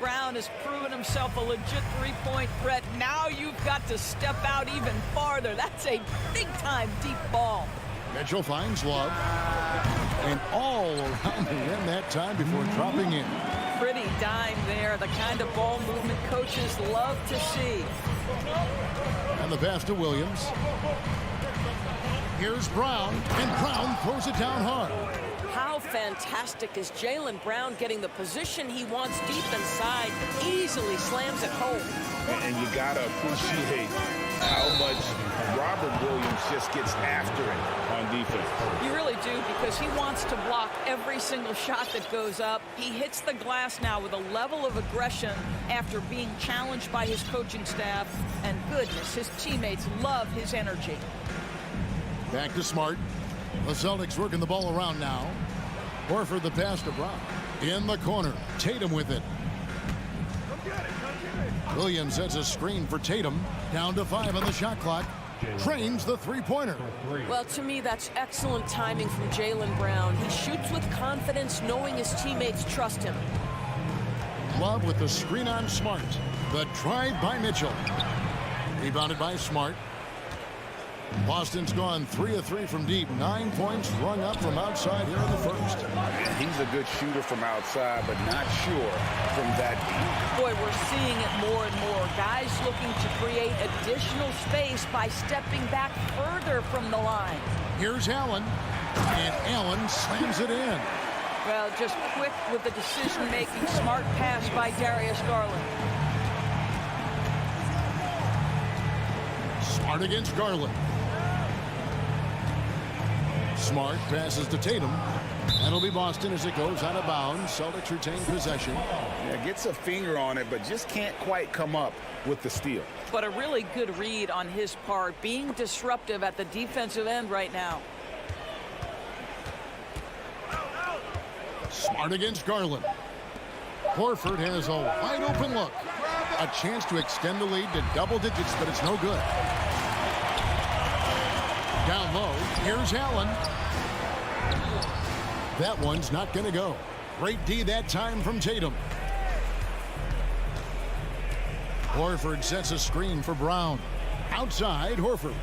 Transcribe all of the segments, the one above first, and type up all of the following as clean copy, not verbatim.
Brown has proven himself a legit three-point threat. Now you've got to step out even farther. That's a big-time deep ball. Mitchell finds Love. And all around the rim that time before dropping in. Pretty dime there. The kind of ball movement coaches love to see. And the pass to Williams. Here's Brown. And Brown throws it down hard. How fantastic is Jaylen Brown getting the position he wants deep inside, easily slams it home. And you got to appreciate how much Robert Williams just gets after it on defense. You really do, because he wants to block every single shot that goes up. He hits the glass now with a level of aggression after being challenged by his coaching staff. And goodness, his teammates love his energy. Back to Smart. The Celtics working the ball around now. Horford the pass to Brown. In the corner. Tatum with it. Williams sets a screen for Tatum. Down to 5 on the shot clock. Trains the three-pointer. Well, to me, that's excellent timing from Jaylen Brown. He shoots with confidence, knowing his teammates trust him. Love with the screen on Smart. The drive by Mitchell. Rebounded by Smart. Boston's gone 3 of 3 from deep. 9 points rung up from outside here in the first. He's a good shooter from outside, but not sure from that deep. Boy, we're seeing it more and more. Guys looking to create additional space by stepping back further from the line. Here's Allen. And Allen slams it in. Well, just quick with the decision-making. Smart pass by Darius Garland. Smart against Garland. Smart passes to Tatum. That'll be Boston as it goes out of bounds. Celtics retain possession. Yeah, gets a finger on it, but just can't quite come up with the steal. But a really good read on his part, being disruptive at the defensive end right now. Smart against Garland. Horford has a wide open look. A chance to extend the lead to double digits, but it's no good. Down low, here's Allen. That one's not going to go. Great D that time from Tatum. Horford sets a screen for Brown. Outside, Horford.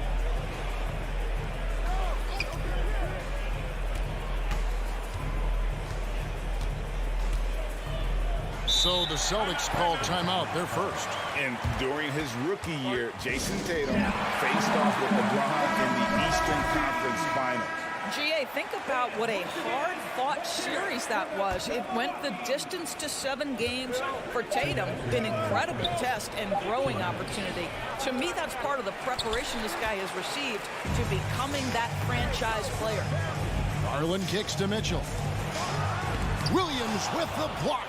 So the Celtics called timeout, their first. And during his rookie year, Jason Tatum faced off with LeBron in the Eastern Conference Finals. GA, think about what a hard-fought series that was. It went the distance to 7 games for Tatum. An incredible test and growing opportunity. To me, that's part of the preparation this guy has received to becoming that franchise player. Garland kicks to Mitchell. Williams with the block.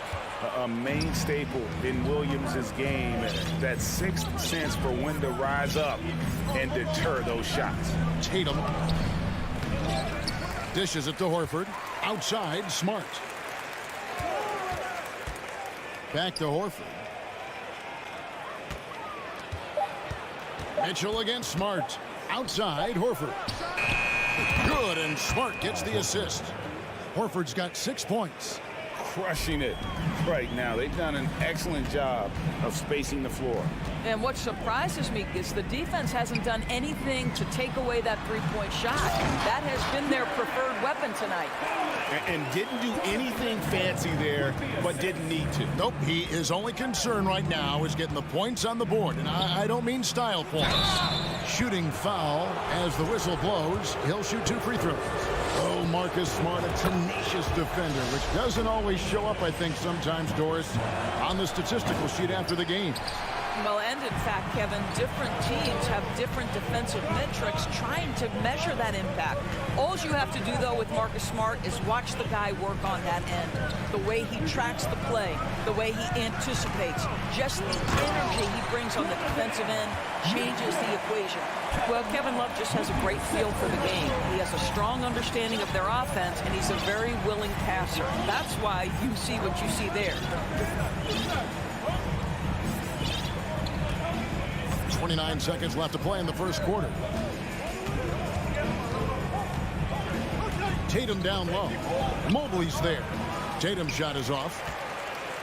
A main staple in Williams' game, that sixth sense for when to rise up and deter those shots. Tatum dishes it to Horford. Outside, Smart. Back to Horford. Mitchell against Smart. Outside, Horford. Good, and Smart gets the assist. Horford's got 6 points. Crushing it right now. They've done an excellent job of spacing the floor. And what surprises me is the defense hasn't done anything to take away that three-point shot. That has been their preferred weapon tonight. And didn't do anything fancy there, but didn't need to. Nope, his only concern right now is getting the points on the board. And I don't mean style points. Shooting foul as the whistle blows. He'll shoot 2 free throws. Oh, Marcus Smart, a tenacious defender, which doesn't always show up, I think, sometimes, Doris, on the statistical sheet after the game. Well, and in fact, Kevin, different teams have different defensive metrics trying to measure that impact. All you have to do, though, with Marcus Smart is watch the guy work on that end. The way he tracks the play, the way he anticipates, just the energy he brings on the defensive end changes the equation. Well, Kevin Love just has a great feel for the game. He has a strong understanding of their offense, and he's a very willing passer. That's why you see what you see there. 29 seconds left to play in the first quarter. Tatum down low. Mobley's there. Tatum's shot is off.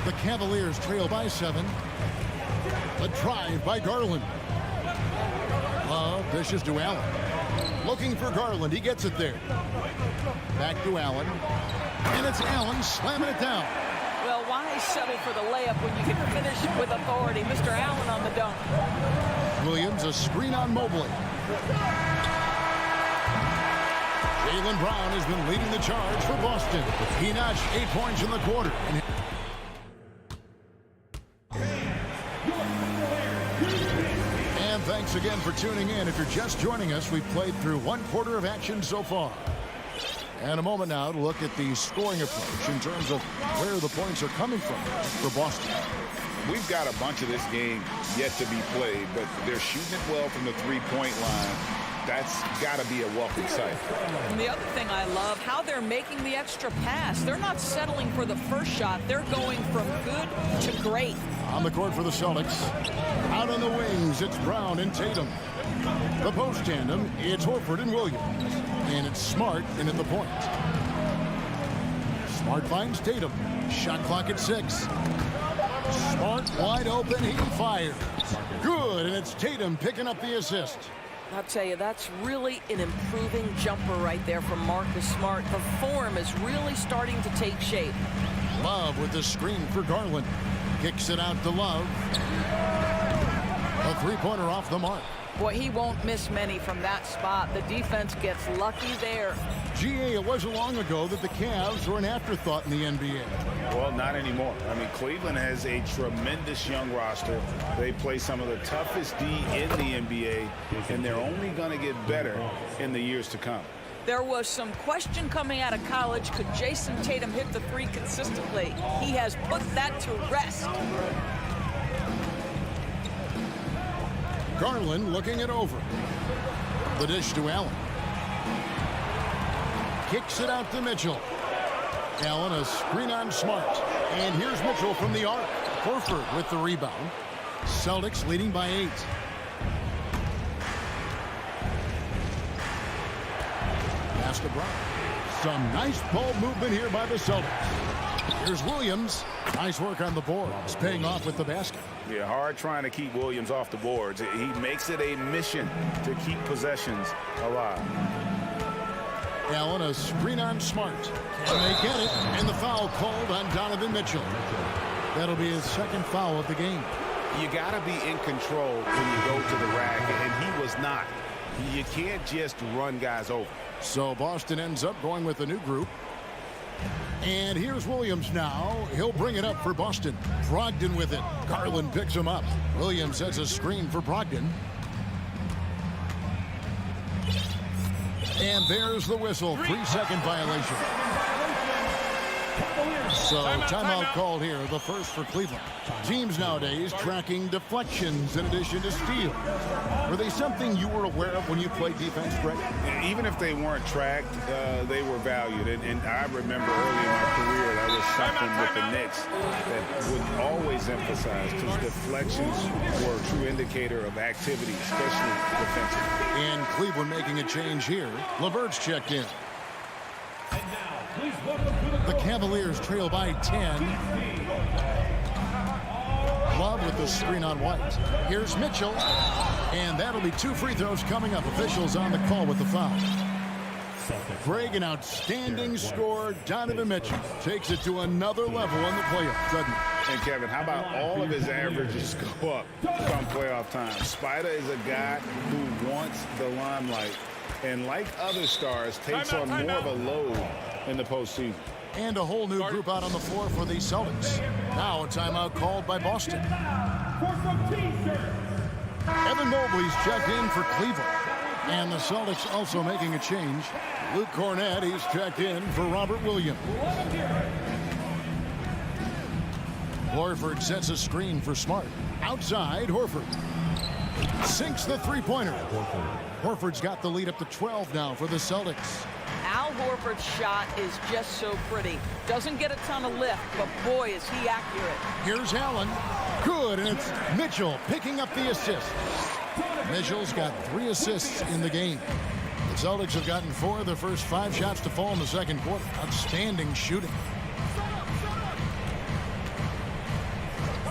The Cavaliers trail by 7. A drive by Garland. Love dishes to Allen. Looking for Garland. He gets it there. Back to Allen. And it's Allen slamming it down. Well, why settle for the layup when you can finish with authority? Mr. Allen on the dunk. Williams, a screen on Mobley. Jaylen Brown has been leading the charge for Boston. He notched 8 points in the quarter. And thanks again for tuning in. If you're just joining us, we've played through 1 quarter of action so far. And a moment now to look at the scoring approach in terms of where the points are coming from for Boston. We've got a bunch of this game yet to be played, but they're shooting it well from the three-point line. That's got to be a welcome sight. And the other thing I love, how they're making the extra pass. They're not settling for the first shot. They're going from good to great. On the court for the Celtics. Out on the wings, it's Brown and Tatum. The post tandem, it's Horford and Williams. And it's Smart in at the point. Smart finds Tatum. Shot clock at 6. Smart wide open, he fires. Good, and it's Tatum picking up the assist. I'll tell you, that's really an improving jumper right there from Marcus Smart. The form is really starting to take shape. Love with the screen for Garland. Kicks it out to Love. A three-pointer off the mark. Boy, he won't miss many from that spot. The defense gets lucky there. GA, it wasn't long ago that the Cavs were an afterthought in the NBA. Well, not anymore. I mean, Cleveland has a tremendous young roster. They play some of the toughest D in the NBA, and they're only going to get better in the years to come. There was some question coming out of college. Could Jason Tatum hit the three consistently? He has put that to rest. Garland looking it over. The dish to Allen. Kicks it out to Mitchell. Allen, a screen on Smart. And here's Mitchell from the arc. Horford with the rebound. Celtics leading by 8. Pass to Brown. Some nice ball movement here by the Celtics. Here's Williams. Nice work on the boards, paying off with the basket. Yeah, hard trying to keep Williams off the boards. He makes it a mission to keep possessions alive. Allen, a screen on Smart. And they get it, and the foul called on Donovan Mitchell. That'll be his second foul of the game. You got to be in control when you go to the rack, and he was not. You can't just run guys over. So Boston ends up going with a new group. And here's Williams now. He'll bring it up for Boston. Brogdon with it. Garland picks him up. Williams sets a screen for Brogdon. And there's the whistle. 3-second violation. So timeout called here, the first for Cleveland. Teams nowadays tracking deflections in addition to steals. Were they something you were aware of when you played defense, Greg? Even if they weren't tracked, they were valued. And I remember early in my career, that was something with the Knicks that would always emphasize, because deflections were a true indicator of activity, especially defensively. And Cleveland making a change here. LeVert's checked in. The Cavaliers trail by 10. Love with the screen on White. Here's Mitchell. And that'll be 2 free throws coming up. Officials on the call with the foul. Greg, an outstanding score. Donovan Mitchell takes it to another level in the playoffs, doesn't he? And Kevin, how about all of his averages go up come playoff time? Spider is a guy who wants the limelight, and like other stars, takes on more of a load in the postseason. And a whole new group out on the floor for the Celtics. Now a timeout called by Boston. Evan Mobley's checked in for Cleveland. And the Celtics also making a change. Luke Cornett, he's checked in for Robert Williams. Horford sets a screen for Smart. Outside, Horford sinks the three-pointer. Horford's got the lead up to 12 now for the Celtics. Al Horford's shot is just so pretty. Doesn't get a ton of lift, but boy, is he accurate. Here's Allen. Good, and it's Mitchell picking up the assist. Mitchell's got 3 assists in the game. The Celtics have gotten 4 of their first 5 shots to fall in the second quarter. Outstanding shooting.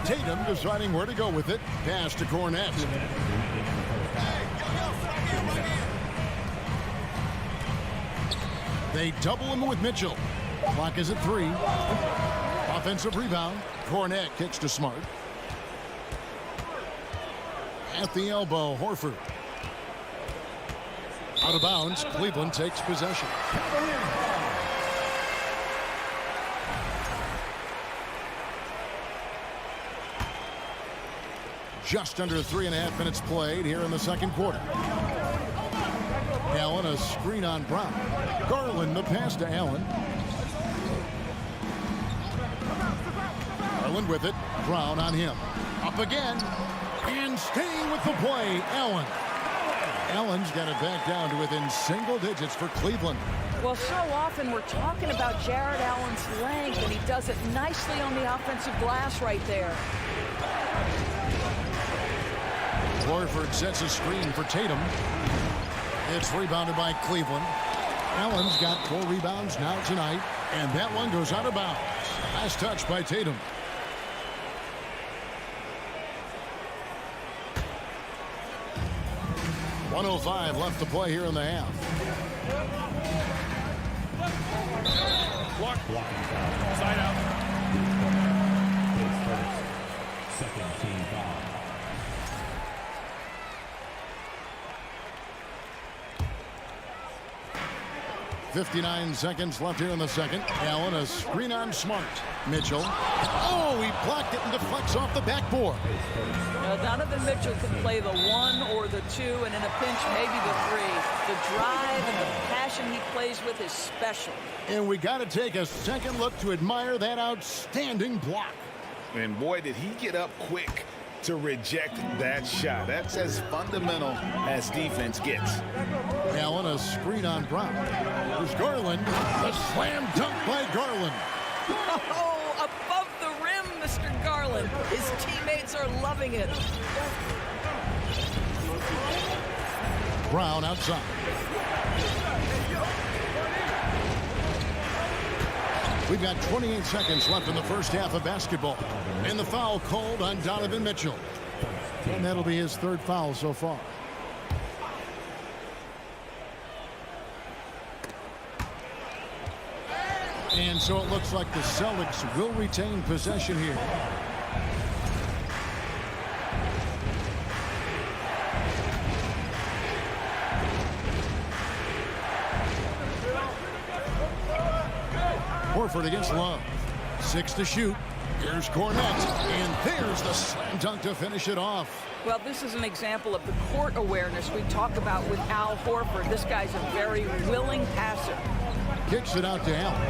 Tatum deciding where to go with it. Pass to Cornet. They double him with Mitchell. Clock is at 3. Offensive rebound. Cornet kicks to Smart. At the elbow, Horford. Out of bounds, Cleveland takes possession. Just under 3.5 minutes played here in the second quarter. Allen, a screen on Brown. Garland, the pass to Allen. Garland with it. Brown on him. Up again. And staying with the play, Allen. Allen's got it back down to within single digits for Cleveland. Well, so often we're talking about Jared Allen's length, and he does it nicely on the offensive glass right there. Horford sets a screen for Tatum. It's rebounded by Cleveland. Allen's got 4 rebounds now tonight, and that one goes out of bounds. Last touch by Tatum. .105 left to play here in the half. Block. Side out. Second team foul. 59 seconds left here in the second. Allen, a screen on Smart. Mitchell. Oh, he blocked it and deflects off the backboard. Donovan Mitchell can play the 1 or the 2, and in a pinch, maybe the 3. The drive and the passion he plays with is special. And we got to take a second look to admire that outstanding block. And boy, did he get up quick to reject that shot. That's as fundamental as defense gets. Allen, a screen on Brown. There's Garland. A slam dunk by Garland. Oh, above the rim, Mr. Garland. His teammates are loving it. Brown outside. We've got 28 seconds left in the first half of basketball. And the foul called on Donovan Mitchell. And that'll be his 3rd foul so far. And so it looks like the Celtics will retain possession here. Horford against Love. 6 to shoot. Here's Cornet. And there's the slam dunk to finish it off. Well, this is an example of the court awareness we talk about with Al Horford. This guy's a very willing passer. Kicks it out to Allen.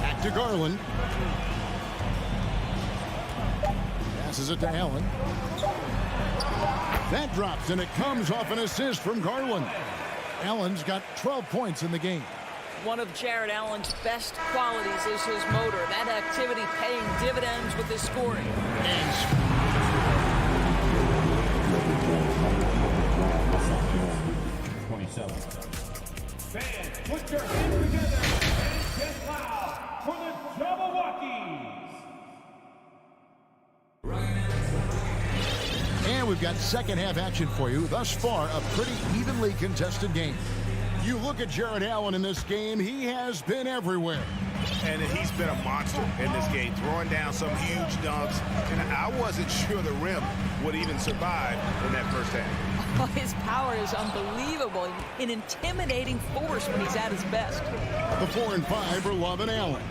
Back to Garland. Passes it to Allen. That drops, and it comes off an assist from Garland. Allen's got 12 points in the game. One of Jared Allen's best qualities is his motor. That activity paying dividends with his scoring. And 27. Fans, put your hands together and get loud for the Milwaukee's. And we've got second half action for you. Thus far, a pretty evenly contested game. You look at Jared Allen in this game, he has been everywhere. And he's been a monster in this game, throwing down some huge dunks. And I wasn't sure the rim would even survive in that first half. His power is unbelievable. An intimidating force when he's at his best. The 4 and 5 are Love and Allen.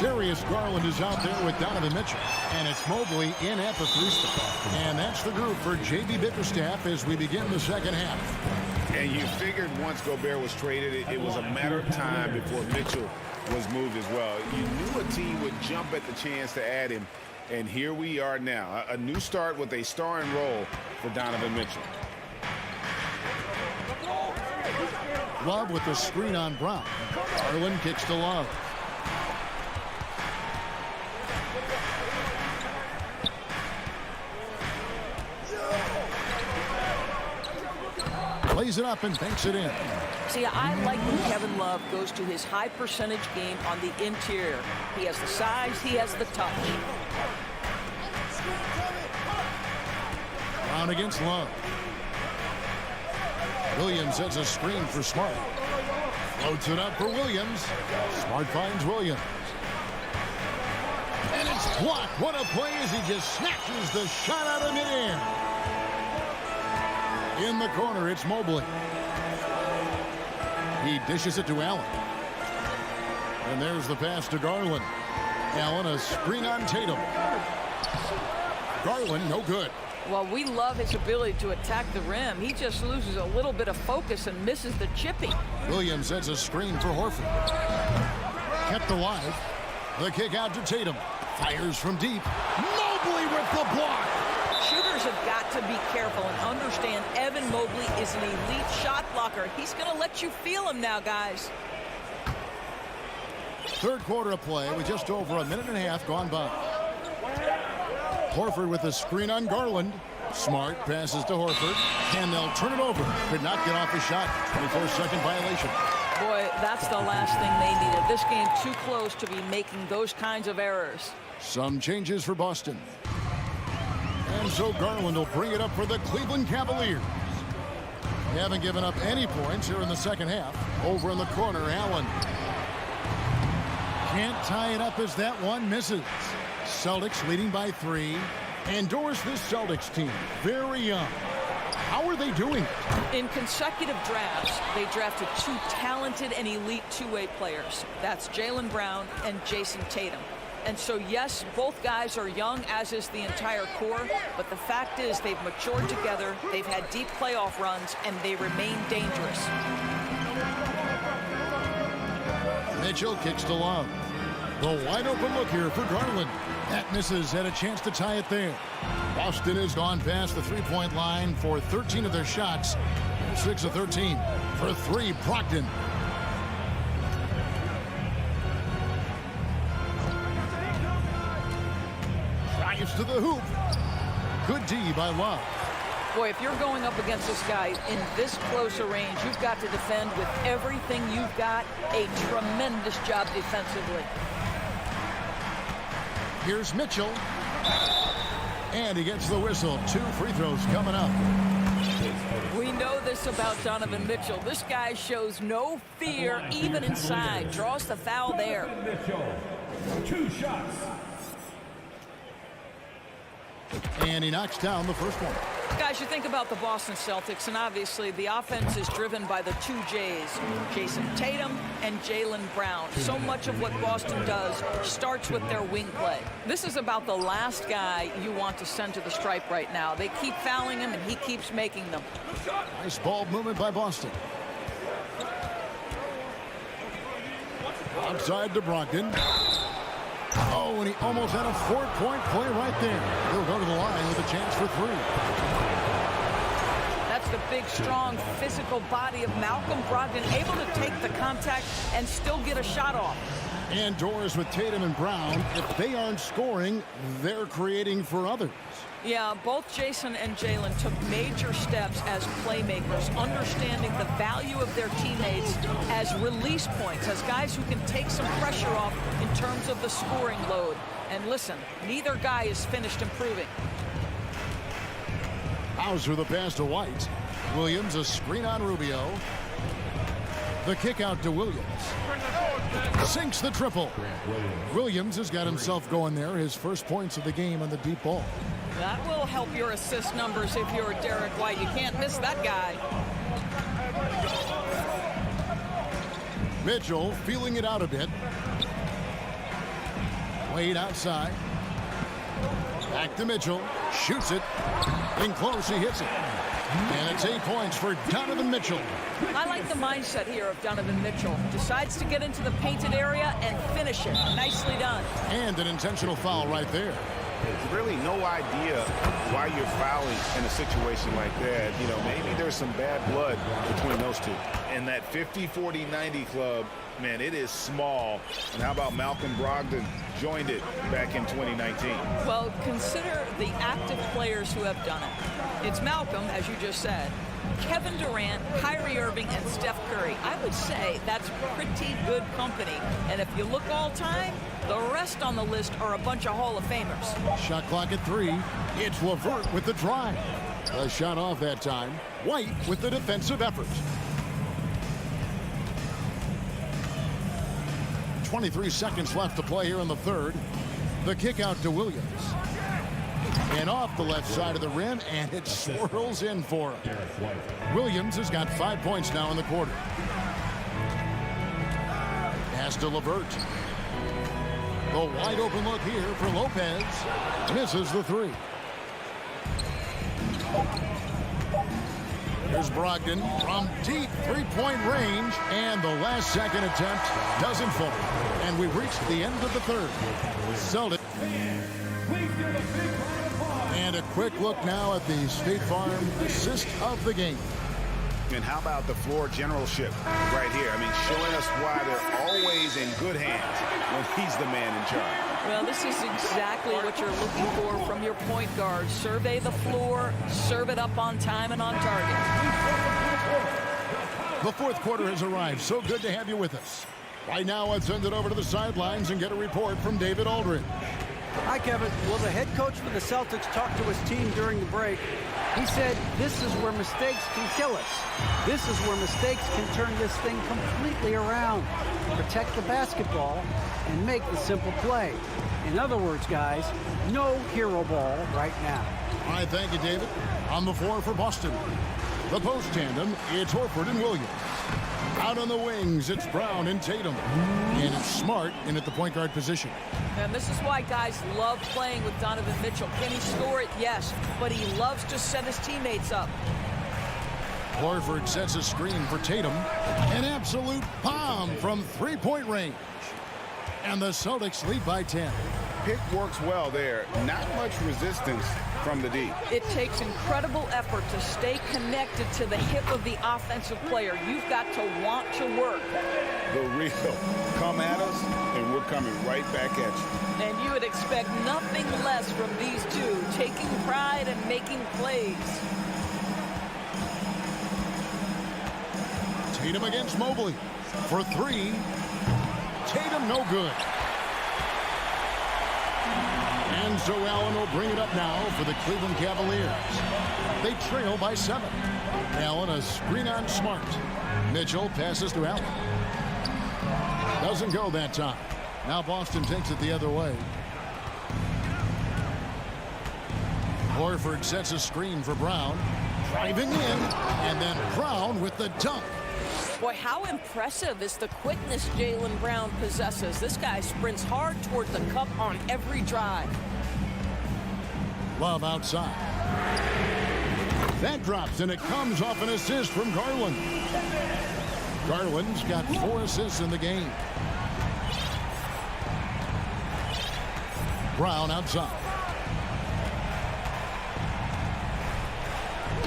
Darius Garland is out there with Donovan Mitchell. And it's Mobley in at the 3 spot. And that's the group for J.B. Bickerstaff as we begin the second half. And you figured once Gobert was traded, it was a matter of time before Mitchell was moved as well. You knew a team would jump at the chance to add him. And here we are now. A new start with a starring role for Donovan Mitchell. Love with the screen on Brown. Garland kicks to Love. lays it up and banks it in. See, I like when Kevin Love goes to his high percentage game on the interior. He has the size, he has the touch. Brown against Love. Williams sets a screen for Smart. Floats it up for Williams. Smart finds Williams. And it's blocked. What a play as he just snatches the shot out of midair. In the corner, it's Mobley. He dishes it to Allen. And there's the pass to Garland. Allen, a screen on Tatum. Garland, no good. Well, we love his ability to attack the rim. He just loses a little bit of focus and misses the chipping. Williams sets a screen for Horford. Kept alive. The kick out to Tatum. Fires from deep. Mobley with the block. Shooters have got to be careful and understand Evan Mobley is an elite shot blocker. He's going to let you feel him now, guys. Third quarter of play with just over a minute and a half gone by. Horford with a screen on Garland. Smart passes to Horford. And they'll turn it over. Could not get off a shot. 24-second violation. Boy, that's the last thing they needed. This game too close to be making those kinds of errors. Some changes for Boston. And so Garland will bring it up for the Cleveland Cavaliers. They haven't given up any points here in the second half. Over in the corner, Allen. Can't tie it up as that one misses. Celtics leading by 3. Endorse this Celtics team. Very young. How are they doing it? In consecutive drafts, they drafted 2 talented and elite two-way players. That's Jaylen Brown and Jason Tatum. And so, yes, both guys are young, as is the entire core. But the fact is they've matured together, they've had deep playoff runs, and they remain dangerous. Mitchell kicks to Love. The wide open look here for Garland. That misses. Had a chance to tie it there. Boston has gone past the three-point line for 13 of their shots. 6 of 13 for 3. Brogdon. Drives to the hoop. Good D by Love. Boy, if you're going up against this guy in this close a range, you've got to defend with everything you've got. A tremendous job defensively. Here's Mitchell. And he gets the whistle. 2 free throws coming up. We know this about Donovan Mitchell. This guy shows no fear, even inside. Draws the foul there. Mitchell, 2 shots. And he knocks down the first one. Guys, you think about the Boston Celtics, and obviously the offense is driven by the 2 J's, Jason Tatum and Jaylen Brown. So much of what Boston does starts with their wing play. This is about the last guy you want to send to the stripe right now. They keep fouling him, and he keeps making them. Nice ball movement by Boston. Outside to Brogdon. Oh, and he almost had a 4-point play right there. He'll go to the line with a chance for 3. That's the big, strong, physical body of Malcolm Brogdon, able to take the contact and still get a shot off. And doors with Tatum and Brown. If they aren't scoring, they're creating for others. Yeah, both Jason and Jaylen took major steps as playmakers, understanding the value of their teammates as release points, as guys who can take some pressure off in terms of the scoring load. And listen, neither guy is finished improving. Hauser the pass to White. Williams a screen on Rubio. The kick out to Williams. Sinks the triple. Williams has got himself going there. His first points of the game on the deep ball. That will help your assist numbers if you're Derek White. You can't miss that guy. Mitchell feeling it out a bit. Wade outside. Back to Mitchell. Shoots it. In close, he hits it. And it's 8 points for Donovan Mitchell. I like the mindset here of Donovan Mitchell. Decides to get into the painted area and finish it. Nicely done. And an intentional foul right there. Really no idea why you're fouling in a situation like that. You know, maybe there's some bad blood between those two. And that 50-40-90 club, man, it is small. And how about Malcolm Brogdon joined it back in 2019? Well, consider the active players who have done it. It's Malcolm, as you just said. Kevin Durant, Kyrie Irving, and Steph Curry. I would say that's pretty good company. And if you look all time, the rest on the list are a bunch of Hall of Famers. Shot clock at 3. It's LeVert with the drive. A shot off that time. White with the defensive effort. 23 seconds left to play here in the third. The kick out to Williams. And off the left side of the rim, and it swirls in for him. Williams has got 5 points now in the quarter. Pass to LeVert. The wide open look here for Lopez. Misses the 3. Here's Brogdon from deep three-point range, and the last second attempt doesn't fall. And we've reached the end of the third. Celtics. And a quick look now at the State Farm assist of the game. And how about the floor generalship right here? I mean, showing us why they're always in good hands when he's the man in charge. Well, this is exactly what you're looking for from your point guard. Survey the floor, serve it up on time and on target. The fourth quarter has arrived. So good to have you with us. Right now, let's send it over to the sidelines and get a report from David Aldridge. Hi, Kevin. Well, the head coach for the Celtics talked to his team during the break. He said, this is where mistakes can kill us. This is where mistakes can turn this thing completely around. Protect the basketball and make the simple play. In other words, guys, no hero ball right now. All right, thank you, David. On the floor for Boston. The post tandem, it's Horford and Williams. Out on the wings, it's Brown and Tatum. And it's Smart in at the point guard position. And this is why guys love playing with Donovan Mitchell. Can he score it? Yes. But he loves to set his teammates up. Horford sets a screen for Tatum. An absolute bomb from three-point range. And the Celtics lead by 10. Pick works well there. Not much resistance from the D. It takes incredible effort to stay connected to the hip of the offensive player. You've got to want to work. The real. Come at us, and we're coming right back at you. And you would expect nothing less from these two, taking pride and making plays. Tatum against Mobley for 3. Tatum no good. And so Allen will bring it up now for the Cleveland Cavaliers. They trail by 7. Allen a screen on Smart. Mitchell passes to Allen. Doesn't go that time. Now Boston takes it the other way. Horford sets a screen for Brown. Driving in, and then Brown with the dunk. Boy, how impressive is the quickness Jaylen Brown possesses. This guy sprints hard toward the cup on every drive. Love outside. That drops, and it comes off an assist from Garland. Garland's got 4 assists in the game. Brown outside.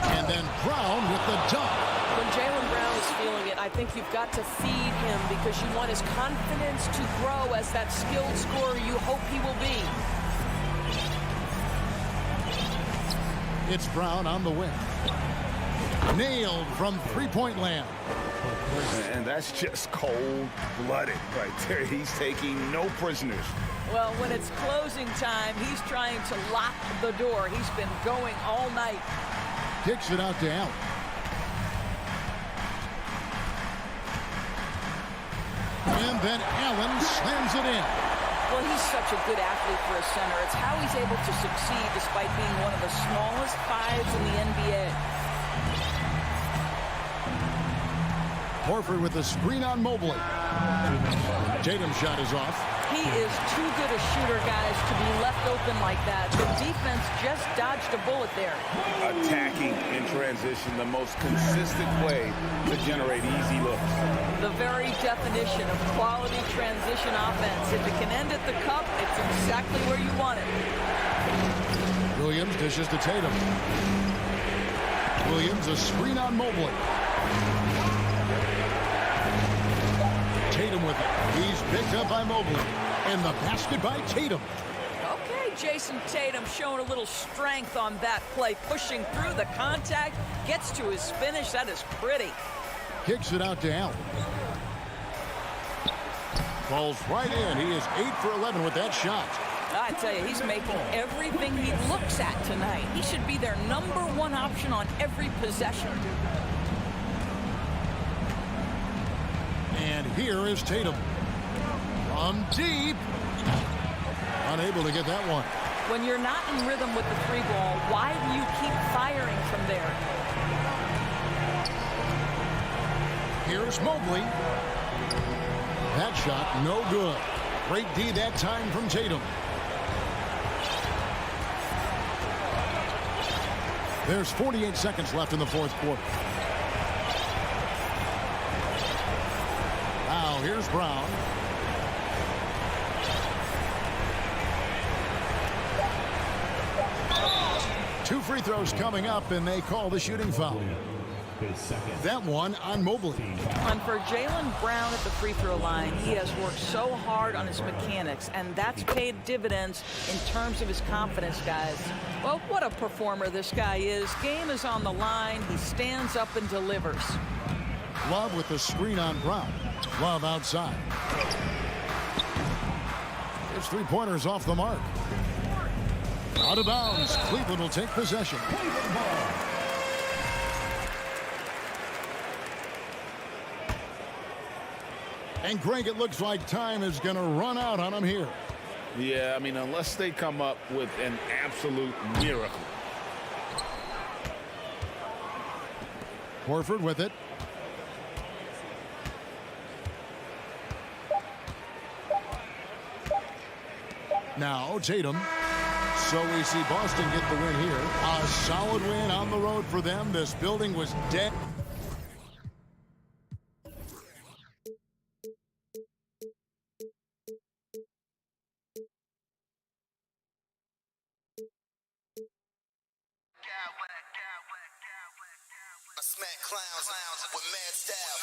And then Brown with the dunk. When Jaylen Brown is feeling it, I think you've got to feed him because you want his confidence to grow as that skilled scorer you hope he will be. It's Brown on the wing. Nailed from three-point land. And that's just cold-blooded right there. He's taking no prisoners. Well, when it's closing time, he's trying to lock the door. He's been going all night. Kicks it out to Allen. And then Allen slams it in. Well, he's such a good athlete for a center. It's how he's able to succeed despite being one of the smallest 5s in the NBA. Horford with the screen on Mobley. Tatum's shot is off. He is too good a shooter, guys, to be left open like that. The defense just dodged a bullet there. Attacking in transition, the most consistent way to generate easy looks. The very definition of quality transition offense. If it can end at the cup, it's exactly where you want it. Williams dishes to Tatum. Williams a screen on Mobley. Tatum with it. He's picked up by Mobley. And the basket by Tatum. Okay, Jason Tatum showing a little strength on that play, pushing through the contact, gets to his finish. That is pretty. Kicks it out to Allen. Falls right in. He is 8 for 11 with that shot. I tell you, he's making everything he looks at tonight. He should be their #1 option on every possession. And here is Tatum. From deep. Unable to get that one. When you're not in rhythm with the 3-ball, why do you keep firing from there? Here's Mobley. That shot, no good. Great D that time from Tatum. There's 48 seconds left in the fourth quarter. Now here's Brown. Two free throws coming up, and they call the shooting foul. That one on Mobley. And for Jaylen Brown at the free throw line, he has worked so hard on his mechanics, and that's paid dividends in terms of his confidence, guys. Well, what a performer this guy is. Game is on the line. He stands up and delivers. Love with the screen on Brown. Love outside. His three-pointers off the mark. Out of bounds. Cleveland will take possession. And Greg, it looks like time is going to run out on him here. Yeah, I mean, unless they come up with an absolute miracle. Horford with it. Now Tatum. So we see Boston get the win here. A solid win on the road for them. This building was dead. I smack clowns with mad style.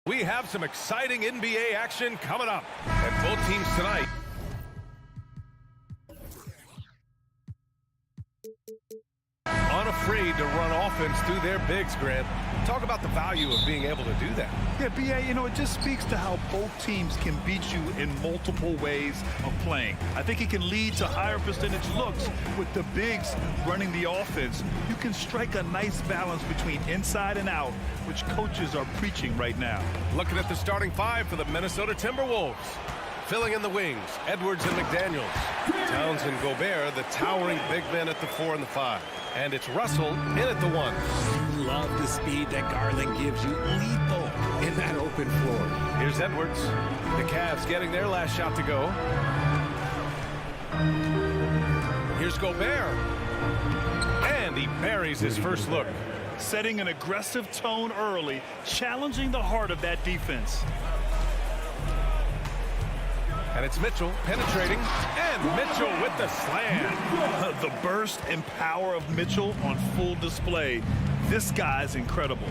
We have some exciting NBA action coming up. And both teams tonight. Unafraid to run offense through their bigs, Grant. Talk about the value of being able to do that. Yeah, B.A., you know, it just speaks to how both teams can beat you in multiple ways of playing. I think it can lead to higher percentage looks with the bigs running the offense. You can strike a nice balance between inside and out, which coaches are preaching right now. Looking at the starting five for the Minnesota Timberwolves. Filling in the wings, Edwards and McDaniels. Towns and Gobert, the towering big men at the 4 and the 5. And it's Russell in at the 1. Love the speed that Garland gives you. Lethal in that open floor. Here's Edwards. The Cavs getting their last shot to go. Here's Gobert. And he buries his first look. Setting an aggressive tone early, challenging the heart of that defense. And it's Mitchell penetrating, and Mitchell with the slam. The burst and power of Mitchell on full display. This guy's incredible.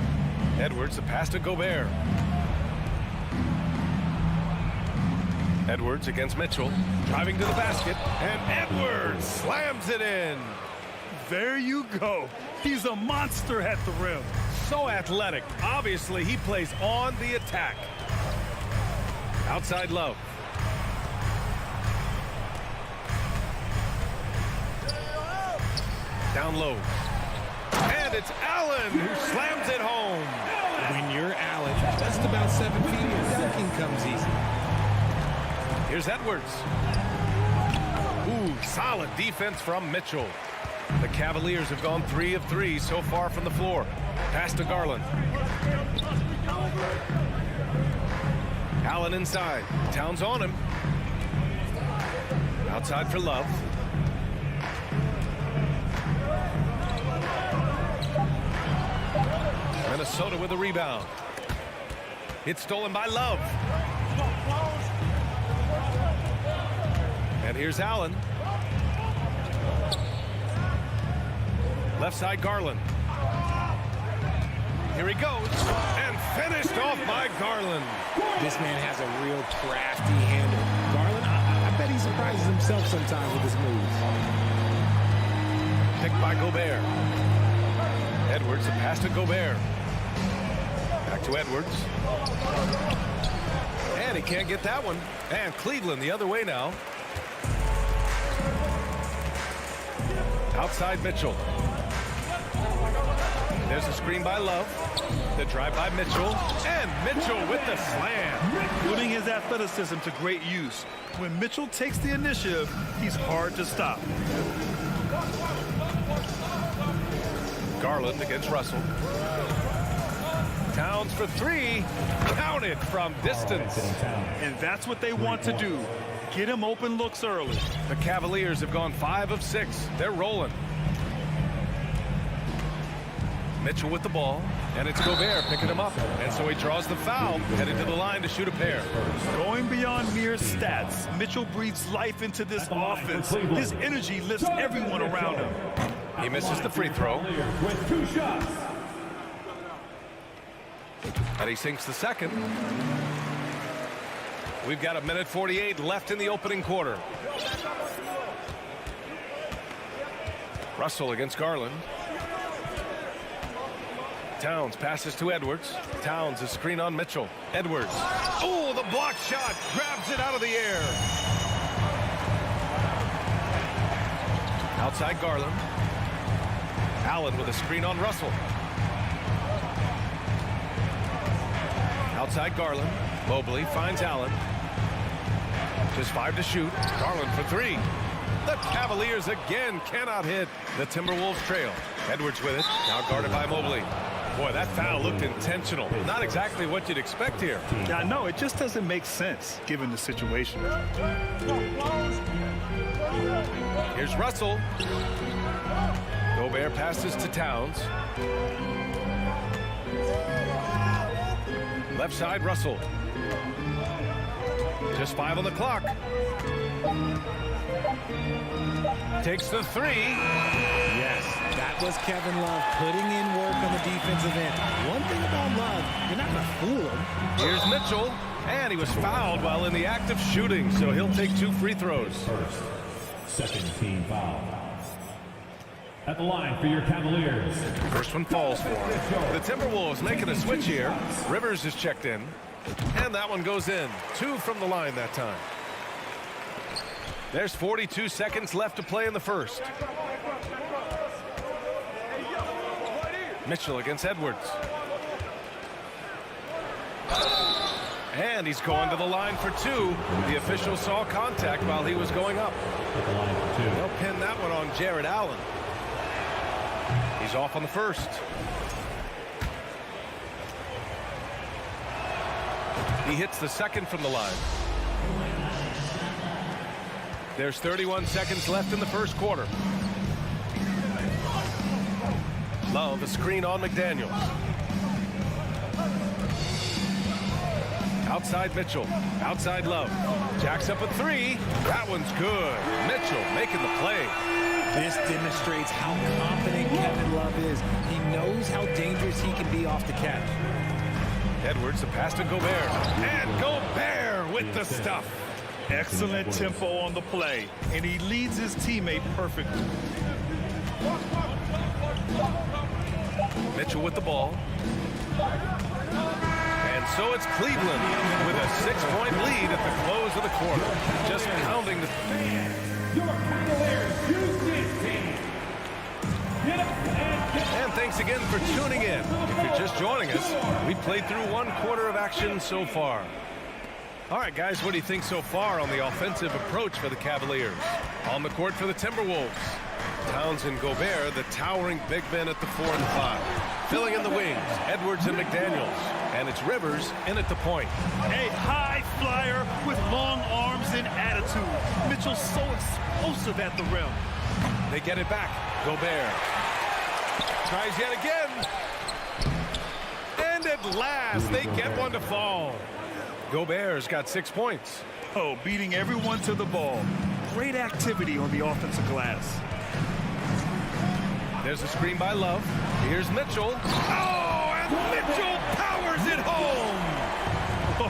Edwards, the pass to Gobert. Edwards against Mitchell, driving to the basket, and Edwards slams it in. There you go. He's a monster at the rim. So athletic. Obviously, he plays on the attack. Outside Love. Down low. And it's Allen who slams it home. When you're Allen, just about 7 feet, dunking comes easy. Here's Edwards. Ooh, solid defense from Mitchell. The Cavaliers have gone 3 of 3 so far from the floor. Pass to Garland. Allen inside. Towns on him. Outside for Love. Minnesota with a rebound. It's stolen by Love. And here's Allen. Left side Garland. Here he goes. And finished off by Garland. This man has a real crafty handle. Garland, I bet he surprises himself sometimes with his moves. Picked by Gobert. Edwards, a pass to Gobert. Back to Edwards. And he can't get that one. And Cleveland the other way now. Outside Mitchell. There's a screen by Love. The drive by Mitchell. And Mitchell with the slam. Putting his athleticism to great use. When Mitchell takes the initiative, he's hard to stop. Garland against Russell. Towns for 3. Counted from distance. And that's what they want to do. Get him open looks early. The Cavaliers have gone 5 of 6. They're rolling. Mitchell with the ball, and it's Gobert picking him up. And so he draws the foul, headed to the line to shoot a pair. Going beyond mere stats, Mitchell breathes life into this offense. His energy lifts everyone around him. He misses the free throw. With 2 shots. And he sinks the second. We've got 1:48 left in the opening quarter. Russell against Garland. Towns passes to Edwards. Towns, a screen on Mitchell. Edwards. Oh, the block shot. Grabs it out of the air. Outside Garland. Allen with a screen on Russell. Outside Garland. Mobley finds Allen. Just 5 to shoot. Garland for 3. The Cavaliers again cannot hit. The Timberwolves trail. Edwards with it. Now guarded by Mobley. Boy, that foul looked intentional. Not exactly what you'd expect here. Yeah, no, it just doesn't make sense given the situation. Here's Russell. Gobert passes to Towns. Left side, Russell. Just 5 on the clock. Takes the 3. Yes, that was Kevin Love putting in work on the defensive end. One thing about Love, You're not going to fool him. Here's Mitchell, and he was fouled while in the act of shooting, so he'll take 2 free throws. First, second team foul. At the line for your Cavaliers. First one falls for him. The Timberwolves making a switch here. Rivers is checked in, and that one goes in. 2 from the line that time. There's 42 seconds left to play in the first. Mitchell against Edwards. And he's going to the line for 2. The official saw contact while he was going up. At the line for 2. They'll pin that one on Jared Allen. He's off on the first. He hits the second from the line. There's 31 seconds left in the first quarter. Love, a screen on McDaniels. Outside Mitchell, outside Love. Jacks up a 3. That one's good. Mitchell making the play. This demonstrates how confident Kevin Love is. He knows how dangerous he can be off the catch. Edwards, the pass to Gobert. And Gobert with the stuff. Excellent tempo on the play, and he leads his teammate perfectly. Mitchell with the ball. And so it's Cleveland with a 6-point lead at the close of the quarter. Just pounding the... Your Cavaliers Houston team. Get up And thanks again for tuning in. If you're just joining us, we played through 1 quarter of action so far. All right, guys, what do you think so far on the offensive approach for the Cavaliers? On the court for the Timberwolves, Towns and Gobert, the towering big men at the 4 and 5. Filling in the wings, Edwards and McDaniels. And it's Rivers in at the point. A high flyer with long arms and attitude. Mitchell's so explosive at the rim. They get it back. Gobert tries yet again. And at last, they get one to fall. Gobert's got 6 points. Oh, beating everyone to the ball. Great activity on the offensive glass. There's a screen by Love. Here's Mitchell. Oh, and Mitchell powers it home.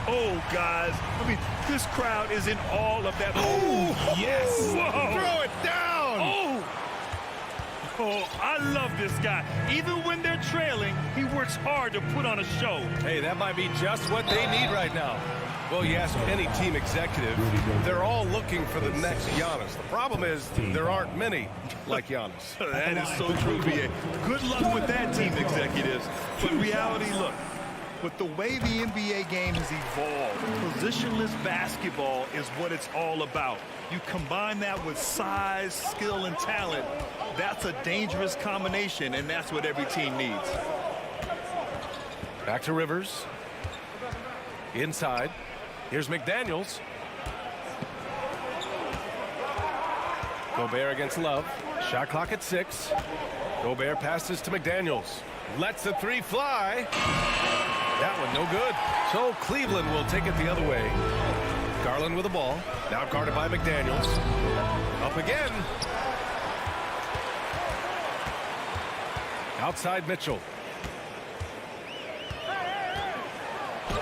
Oh, guys. I mean, this crowd is in all of that. Oh, yes. Whoa. Throw it down. Oh, I love this guy. Even when they're trailing, he works hard to put on a show. Hey, that might be just what they need right now. Well, you ask any team executive, they're all looking for the next Giannis. The problem is there aren't many like Giannis. That is so true, BA. Good luck with that, team executives. But reality, look, with the way the NBA game has evolved, positionless basketball is what it's all about. You combine that with size, skill, and talent, that's a dangerous combination, and that's what every team needs. Back to Rivers. Inside. Here's McDaniels. Gobert against Love. Shot clock at 6. Gobert passes to McDaniels. Lets the 3 fly. That one no good. So Cleveland will take it the other way. Garland with the ball. Now guarded by McDaniels. Up again. Outside Mitchell.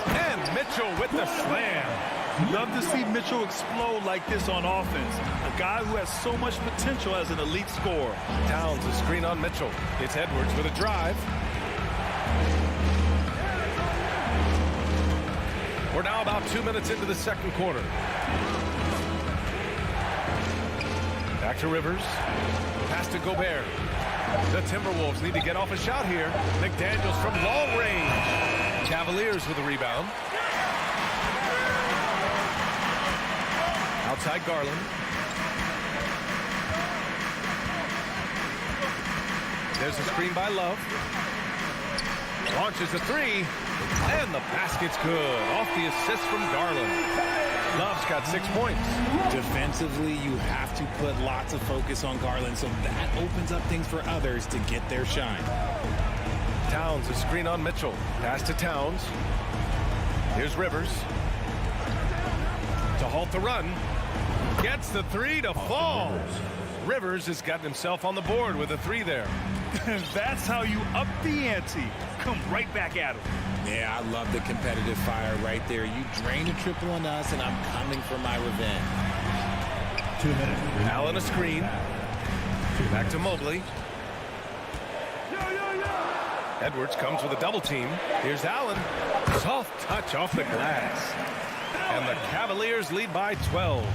And Mitchell with the slam. Love to see Mitchell explode like this on offense. A guy who has so much potential as an elite scorer. Towns a screen on Mitchell. It's Edwards with a drive. We're now about 2 minutes into the second quarter. Back to Rivers. Pass to Gobert. The Timberwolves need to get off a shot here. McDaniels from long range. Cavaliers with a rebound. Outside Garland. There's a screen by Love. Launches a 3. And the basket's good. Off the assist from Garland. Love's got 6 points. Defensively, you have to put lots of focus on Garland, so that opens up things for others to get their shine. Towns, a screen on Mitchell. Pass to Towns. Here's Rivers. To halt the run. Gets the 3 to fall. Rivers has gotten himself on the board with a 3 there. That's how you up the ante. come right back at him. Yeah, I love the competitive fire right there. You drain a triple on us, and I'm coming for my revenge. 2 minutes. Allen a screen. Back to Mobley. Edwards comes with a double team. Here's Allen. Soft touch off the glass. And the Cavaliers lead by 12.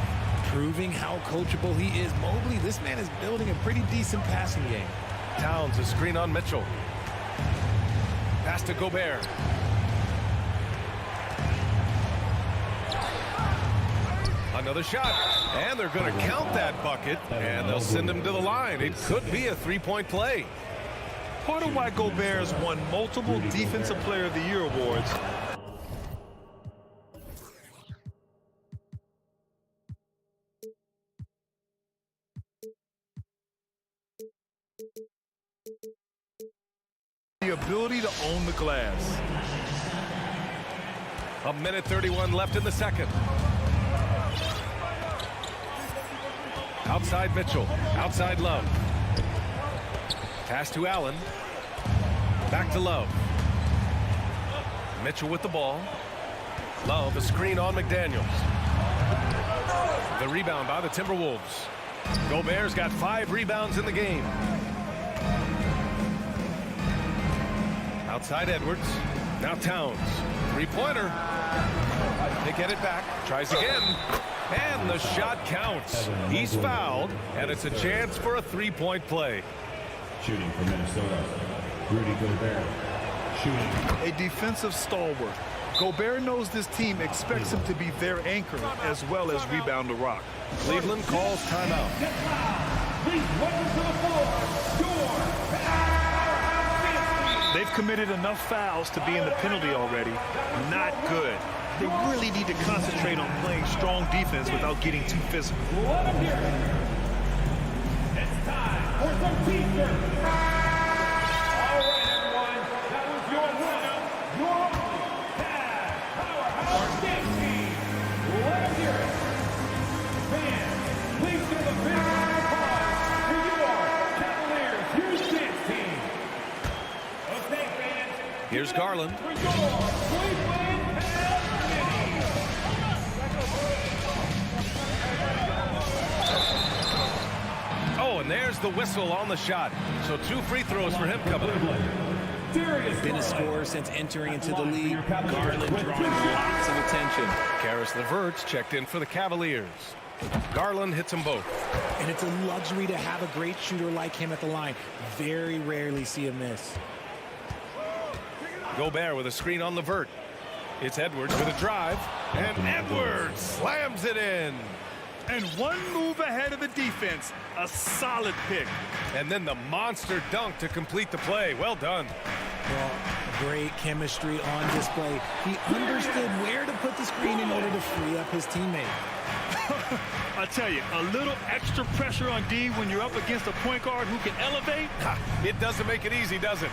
Proving how coachable he is. Mobley, this man is building a pretty decent passing game. Towns a screen on Mitchell. Pass to Gobert. Another shot. And they're going to count that bucket. And they'll send him to the line. It could be a three-point play. Part of why Gobert has won multiple Defensive Player of the Year awards. The ability to own the glass. A minute 31 left in the second. Outside Mitchell. Outside Love. Pass to Allen. Back to Love. Mitchell with the ball. Love a screen on McDaniels. The rebound by the Timberwolves. Gobert's got 5 rebounds in the game. Outside Edwards. Now Towns. Three-pointer. They get it back. Tries again. And the shot counts. He's fouled, and it's a chance for a three-point play. Shooting for Minnesota, Rudy Gobert. Shooting. A defensive stalwart. Gobert knows this team expects him to be their anchor as well as rebound the rock. Cleveland calls timeout. They've committed enough fouls to be in the penalty already. Not good. They really need to concentrate on playing strong defense without getting too physical. It's time for some teamwork. All right, everyone. That was your winner, your Cavs Powerhouse Game Team. Let them hear it. Fans, please give a big round of applause for your Cavaliers Houston team. Okay, fans. Here's Garland. For your Cleveland Cavaliers. Oh, and there's the whistle on the shot. So 2 free throws for him coming up. Been a scorer since entering into the league. Garland drawing lots of attention. Karis LeVert's checked in for the Cavaliers. Garland hits them both. And it's a luxury to have a great shooter like him at the line. Very rarely see him miss. Gobert with a screen on LeVert. It's Edwards with a drive. And Edwards slams it in. And one move ahead of the defense. A solid pick. And then the monster dunk to complete the play. Well done. Well, great chemistry on display. He understood where to put the screen in order to free up his teammate. I tell you, a little extra pressure on D when you're up against a point guard who can elevate. It doesn't make it easy, does it?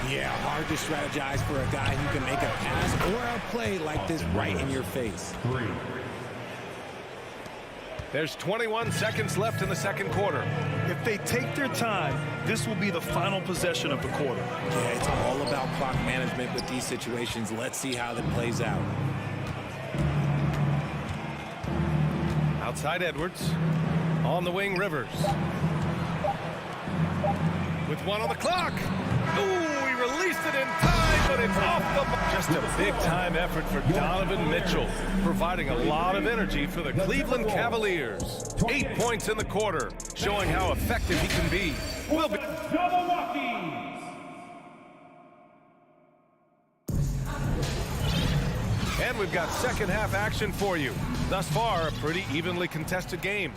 Yeah, hard to strategize for a guy who can make a pass or a play like this right in your face. 3. There's 21 seconds left in the second quarter. If they take their time, this will be the final possession of the quarter. Yeah, it's all about clock management with these situations. Let's see how that plays out. Outside Edwards. On the wing, Rivers. With 1 on the clock. Ooh, he released it in time, but it's off the mark. Just a big-time effort for Donovan Mitchell, providing a lot of energy for the Cleveland Cavaliers. 8 points in the quarter, showing how effective he can be. We'll be and we've got second half action for you. Thus far, a pretty evenly contested game.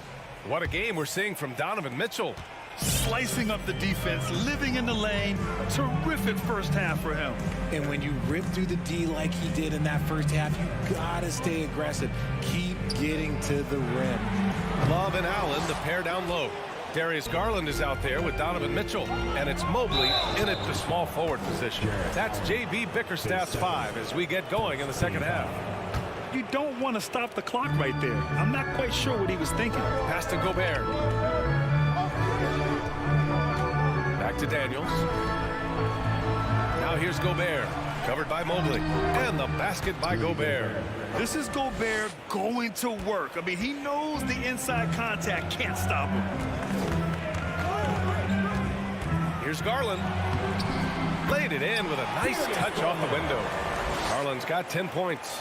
What a game we're seeing from Donovan Mitchell. Slicing up the defense, living in the lane. Terrific first half for him. And when you rip through the D like he did in that first half, you gotta stay aggressive. Keep getting to the rim. Love and Allen, the pair down low. Darius Garland is out there with Donovan Mitchell, and it's Mobley in at the small forward position. That's J.B. Bickerstaff's 5 as we get going in the second half. You don't want to stop the clock right there. I'm not quite sure what he was thinking. Pass to Gobert. Back to Daniels. Now here's Gobert, covered by Mobley, and the basket by Gobert. This is Gobert going to work. I mean, he knows the inside contact can't stop him. Here's Garland. Laid it in with a nice touch off the window. Garland's got 10 points.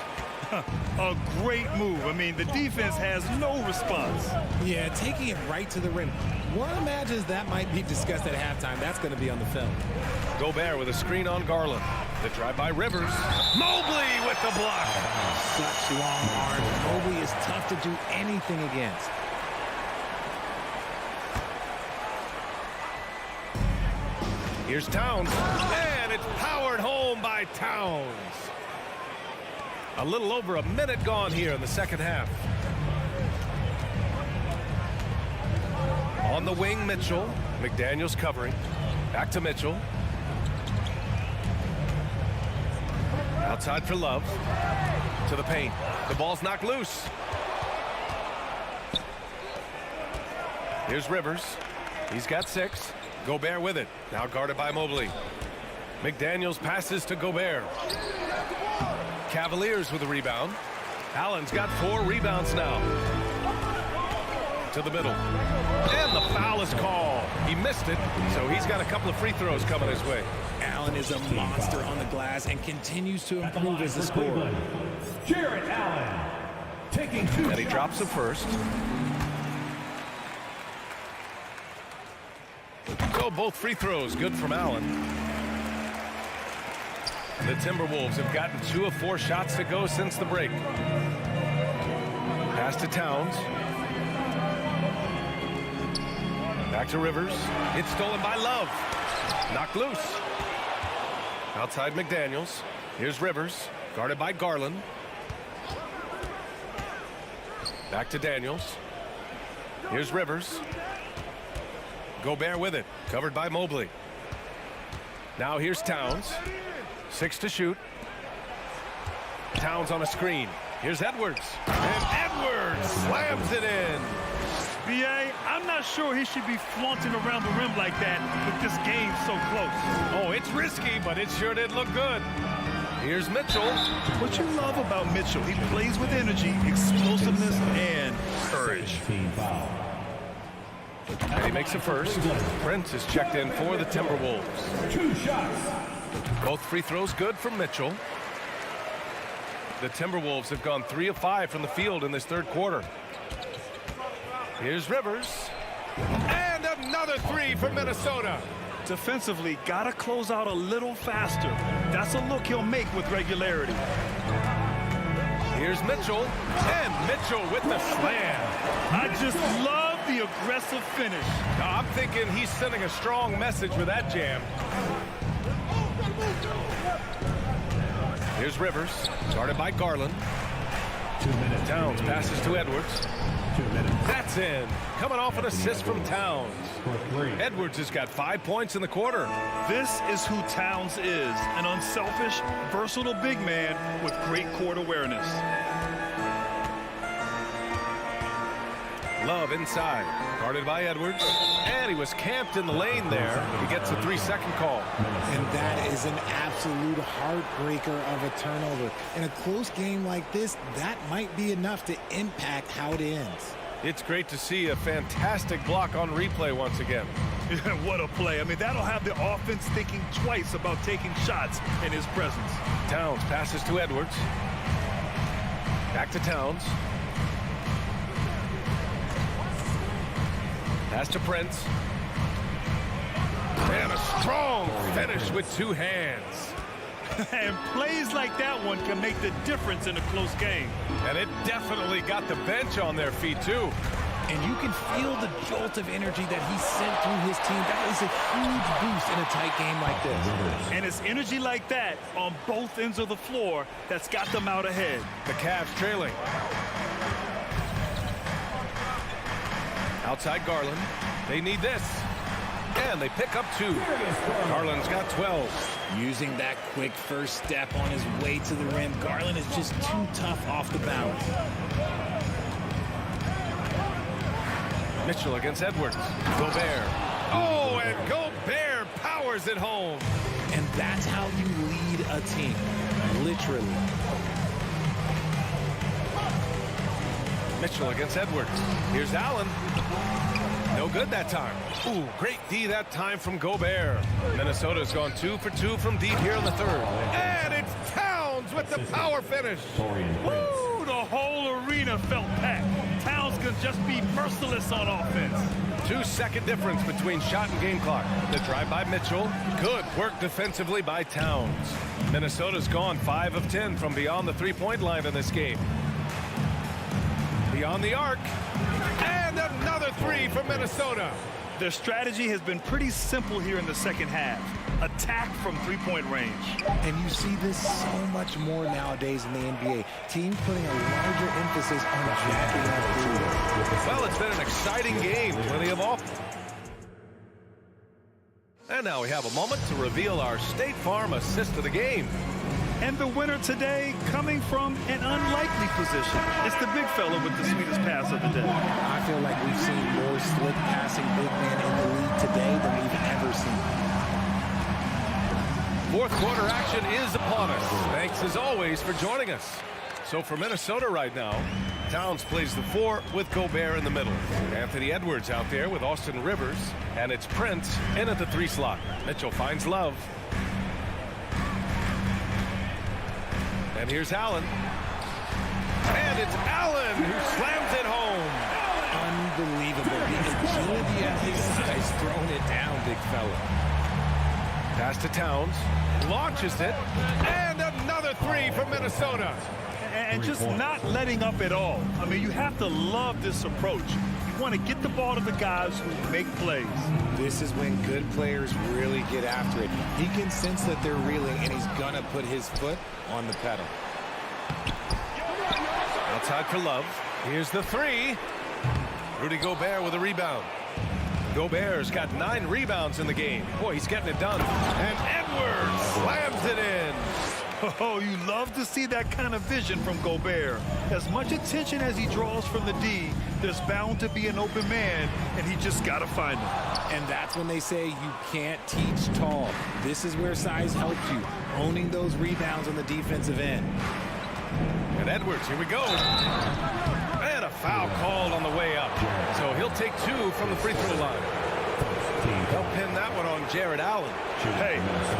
A great move. I mean, the defense has no response. Yeah, taking it right to the rim. One imagines that might be discussed at halftime. That's going to be on the film. Gobert with a screen on Garland. The drive by Rivers. Mobley with the block. Such long arms. Mobley is tough to do anything against. Here's Towns. And it's powered home by Towns. A little over a minute gone here in the second half. On the wing, Mitchell. McDaniels covering. Back to Mitchell. Outside for Love. To the paint. The ball's knocked loose. Here's Rivers. He's got 6. Gobert with it. Now guarded by Mobley. McDaniels passes to Gobert. Cavaliers with a rebound. Allen's got 4 rebounds now. To the middle. And the foul is called. He missed it, so he's got a couple of free throws coming his way. Allen is a monster on the glass and continues to improve as a scorer. Jarrett Allen taking 2 And he drops the first. So both free throws good from Allen. The Timberwolves have gotten 2 of 4 shots to go since the break. Pass to Towns. Back to Rivers. It's stolen by Love. Knocked loose. Outside McDaniels. Here's Rivers. Guarded by Garland. Back to Daniels. Here's Rivers. Gobert with it. Covered by Mobley. Now here's Towns. 6 to shoot. Towns on a screen. Here's Edwards. And Edwards slams it in. B.A., I'm not sure he should be flaunting around the rim like that with this game so close. Oh, it's risky, but it sure did look good. Here's Mitchell. What you love about Mitchell, he plays with energy, explosiveness, and courage. And he makes a first. Prince is checked in for the Timberwolves. 2 shots. Both free throws good from Mitchell. The Timberwolves have gone 3 of 5 from the field in this third quarter. Here's Rivers. And another 3 for Minnesota. Defensively, gotta close out a little faster. That's a look he'll make with regularity. Here's Mitchell. And Mitchell with the slam. I just love the aggressive finish. Now, I'm thinking he's sending a strong message with that jam. Here's Rivers, guarded by Garland. 2 minutes. Towns passes to Edwards. 2 minutes. That's in. Coming off an assist from Towns. Edwards has got 5 points in the quarter. This is who Towns is, an unselfish, versatile big man with great court awareness. Love inside, guarded by Edwards. And he was camped in the lane there. He gets a 3-second call. And that is an absolute heartbreaker of a turnover. In a close game like this, that might be enough to impact how it ends. It's great to see a fantastic block on replay once again. What a play. I mean, that'll have the offense thinking twice about taking shots in his presence. Towns passes to Edwards. Back to Towns. Pass to Prince. And a strong finish with 2 hands. And plays like that one can make the difference in a close game. And it definitely got the bench on their feet, too. And you can feel the jolt of energy that he sent through his team. That is a huge boost in a tight game like this. And it's energy like that on both ends of the floor that's got them out ahead. The Cavs trailing. Outside Garland. They need this. And they pick up 2. Garland's got 12. Using that quick first step on his way to the rim, Garland is just too tough off the bounce. Mitchell against Edwards. Gobert. Oh, and Gobert powers it home. And that's how you lead a team, literally. Mitchell against Edwards. Here's Allen. No good that time. Ooh, great D that time from Gobert. Minnesota's gone 2 for 2 from deep here in the third. And it's Towns with the power finish. Woo! The whole arena felt packed. Towns can just be merciless on offense. 2-second difference between shot and game clock. The drive by Mitchell. Good work defensively by Towns. Minnesota's gone 5 of 10 from beyond the three-point line in this game. Beyond the arc. And another three for Minnesota. Their strategy has been pretty simple here in the second half. Attack from three-point range. And you see this so much more nowadays in the NBA. Teams putting a larger emphasis on jacking up threes. Well, it's been an exciting game. Plenty of offense. And now we have a moment to reveal our State Farm assist of the game. And the winner today coming from an unlikely position. It's the big fella with the sweetest pass of the day. I feel like we've seen more slick passing big men in the league today than we've ever seen. Fourth quarter action is upon us. Thanks as always for joining us. So for Minnesota right now, Towns plays the 4 with Gobert in the middle. Anthony Edwards out there with Austin Rivers. And it's Prince in at the 3 slot. Mitchell finds Love. And here's Allen. And it's Allen who slams it home. Unbelievable. The agility at his size, throwing it down, big fella. Pass to Towns. Launches it. And another 3 for Minnesota. And just not letting up at all. I mean, you have to love this approach. You want to get the ball to the guys who make plays. This is when good players really get after it. He can sense that they're reeling, and he's going to put his foot on the pedal. Outside for Love. Here's the 3. Rudy Gobert with a rebound. Gobert's got 9 rebounds in the game. Boy, he's getting it done. And Edwards slams it in. Oh, you love to see that kind of vision from Gobert. As much attention as he draws from the D, there's bound to be an open man, and he just got to find him. And that's when they say you can't teach tall. This is where size helps you, owning those rebounds on the defensive end. And Edwards, here we go. And a foul called on the way up. So he'll take 2 from the free throw line. They'll pin that one on Jared Allen. Hey,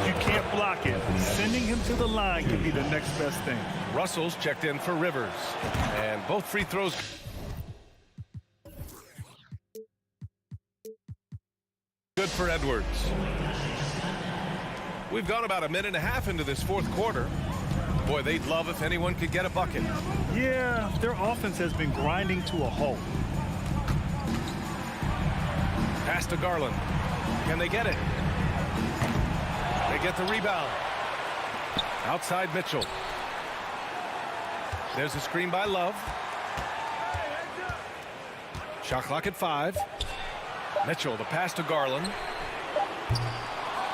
you can't block it. Sending him to the line can be the next best thing. Russell's checked in for Rivers. And both free throws. Good for Edwards. We've gone about a minute and a half into this fourth quarter. Boy, they'd love if anyone could get a bucket. Yeah, their offense has been grinding to a halt. Pass to Garland. Can they get it? They get the rebound. Outside Mitchell. There's a screen by Love. Shot clock at 5. Mitchell, the pass to Garland.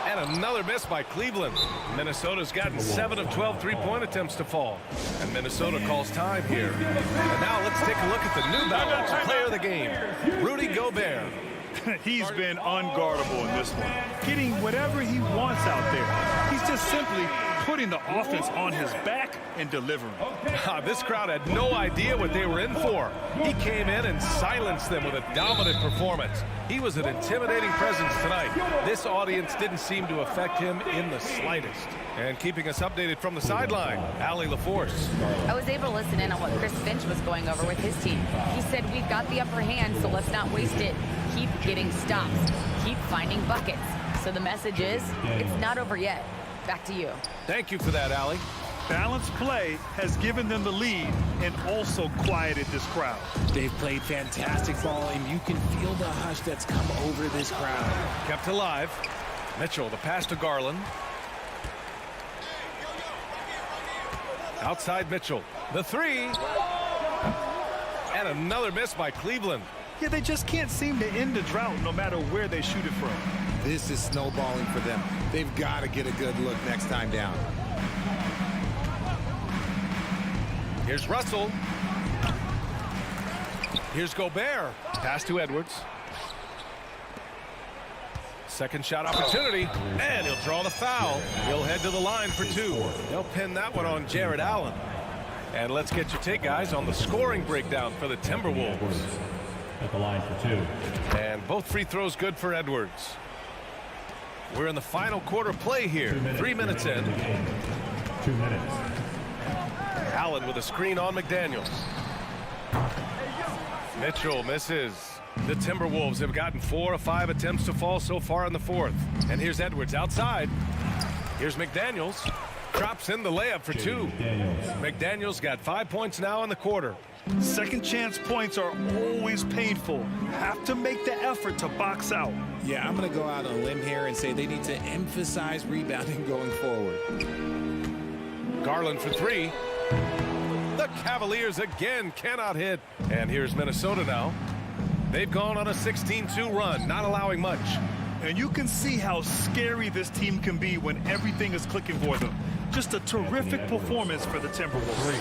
And another miss by Cleveland. Minnesota's gotten 7 of 12 three-point attempts to fall. And Minnesota calls time here. And now let's take a look at the New Balance player of the game, Rudy Gobert. He's been unguardable in this one. Getting whatever he wants out there. He's just simply putting the offense on his back and delivering. This crowd had no idea what they were in for. He came in and silenced them with a dominant performance. He was an intimidating presence tonight. This audience didn't seem to affect him in the slightest. And keeping us updated from the sideline, Allie LaForce. I was able to listen in on what Chris Finch was going over with his team. He said, we've got the upper hand, so let's not waste it. Keep getting stops. Keep finding buckets. So the message is, it's not over yet. Back to you. Thank you for that, Allie. Balanced play has given them the lead and also quieted this crowd. They've played fantastic ball, and you can feel the hush that's come over this crowd. Kept alive. Mitchell, the pass to Garland. Outside Mitchell. The 3. And another miss by Cleveland. Yeah, they just can't seem to end the drought no matter where they shoot it from. This is snowballing for them. They've got to get a good look next time down. Here's Russell. Here's Gobert. Pass to Edwards. Second shot opportunity, and he'll draw the foul. He'll head to the line for two. They'll pin that one on Jared Allen. And let's get your take, guys, on the scoring breakdown for the Timberwolves. At the line for two. And both free throws good for Edwards. We're in the final quarter play here. 3 minutes in. 2 minutes. Allen with a screen on McDaniels. Mitchell misses. The Timberwolves have gotten 4 of 5 attempts to fall so far in the fourth. And here's Edwards outside. Here's McDaniels. Drops in the layup for two. McDaniels got 5 points now in the quarter. Second chance points are always painful. Have to make the effort to box out. Yeah, I'm going to go out on a limb here and say they need to emphasize rebounding going forward. Garland for three. The Cavaliers again cannot hit. And here's Minnesota now. They've gone on a 16-2 run, not allowing much. And you can see how scary this team can be when everything is clicking for them. Just a terrific performance for the Timberwolves.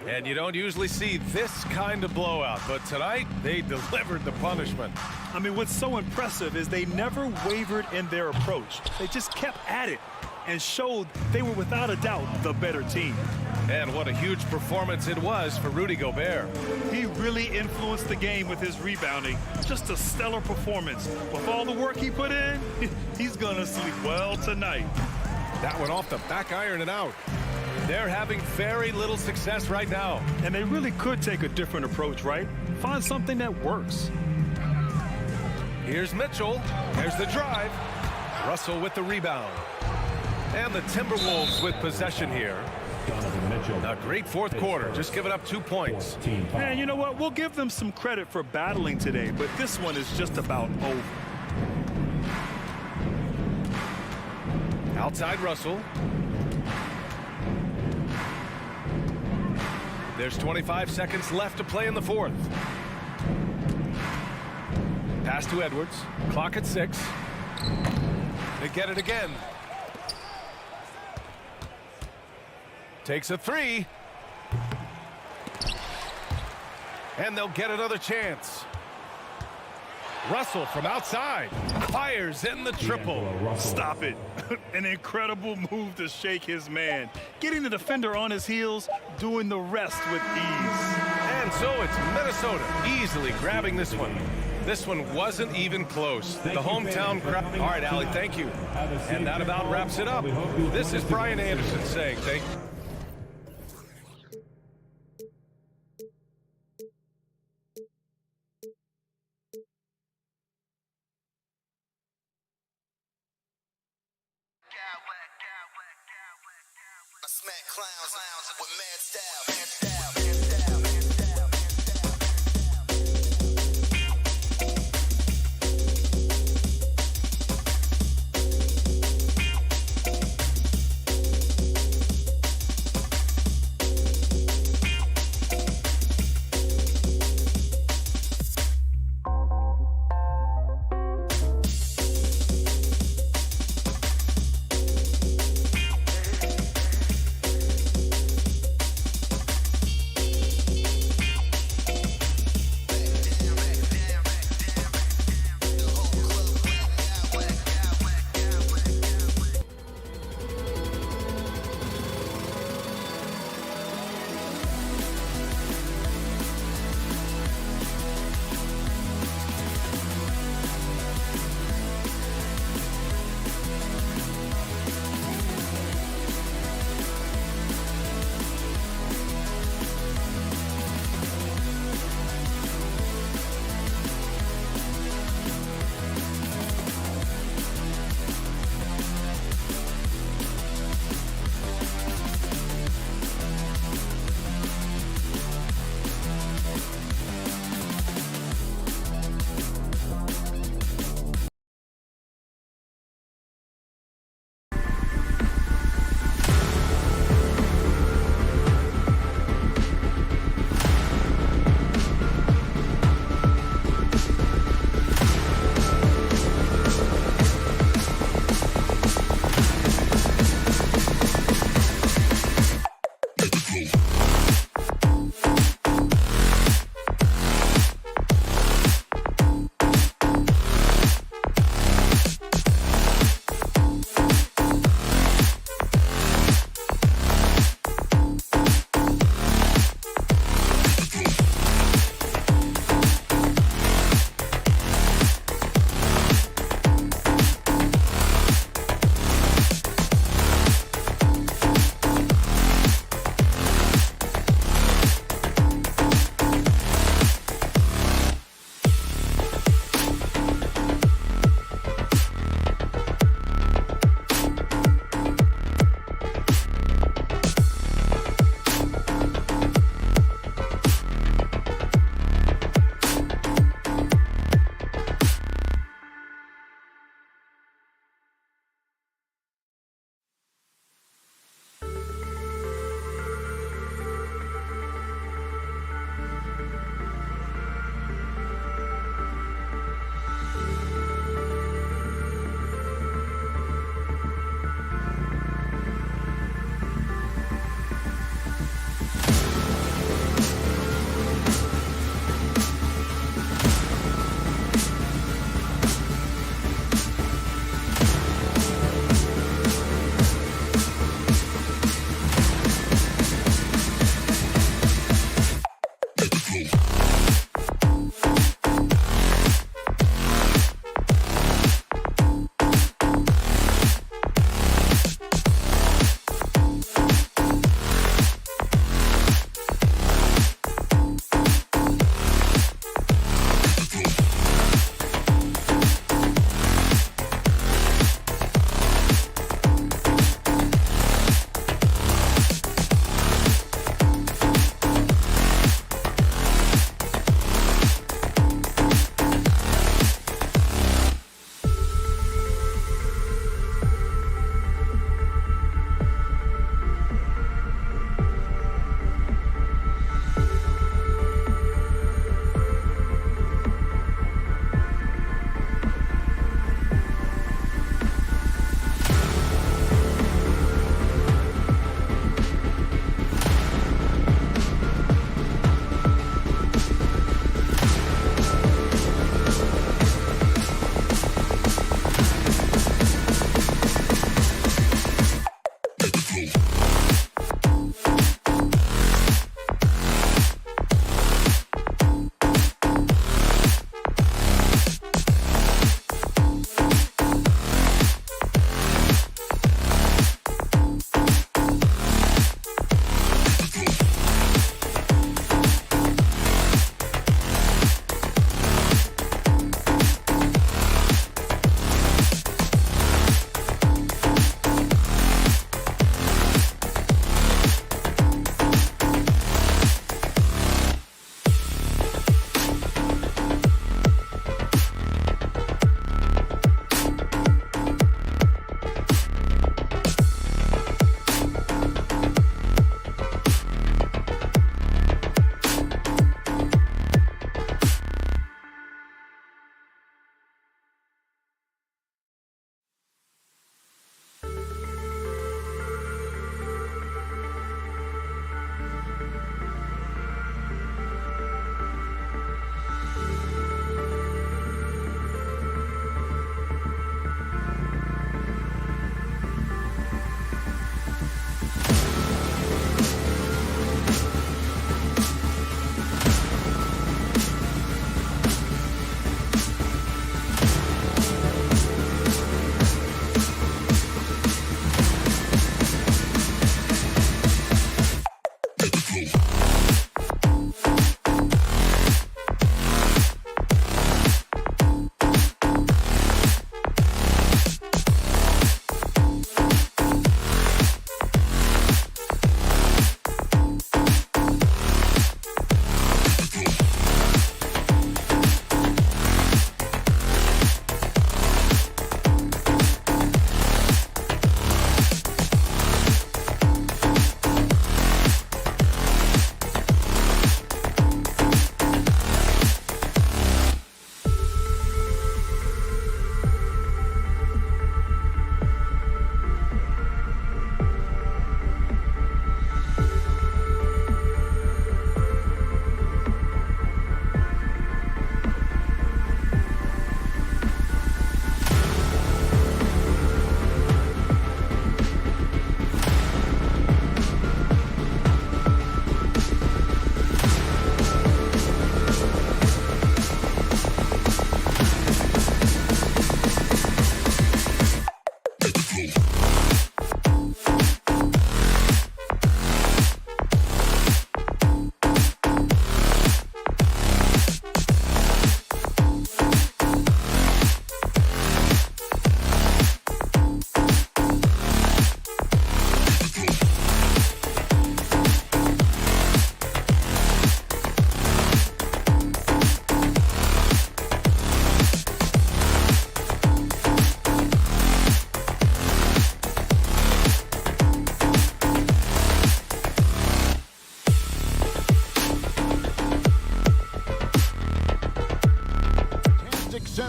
And you don't usually see this kind of blowout, but tonight they delivered the punishment. I mean, what's so impressive is they never wavered in their approach. They just kept at it and showed they were without a doubt the better team. And what a huge performance it was for Rudy Gobert. He really influenced the game with his rebounding. Just a stellar performance. With all the work he put in, he's gonna sleep well tonight. That went off the back iron and out. They're having very little success right now. And they really could take a different approach, right? Find something that works. Here's Mitchell. There's the drive. Russell with the rebound. And the Timberwolves with possession here. A great fourth quarter, just giving up 2 points. And you know what? We'll give them some credit for battling today, but this one is just about over. Outside Russell. There's 25 seconds left to play in the fourth. Pass to Edwards. Clock at 6. They get it again. Takes a three. And they'll get another chance. Russell from outside fires in the triple. Stop it. An incredible move to shake his man. Getting the defender on his heels, doing the rest with ease. And so it's Minnesota easily grabbing this one. This one wasn't even close. The hometown crowd. All right, Allie, thank you. And that about wraps it up. This is Brian Anderson saying thank you. Smack clowns with mad style.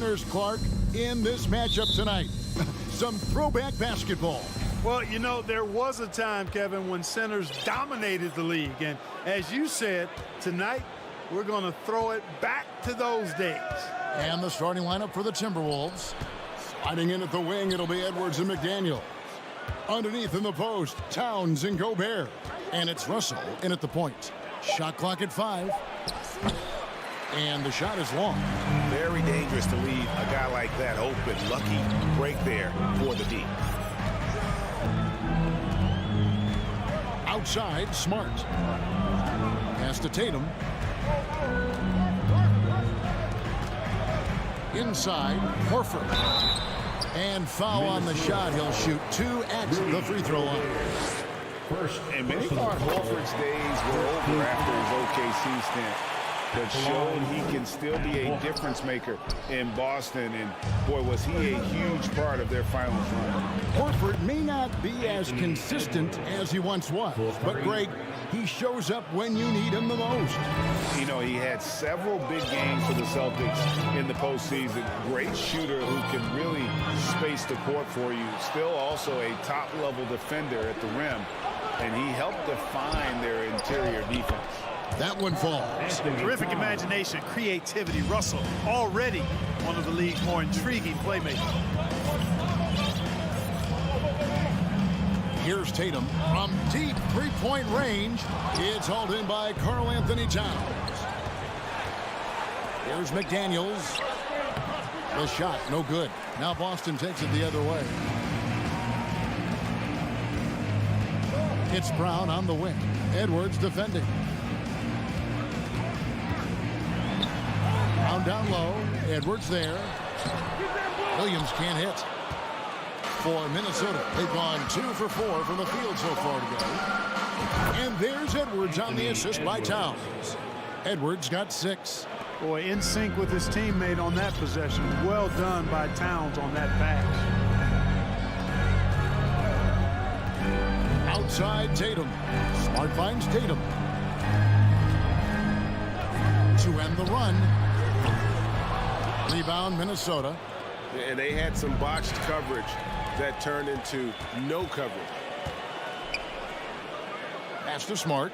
centers, Clark, in this matchup tonight. Some throwback basketball. Well, you know, there was a time, Kevin, when centers dominated the league. And as you said, tonight we're going to throw it back to those days. And the starting lineup for the Timberwolves. Sliding in at the wing, it'll be Edwards and McDaniel. Underneath in the post, Towns and Gobert. And it's Russell in at the point. Shot clock at 5. And the shot is long. Very dangerous to leave a guy like that open. Lucky break there for the D. Outside, Smart. Pass to Tatum. Inside, Horford. And foul on the shot. He'll shoot 2 at the free throw line. And many thought Horford's days were over after his OKC stint, but showed he can still be a difference maker in Boston. And boy, was he a huge part of their finals run. Horford may not be as consistent as he once was, but Greg, he shows up when you need him the most. You know, he had several big games for the Celtics in the postseason. Great shooter who can really space the court for you. Still also a top-level defender at the rim, and he helped define their interior defense. That one falls. Terrific imagination, creativity. Russell already one of the league's more intriguing playmakers. Here's Tatum from deep three-point range. It's hauled in by Karl-Anthony Towns. Here's McDaniels. The shot, no good. Now Boston takes it the other way. It's Brown on the wing. Edwards defending. Brown down low. Edwards there. Williams can't hit. For Minnesota, they've gone 2 for 4 from the field so far today. And there's Edwards on the assist by Towns. Edwards got 6. Boy, in sync with his teammate on that possession. Well done by Towns on that pass. Outside Tatum. Smart finds Tatum. To end the run. Rebound Minnesota. And they had some botched coverage that turned into no coverage. Pass to Smart.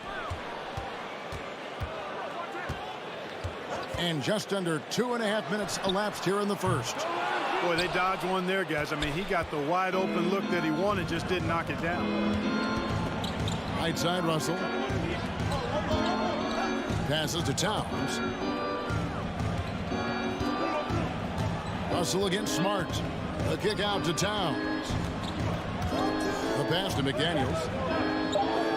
And just under 2.5 minutes elapsed here in the first. Boy, they dodged one there, guys. I mean, he got the wide open look that he wanted, just didn't knock it down. Right side, Russell. Passes to Towns. Russell against Smart. The kick out to Towns. The pass to McDaniels.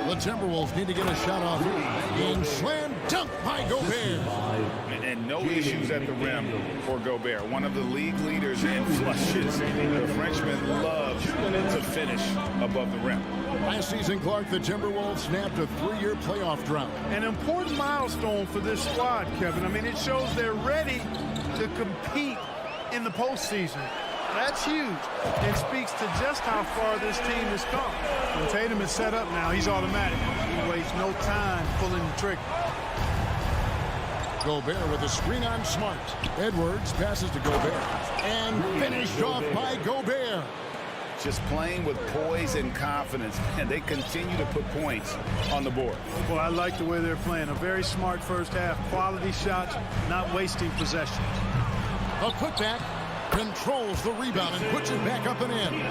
The Timberwolves need to get a shot off. And slam dunk by Gobert. And no issues at the rim for Gobert. One of the league leaders in flushes. The Frenchman loves to finish above the rim. Last season, Clark, the Timberwolves snapped a 3-year playoff drought. An important milestone for this squad, Kevin. I mean, it shows they're ready to compete in the postseason. That's huge and speaks to just how far this team has come. When Tatum is set up now, he's automatic. He wastes no time pulling the trigger. Gobert with a screen on Smart. Edwards passes to Gobert. And finished off by Gobert. Just playing with poise and confidence, and they continue to put points on the board. Well, I like the way they're playing. A very smart first half. Quality shots, not wasting possessions. A putback. Controls the rebound and puts it back up and in.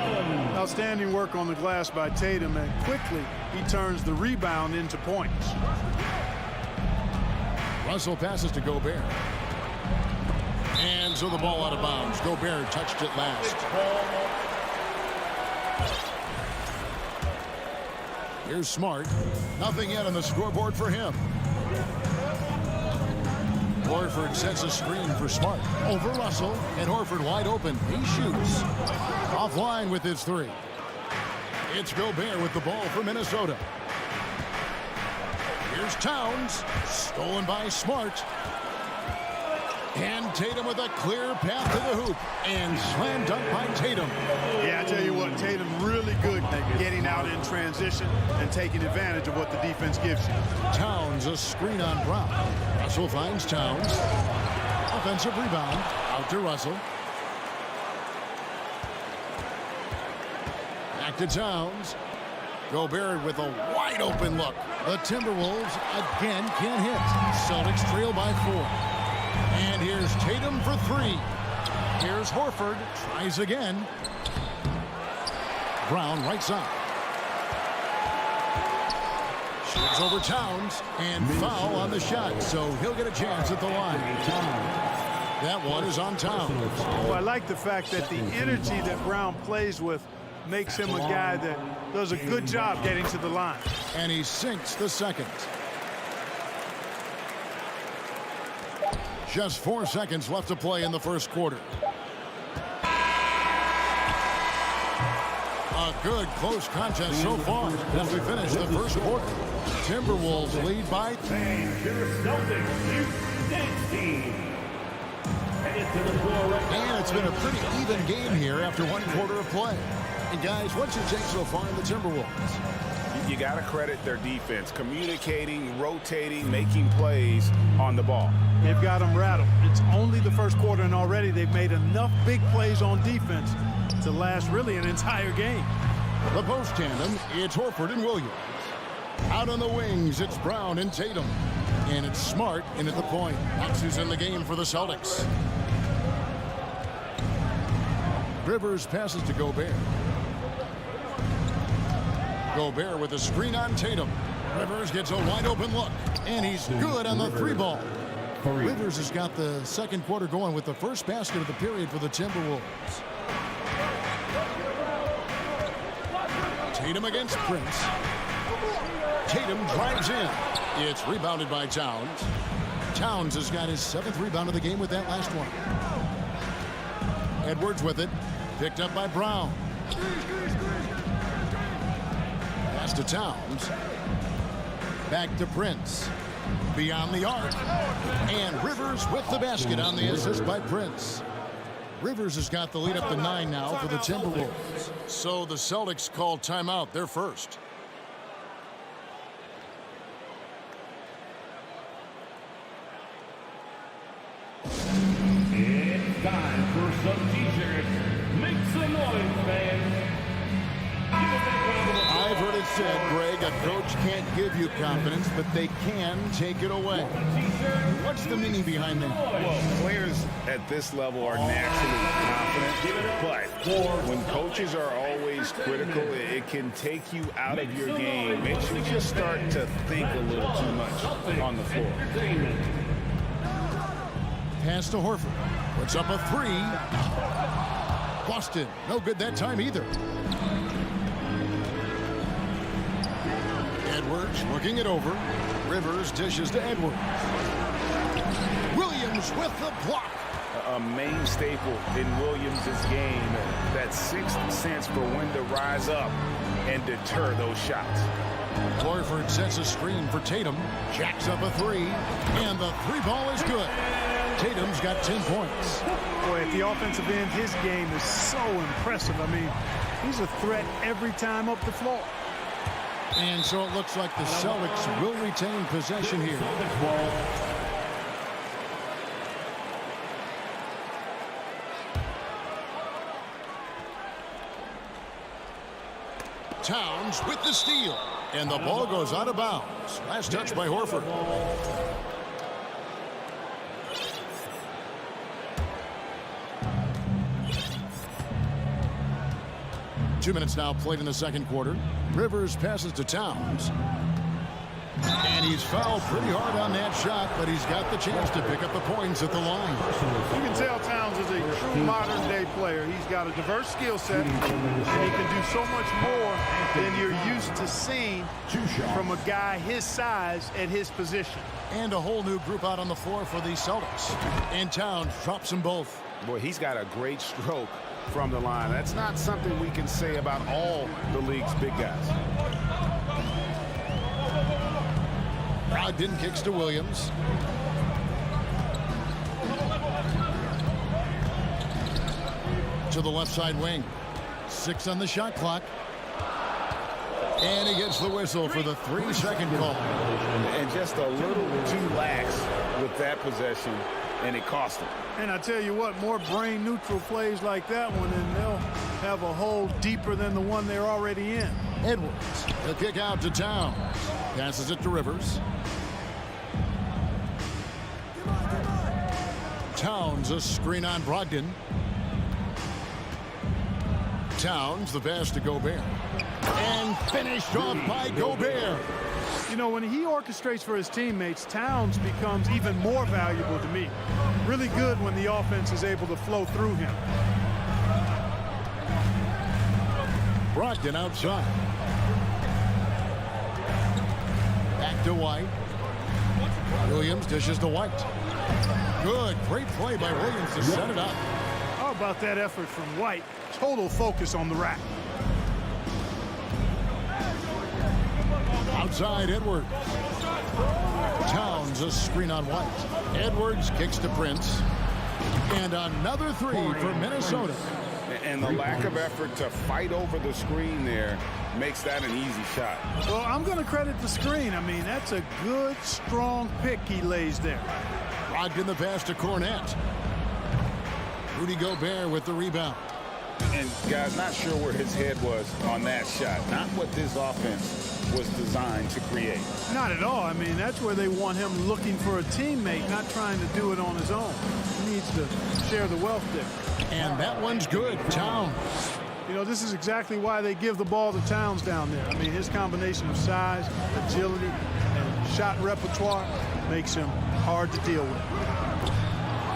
Outstanding work on the glass by Tatum, and quickly he turns the rebound into points. Russell passes to Gobert. And so the ball out of bounds. Gobert touched it last. Here's Smart. Nothing yet on the scoreboard for him. Horford sets a screen for Smart. Over Russell, and Horford wide open. He shoots. Offline with his 3. It's Gobert with the ball for Minnesota. Here's Towns. Stolen by Smart. And Tatum with a clear path to the hoop. And slam dunk by Tatum. Yeah, I tell you what, Tatum really good at getting out in transition and taking advantage of what the defense gives you. Towns, a screen on Brown. Russell finds Towns. Offensive rebound. Out to Russell. Back to Towns. Gobert with a wide open look. The Timberwolves again can't hit. Celtics trail by 4. And here's Tatum for 3. Here's Horford. Tries again. Brown right side. Shoots over Towns. And foul on the shot. So he'll get a chance at the line. That one is on Towns. Well, I like the fact that the energy that Brown plays with makes him a guy that does a good job getting to the line. And he sinks the second. Just 4 seconds left to play in the first quarter. A good close contest so far as we finish the first quarter. Timberwolves lead by 3. And it's been a pretty even game here after 1 quarter of play. And guys, what's your take so far in the Timberwolves? You got to credit their defense, communicating, rotating, making plays on the ball. They've got them rattled. It's only the first quarter, and already they've made enough big plays on defense to last really an entire game. The post tandem, it's Horford and Williams. Out on the wings, it's Brown and Tatum. And it's Smart in at the point. That's who's in the game for the Celtics. Rivers passes to Gobert. Gobert with a screen on Tatum. Rivers gets a wide open look. And he's good on the 3-ball. Rivers has got the second quarter going with the first basket of the period for the Timberwolves. Tatum against Prince. Tatum drives in. It's rebounded by Towns. Towns has got his 7th rebound of the game with that last one. Edwards with it. Picked up by Brown. Pass to Towns. Back to Prince. Beyond the arc. And Rivers with the basket on the assist by Prince. Rivers has got the lead up to 9 now for the Timberwolves. So the Celtics call timeout, their first. It's time for some t-shirts. Make some noise, fans. I've heard it said, Greg, a coach can't give you confidence, but they can take it away. What's the meaning behind that? Well, players at this level are naturally confident, but when coaches are always critical, it can take you out of your game. Makes you just start to think a little too much on the floor. Pass to Horford. Puts up a 3. Boston, no good that time either. Edwards working it over. Rivers dishes to Edwards. Williams with the block. A main staple in Williams' game, that 6th sense for when to rise up and deter those shots. Horford sets a screen for Tatum. Jacks up a 3. And the 3-ball is good. Tatum's got 10 points. Boy, at the offensive end, his game is so impressive. I mean, he's a threat every time up the floor. And so it looks like the Celtics will retain possession here. Towns with the steal. And the ball goes out of bounds. Last touch by Horford. 2 minutes now played in the second quarter. Rivers passes to Towns. And he's fouled pretty hard on that shot, but he's got the chance to pick up the points at the line. You can tell Towns is a true modern-day player. He's got a diverse skill set, and he can do so much more than you're used to seeing from a guy his size at his position. And a whole new group out on the floor for the Celtics. And Towns drops them both. Boy, he's got a great stroke from the line. That's not something we can say about all the league's big guys. Brogdon kicks to Williams. To the left side wing. 6 on the shot clock. And he gets the whistle for the 3-second call. And just a little too lax with that possession. and it cost them. And I tell you what, more brain-neutral plays like that one, and they'll have a hole deeper than the one they're already in. Edwards, the kick out to Towns. Passes it to Rivers. Towns, a screen on Brogdon. Towns, the pass to Gobert. And finished off by Gobert. You know, when he orchestrates for his teammates, Towns becomes even more valuable to me. Really good when the offense is able to flow through him. Brogdon outside. Back to White. Williams dishes to White. Good, great play by Williams to set it up. How about that effort from White? Total focus on the rack. Outside Edwards. Towns, a screen on White. Edwards kicks to Prince. And another three for Minnesota. And the lack of effort to fight over the screen there makes that an easy shot. Well, I'm going to credit the screen. I mean, that's a good, strong pick he lays there. Brogdon the pass to Cornette. Rudy Gobert with the rebound. And, guys, not sure where his head was on that shot. Not what this offense was designed to create. Not at all. I mean, that's where they want him looking for a teammate, not trying to do it on his own. He needs to share the wealth there. And that one's good. Towns. You know, this is exactly why they give the ball to Towns down there. I mean, his combination of size, agility, and shot repertoire makes him hard to deal with.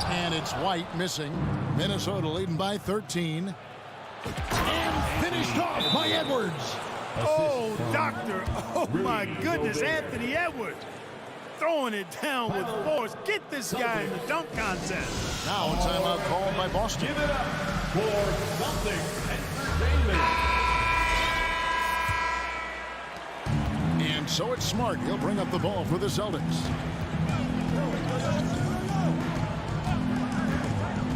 And it's White missing. Minnesota leading by 13. And finished off by Edwards. Oh, doctor. Oh, my goodness. Anthony Edwards throwing it down with force. Get this guy in the dunk contest. Now a timeout called by Boston. Give it up for Celtics Entertainment. And so it's Smart. He'll bring up the ball for the Celtics.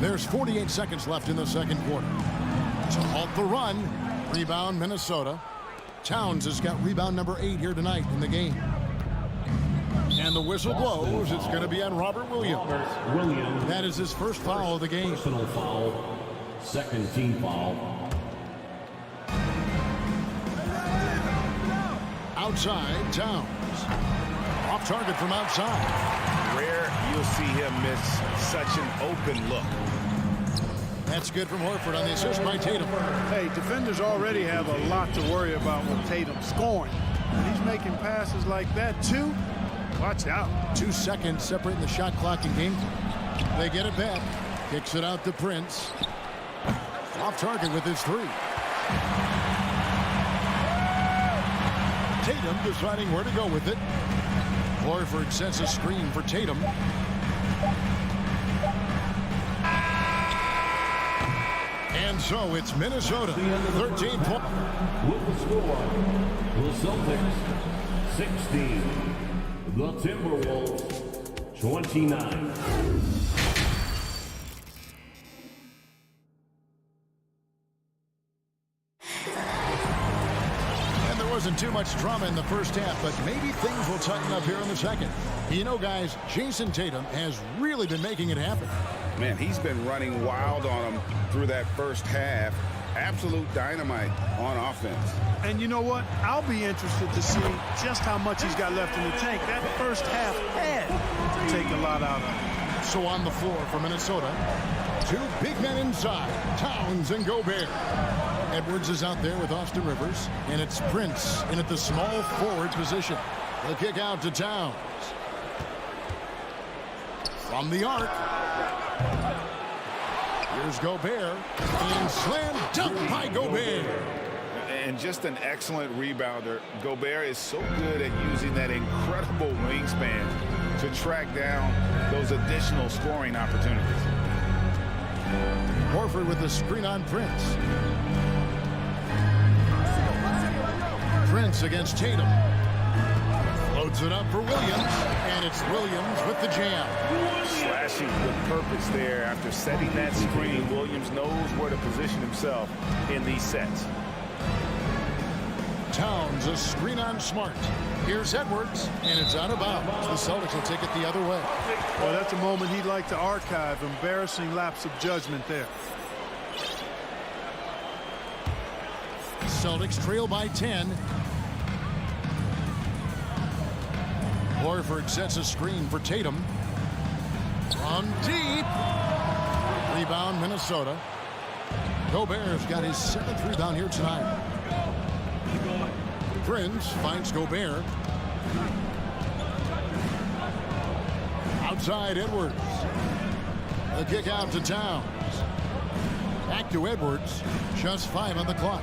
There's 48 seconds left in the second quarter. To halt the run, rebound Minnesota. Towns has got rebound number 8 here tonight in the game. And the whistle blows. It's going to be on Robert Williams. That is his first foul of the game. Personal foul, second team foul. Outside, Towns. Off target from outside. Rare you'll see him miss such an open look. That's good from Horford on the assist by Tatum. Hey, defenders already have a lot to worry about with Tatum scoring. When he's making passes like that, too, watch out. 2 seconds separating the shot clock and game. They get it back. Kicks it out to Prince. Off target with his 3. Tatum deciding where to go with it. Horford sets a screen for Tatum. And so it's Minnesota, 13 points. With the score, the Celtics 16, the Timberwolves 29. And there wasn't too much drama in the first half, but maybe things will tighten up here in the second. You know, guys, Jason Tatum has really been making it happen. Man, he's been running wild on him through that first half. Absolute dynamite on offense. And you know what? I'll be interested to see just how much he's got left in the tank. That first half had to take a lot out of him. So on the floor for Minnesota, 2 big men inside, Towns and Gobert. Edwards is out there with Austin Rivers, and it's Prince in at the small forward position. The kick out to Towns. From the arc. Here's Gobert. And slam dunk by Gobert. And just an excellent rebounder. Gobert is so good at using that incredible wingspan to track down those additional scoring opportunities. Horford with the screen on Prince. Prince against Tatum. Loads it up for Williams, and it's Williams with the jam. Slashing with purpose there. After setting that screen, Williams knows where to position himself in these sets. Towns, a screen on Smart. Here's Edwards, and it's out of bounds. The Celtics will take it the other way. Well, that's a moment he'd like to archive. Embarrassing lapse of judgment there. Celtics trail by 10. Horford sets a screen for Tatum. From deep. Rebound, Minnesota. Gobert's got his 7th rebound here tonight. Prince finds Gobert. Outside Edwards. The kick out to Towns. Back to Edwards. Just 5 on the clock.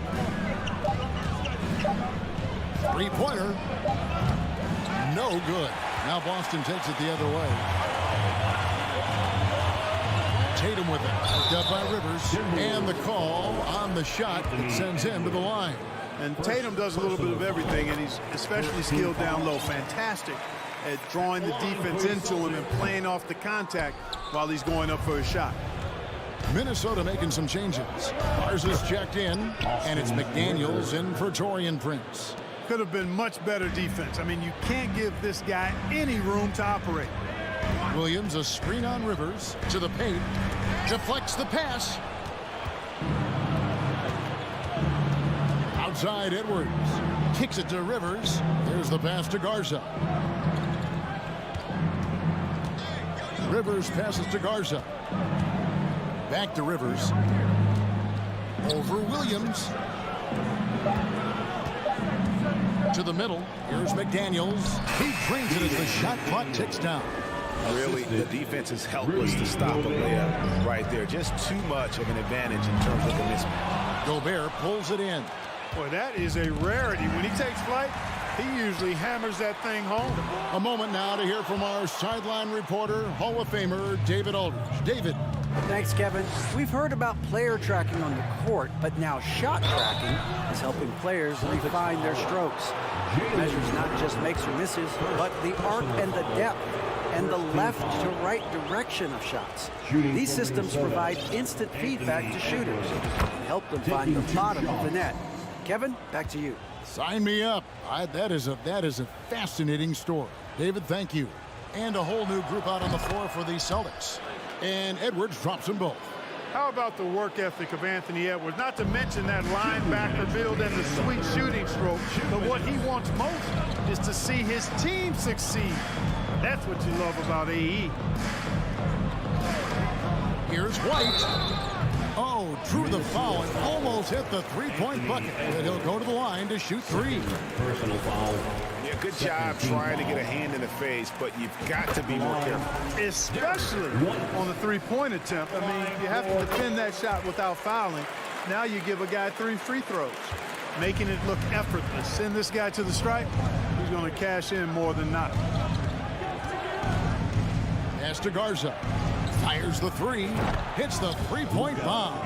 Three-pointer. No good. Now Boston takes it the other way. Tatum with it. Picked up by Rivers. And the call on the shot that sends him to the line. And Tatum does a little bit of everything, and he's especially skilled down low. Fantastic at drawing the defense into him and playing off the contact while he's going up for a shot. Minnesota making some changes. Garza's checked in, and it's McDaniels in for Taurean Prince. Could have been much better defense. I mean, you can't give this guy any room to operate. Williams, a screen on Rivers to the paint. Deflects the pass. Outside Edwards. Kicks it to Rivers. Here's the pass to Garza. Rivers passes to Garza. Back to Rivers. Over Williams. To the middle. Here's McDaniels. He brings it as the shot clock ticks down. Really, the defense is helpless to stop a layup right there. Just too much of an advantage in terms of the mismatch. Gobert pulls it in. Boy, that is a rarity. When he takes flight, he usually hammers that thing home. A moment now to hear from our sideline reporter, Hall of Famer David Aldridge. David. Thanks, Kevin. We've heard about player tracking on the court, but now shot tracking is helping players refine their strokes. It measures not just makes or misses, but the arc and the depth and the left to right direction of shots. These systems provide instant feedback to shooters and help them find the bottom of the net. Kevin, back to you. Sign me up. That is a fascinating story. David, thank you. And a whole new group out on the floor for the Celtics. And Edwards drops them both. How about the work ethic of Anthony Edwards? Not to mention that linebacker build and the sweet shooting stroke. But what he wants most is to see his team succeed. That's what you love about AE. Here's White. Oh, drew the foul and almost hit the three-point bucket. But he'll go to the line to shoot 3. Personal foul. Yeah, good job trying to get a hand in the face, but you've got to be more careful. Especially on the three-point attempt. I mean, you have to defend that shot without fouling. Now you give a guy 3 free throws, making it look effortless. Send this guy to the stripe, he's going to cash in more than not. Pass to Garza. Fires the 3. Hits the three-point bomb.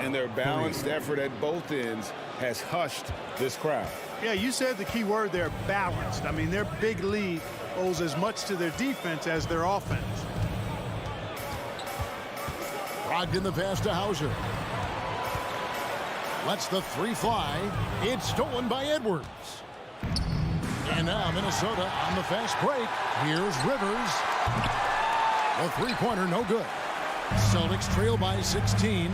And their balanced effort at both ends has hushed this crowd. Yeah, you said the key word there, balanced. I mean, their big lead owes as much to their defense as their offense. Rocked in the pass to Hauser. Lets the 3 fly. It's stolen by Edwards. And now Minnesota on the fast break. Here's Rivers. The three-pointer, no good. Celtics trail by 16.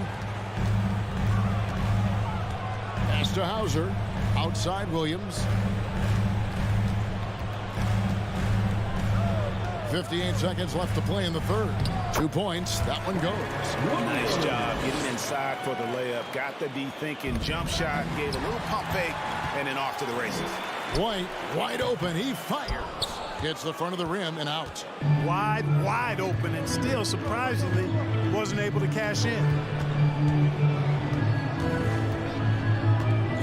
Pass to Hauser. Outside Williams. 58 seconds left to play in the third. 2 points. That one goes. Nice job getting inside for the layup. Got the D thinking. Jump shot. Gave a little pump fake. And then off to the races. White wide open. He fires. Hits the front of the rim and out. Wide open, and still, surprisingly, wasn't able to cash in.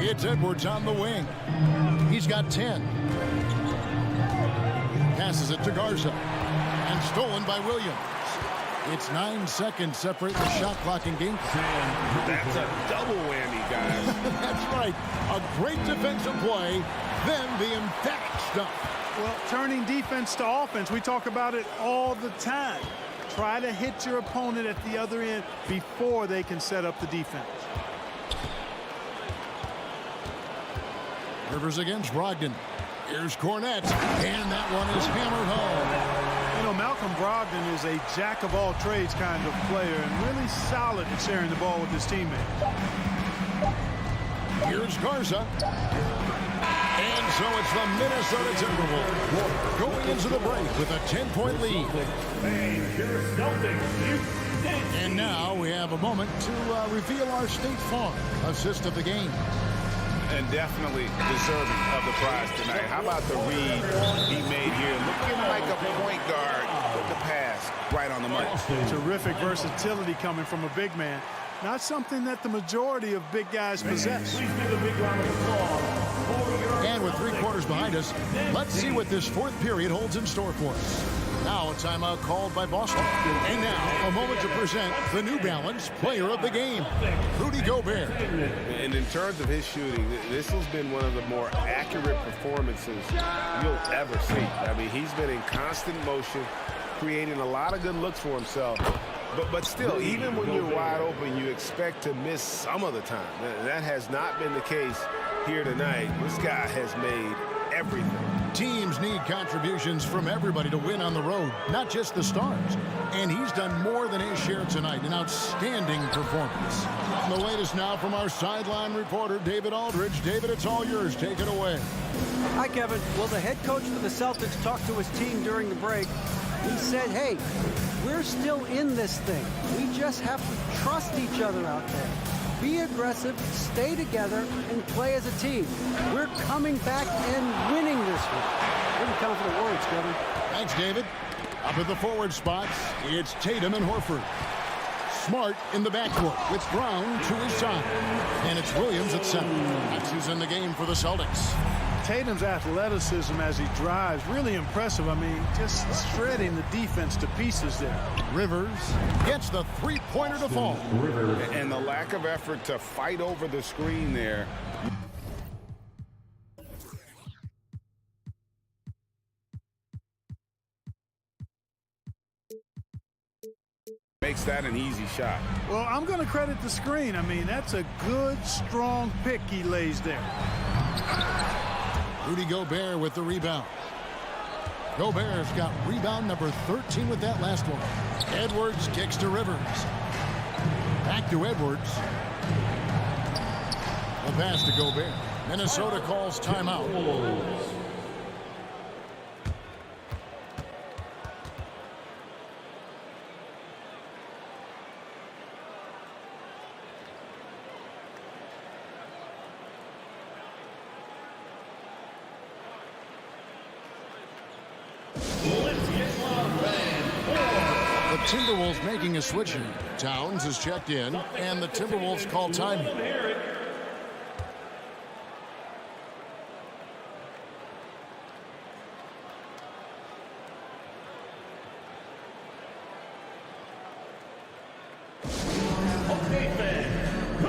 It's Edwards on the wing. He's got 10. Passes it to Garza. And stolen by Williams. It's 9 seconds separate the shot clock and game. That's a double whammy, guys. That's right. A great defensive play, then the emphatic stuff. Well, turning defense to offense, we talk about it all the time. Try to hit your opponent at the other end before they can set up the defense. Rivers against Brogdon. Here's Cornette, and that one is hammered home. You know, Malcolm Brogdon is a jack-of-all-trades kind of player and really solid at sharing the ball with his teammates. Here's Garza. And so it's the Minnesota Timberwolves going into the break with a 10-point lead. And now we have a moment to reveal our State Farm assist of the game. And definitely deserving of the prize tonight. How about the read he made here? Looking like a point guard with the pass right on the money. Terrific versatility coming from a big man. Not something that the majority of big guys possess. And with 3 quarters behind us, let's see what this fourth period holds in store for us. Now a timeout called by Boston. And now a moment to present the New Balance Player of the Game, Rudy Gobert. And in terms of his shooting, this has been one of the more accurate performances you'll ever see. I mean, he's been in constant motion, creating a lot of good looks for himself. But still, even when you're wide open, you expect to miss some of the time. That has not been the case here tonight. This guy has made everything. Teams need contributions from everybody to win on the road, not just the stars. And he's done more than his share tonight. An outstanding performance. And the latest now from our sideline reporter, David Aldridge. David, it's all yours. Take it away. Hi, Kevin. Well, the head coach for the Celtics talked to his team during the break. He said, hey, we're still in this thing. We just have to trust each other out there. Be aggressive, stay together, and play as a team. We're coming back and winning this one. Pretty confident words, Kevin. Thanks, David. Up at the forward spots, it's Tatum and Horford. Smart in the backcourt with Brown to his side. And it's Williams at center. That's who's in the game for the Celtics. Tatum's athleticism as he drives, really impressive. I mean, just shredding the defense to pieces there. Rivers gets the three-pointer to fall. And the lack of effort to fight over the screen there. Makes that an easy shot. Well, I'm going to credit the screen. I mean, that's a good, strong pick he lays there. Rudy Gobert with the rebound. Gobert's got rebound number 13 with that last one. Edwards kicks to Rivers. Back to Edwards. The pass to Gobert. Minnesota calls timeout. Timberwolves making a switch here. Towns is checked in, and the Timberwolves call time. Okay, fans, who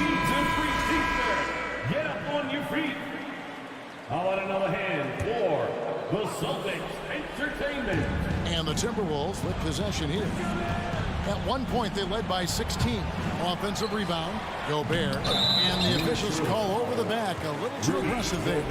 needs a free seat? Get up on your feet. How about another hand for the Celtics Entertainment? And the Timberwolves with possession here. At one point, they led by 16. Offensive rebound, Gobert, and the officials call over the back. A little too aggressive there.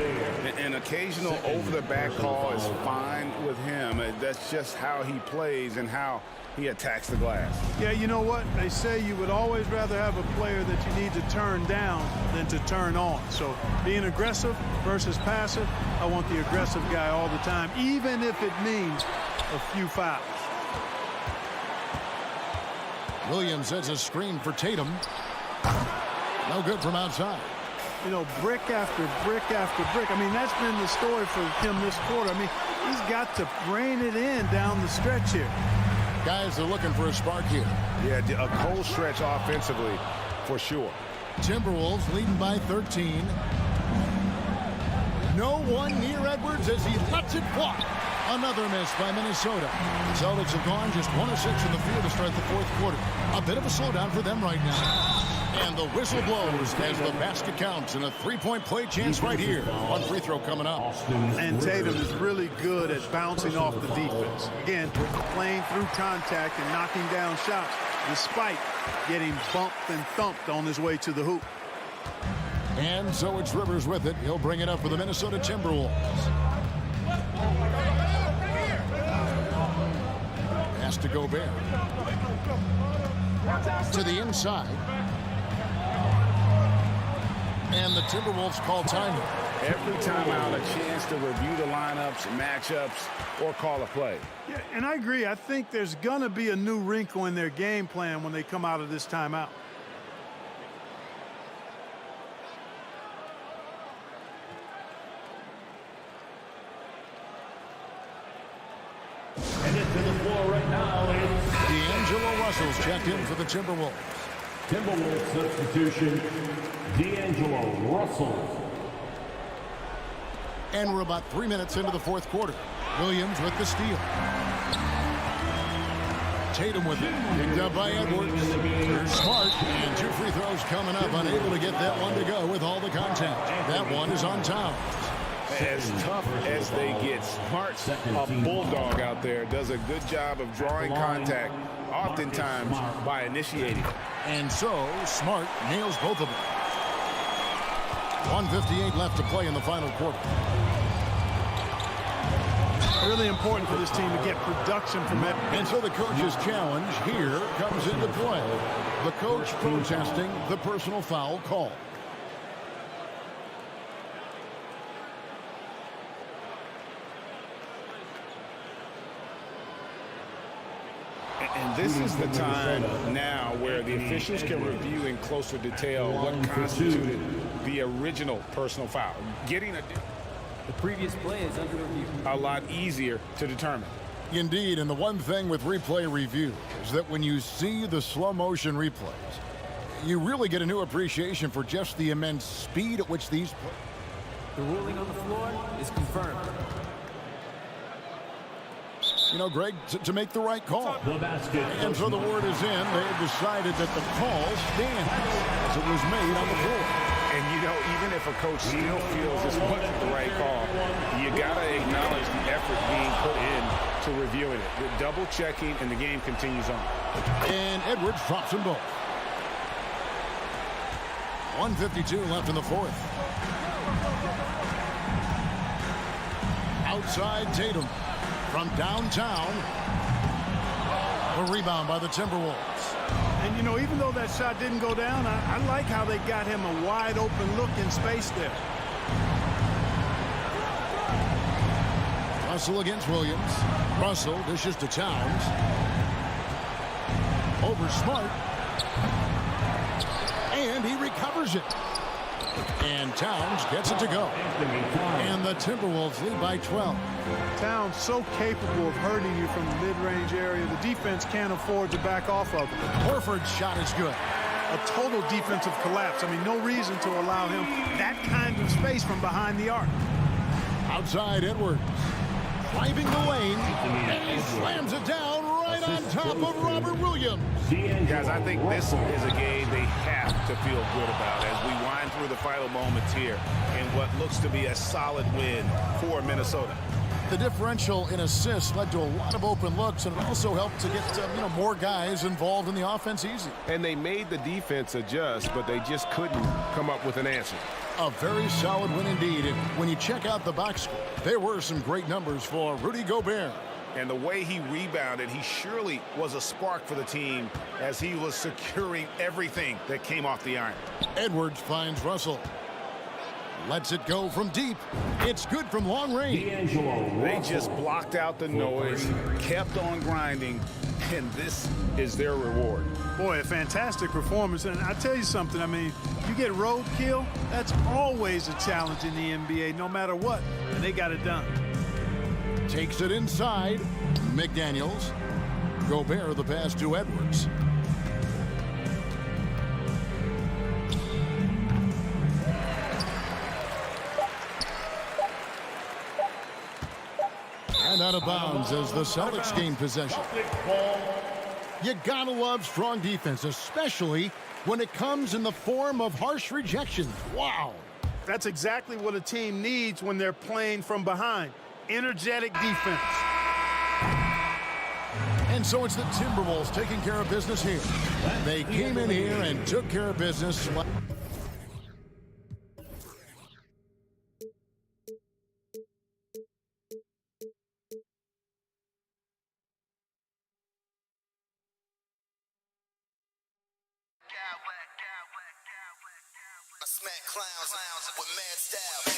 An occasional over-the-back call is fine with him. That's just how he plays and how he attacks the glass. Yeah, you know what? They say you would always rather have a player that you need to turn down than to turn on. So being aggressive versus passive, I want the aggressive guy all the time, even if it means a few fouls. Williams sets a screen for Tatum. No good from outside. You know, brick after brick after brick. I mean, that's been the story for him this quarter. I mean, he's got to rein it in down the stretch here. Guys are looking for a spark here. Yeah, a cold stretch offensively for sure. Timberwolves leading by 13. No one near Edwards as he lets it fly. Another miss by Minnesota. The Celtics have gone just 1 of 6 in the field to start the fourth quarter. A bit of a slowdown for them right now. And the whistle blows as the basket counts, and a three-point play chance right here. One free throw coming up. And Tatum is really good at bouncing off the defense. Again, playing through contact and knocking down shots, despite getting bumped and thumped on his way to the hoop. And so it's Rivers with it. He'll bring it up for the Minnesota Timberwolves. Pass to Gobert. To the inside. And the Timberwolves call time. Every timeout, a chance to review the lineups, matchups, or call a play. Yeah, and I agree. I think there's going to be a new wrinkle in their game plan when they come out of this timeout. And into the floor right now is D'Angelo Russell's checked in for the Timberwolves. Timberwolves substitution, D'Angelo Russell. And we're about 3 minutes into the fourth quarter. Williams with the steal. Tatum with it. Picked up by Edwards. Here's Smart. And 2 free throws coming up. Unable to get that one to go with all the contact. That one is on Towns. As tough as they get, Smart's a bulldog out there. Does a good job of drawing contact, oftentimes by initiating. And so Smart nails both of them. 1:58 left to play in the final quarter. Really important for this team to get production from it. And so the coach's challenge here comes into play. The coach protesting the personal foul call. And this is the time now where the officials can review in closer detail what constituted the original personal foul. Getting the previous play is under review. A lot easier to determine. Indeed, and the one thing with replay review is that when you see the slow motion replays, you really get a new appreciation for just the immense speed at which these plays. The ruling on the floor is confirmed. You know, Greg, to make the right call. The basket. And so the word is in. They have decided that the call stands as it was made on the floor. And, you know, even if a coach still feels this wasn't the right call, you got to acknowledge the effort being put in to reviewing it. The double checking, and the game continues on. And Edwards drops them both. 1:52 left in the fourth. Outside Tatum. From downtown, a rebound by the Timberwolves. And, you know, even though that shot didn't go down, I like how they got him a wide-open look in space there. Russell against Williams. Russell dishes to Towns. Over Smart. And he recovers it. And Towns gets it to go. And the Timberwolves lead by 12. Towns so capable of hurting you from the mid-range area. The defense can't afford to back off of it. Horford's shot is good. A total defensive collapse. I mean, no reason to allow him that kind of space from behind the arc. Outside Edwards. Driving the lane. And he slams it down right on top of Robert Williams. Guys, I think this is a game they have to feel good about as we wind through the final moments here in what looks to be a solid win for Minnesota. The differential in assists led to a lot of open looks, and it also helped to get more guys involved in the offense easy. And they made the defense adjust, but they just couldn't come up with an answer. A very solid win indeed. And when you check out the box score, there were some great numbers for Rudy Gobert. And the way he rebounded, he surely was a spark for the team as he was securing everything that came off the iron. Edwards finds Russell. Lets it go from deep. It's good from long range. They just blocked out the noise, kept on grinding, and this is their reward. Boy, a fantastic performance. And I tell you something, I mean, you get roadkill, that's always a challenge in the NBA, no matter what. And they got it done. Takes it inside. McDaniels. Gobert the pass to Edwards. And out of bounds as the Celtics gain possession. You gotta love strong defense, especially when it comes in the form of harsh rejections. Wow. That's exactly what a team needs when they're playing from behind. Energetic defense. And so it's the Timberwolves taking care of business here. They came in here and took care of business. clowns with mad style.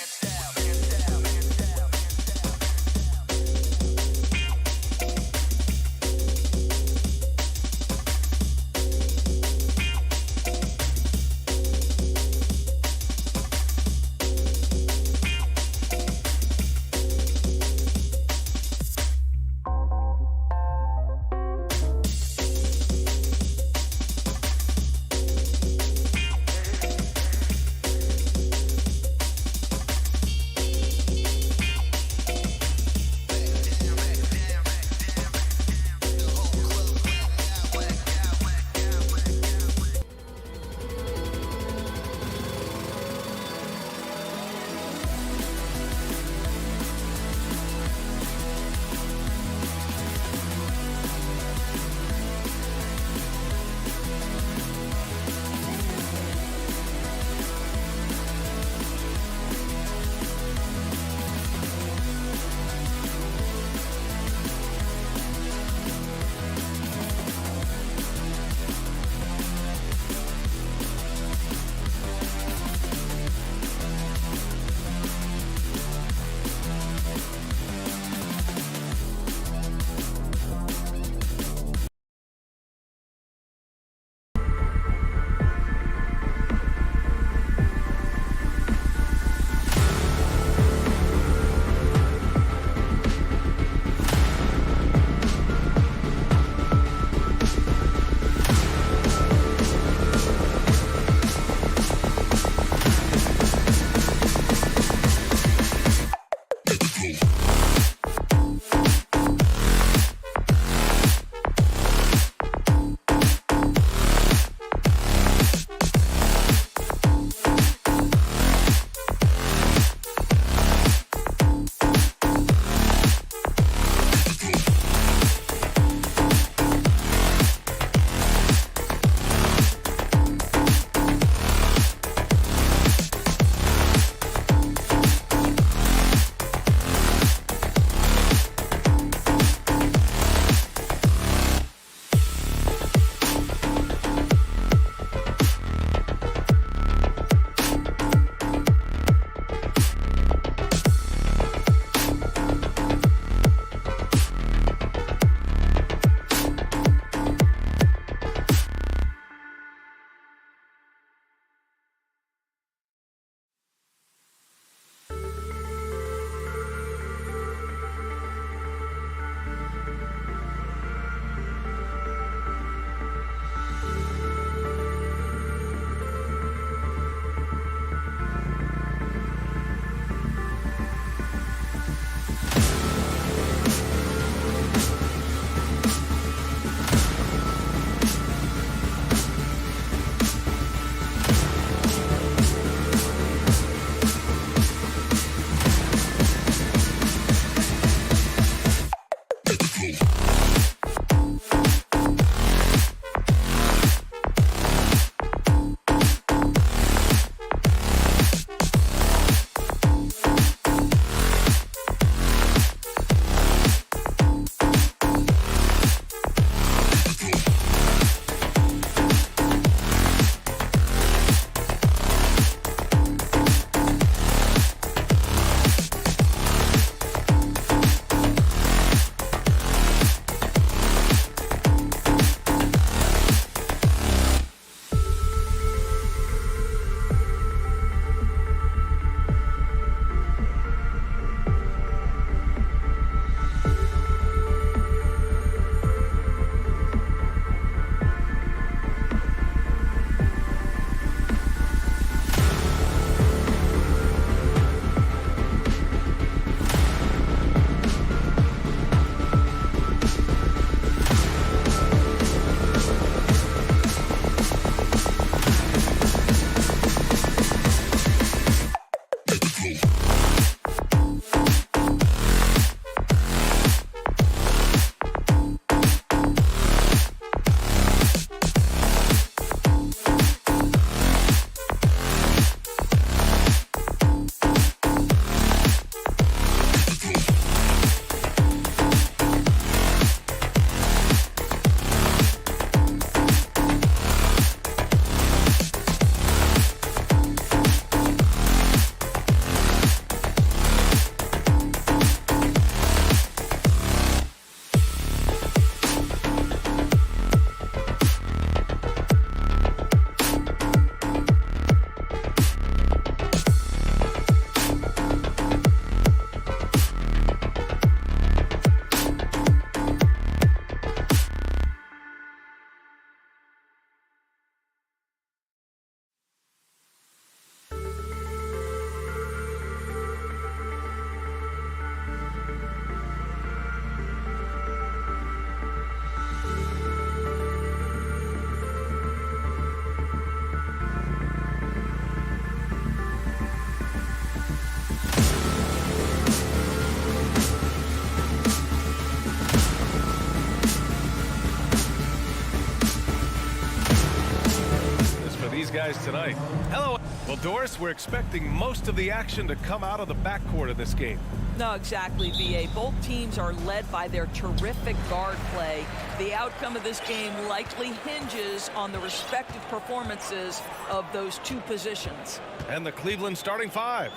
guys tonight. Hello. Well, Doris, we're expecting most of the action to come out of the backcourt of this game. No, exactly, VA. Both teams are led by their terrific guard play. The outcome of this game likely hinges on the respective performances of those two positions. And the Cleveland starting five.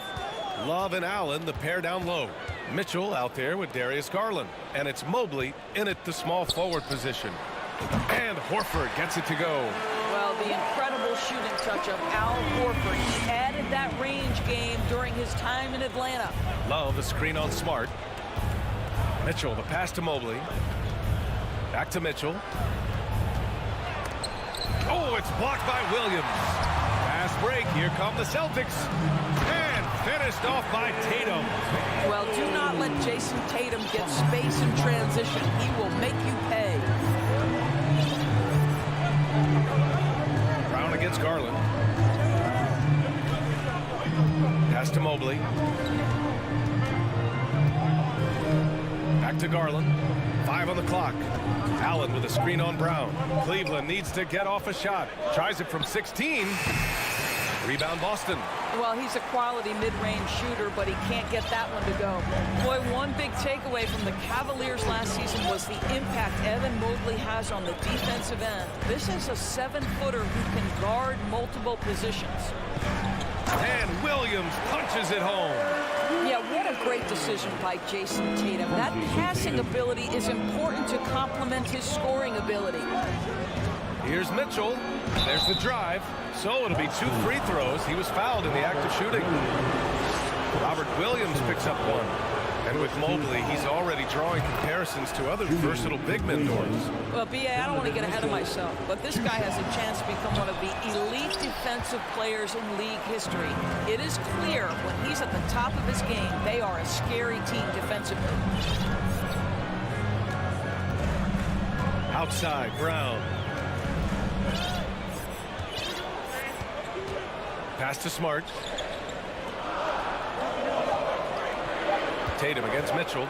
Love and Allen, the pair down low. Mitchell out there with Darius Garland. And it's Mobley in at the small forward position. And Horford gets it to go. Well, the incredible shooting touch of Al Horford. He added that range game during his time in Atlanta. Love, the screen on Smart. Mitchell, the pass to Mobley. Back to Mitchell. Oh, it's blocked by Williams. Fast break. Here come the Celtics. And finished off by Tatum. Well, do not let Jason Tatum get space in transition. He will make you pay. Brown against Garland. Pass to Mobley. Back to Garland. 5 on the clock. Allen with a screen on Brown. Cleveland needs to get off a shot. Tries it from 16. Rebound Boston. Well, he's a quality mid-range shooter, but he can't get that one to go. Boy, one big takeaway from the Cavaliers last season was the impact Evan Mobley has on the defensive end. This is a 7-footer who can guard multiple positions. And Williams punches it home. Yeah, what a great decision by Jason Tatum. That passing ability is important to complement his scoring ability. Here's Mitchell. There's the drive. So it'll be 2 free throws. He was fouled in the act of shooting. Robert Williams picks up 1. And with Mobley, he's already drawing comparisons to other versatile big men doors. Well, B.A., I don't want to get ahead of myself, but this guy has a chance to become one of the elite defensive players in league history. It is clear when he's at the top of his game, they are a scary team defensively. Outside, Brown. Pass to Smart. Tatum against Mitchell.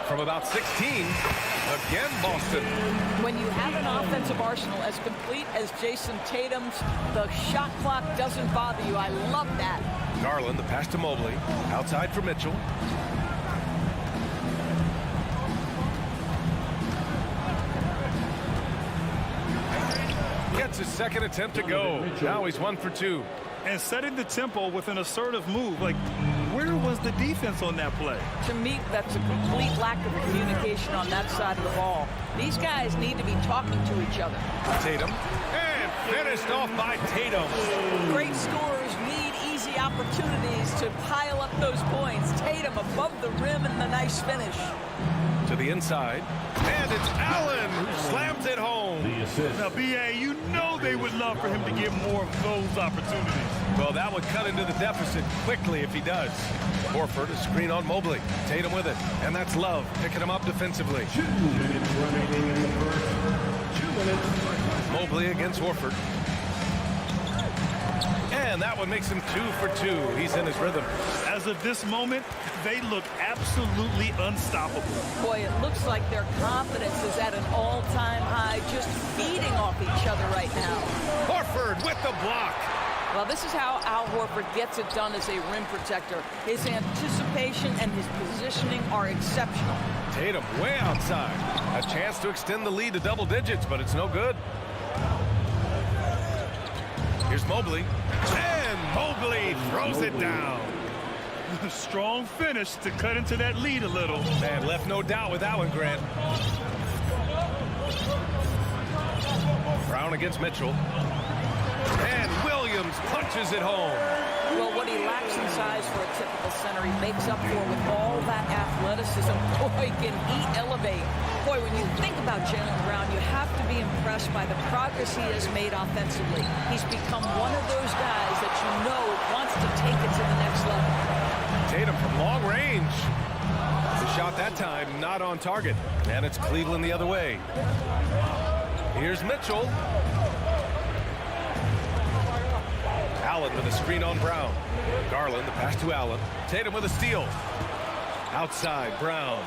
From about 16, again Boston. When you have an offensive arsenal as complete as Jason Tatum's, the shot clock doesn't bother you. I love that. Garland, the pass to Mobley. Outside for Mitchell. Gets his second attempt to go. Now he's 1 for 2. And setting the tempo with an assertive move. Like, where was the defense on that play? To me, that's a complete lack of communication on that side of the ball. These guys need to be talking to each other. Tatum. And finished off by Tatum. Great scorers need easy opportunities to pile up those points. Tatum above the rim and the nice finish. To the inside. And it's Allen who slams it home. Now, B.A., you know they would love for him to get more of those opportunities. Well, that would cut into the deficit quickly if he does. Horford, a screen on Mobley. Tatum with it. And that's Love picking him up defensively. 2 minutes remaining in the first. 2 minutes. Mobley against Horford. And that one makes him 2 for 2. He's in his rhythm. As of this moment, they look absolutely unstoppable. Boy, it looks like their confidence is at an all-time high, just feeding off each other right now. Horford with the block. Well, this is how Al Horford gets it done as a rim protector. His anticipation and his positioning are exceptional. Tatum way outside. A chance to extend the lead to double digits, but it's no good. Here's Mobley. And Mobley throws it down. Strong finish to cut into that lead a little. Man, left no doubt with that one, Grant. Brown against Mitchell. And Williams punches it home. Well, what he lacks in size for a typical center, he makes up for with all that athleticism. Boy, can he elevate. Boy, when you think about Jaylen Brown, you have to be impressed by the progress he has made offensively. He's become one of those guys that you know wants to take it to the next level. Tatum from long range. The shot that time not on target. And it's Cleveland the other way. Here's Mitchell. Allen with a screen on Brown. Garland, the pass to Allen. Tatum with a steal. Outside, Brown.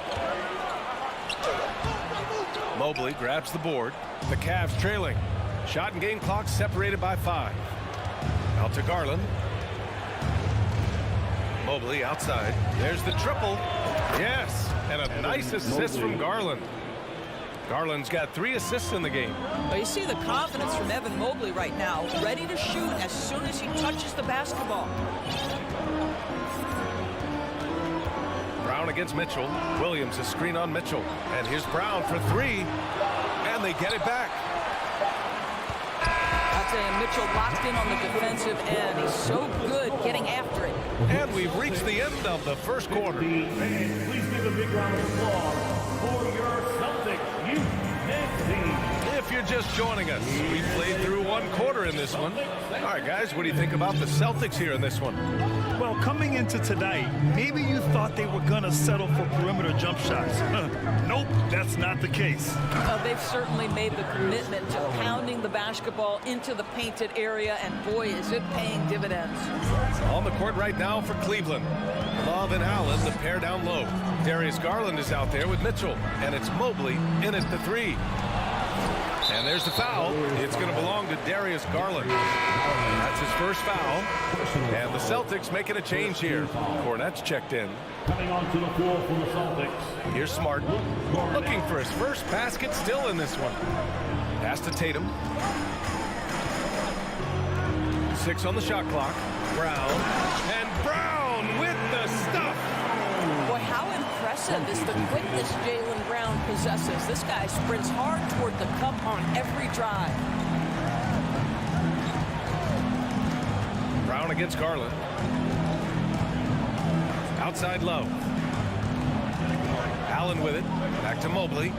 Mobley grabs the board. The Cavs trailing. Shot and game clock separated by 5. Out to Garland. Mobley outside. There's the triple. Yes, and a nice assist from Garland. Garland's got 3 assists in the game. Well, you see the confidence from Evan Mobley right now, ready to shoot as soon as he touches the basketball. Brown against Mitchell. Williams a screen on Mitchell. And here's Brown for 3. And they get it back. I'll tell you, Mitchell locked in on the defensive end. He's so good getting after it. And we've reached the end of the first quarter. And please give a big round of applause for your Celtics youth men's team. If you're just joining us, we played through 1 quarter in this one. All right, guys, what do you think about the Celtics here in this one? Well, coming into tonight, maybe you thought they were going to settle for perimeter jump shots. Nope, that's not the case. They've certainly made the commitment to pounding the basketball into the painted area, and boy, is it paying dividends. On the court right now for Cleveland. Love and Allen, the pair down low. Darius Garland is out there with Mitchell, and it's Mobley in at the 3. And there's the foul. It's going to belong to Darius Garland. That's his first foul. And the Celtics making a change here. Cornette's checked in. Coming onto the floor for the Celtics. Here's Smart. Looking for his first basket still in this one. Pass to Tatum. 6 on the shot clock. Brown. And Brown with the stuff. Boy, how impressive is the quickness Jaylen Brown possesses. This guy sprints hard toward the cup on every drive. Brown against Garland. Outside low. Allen with it. Back to Mobley.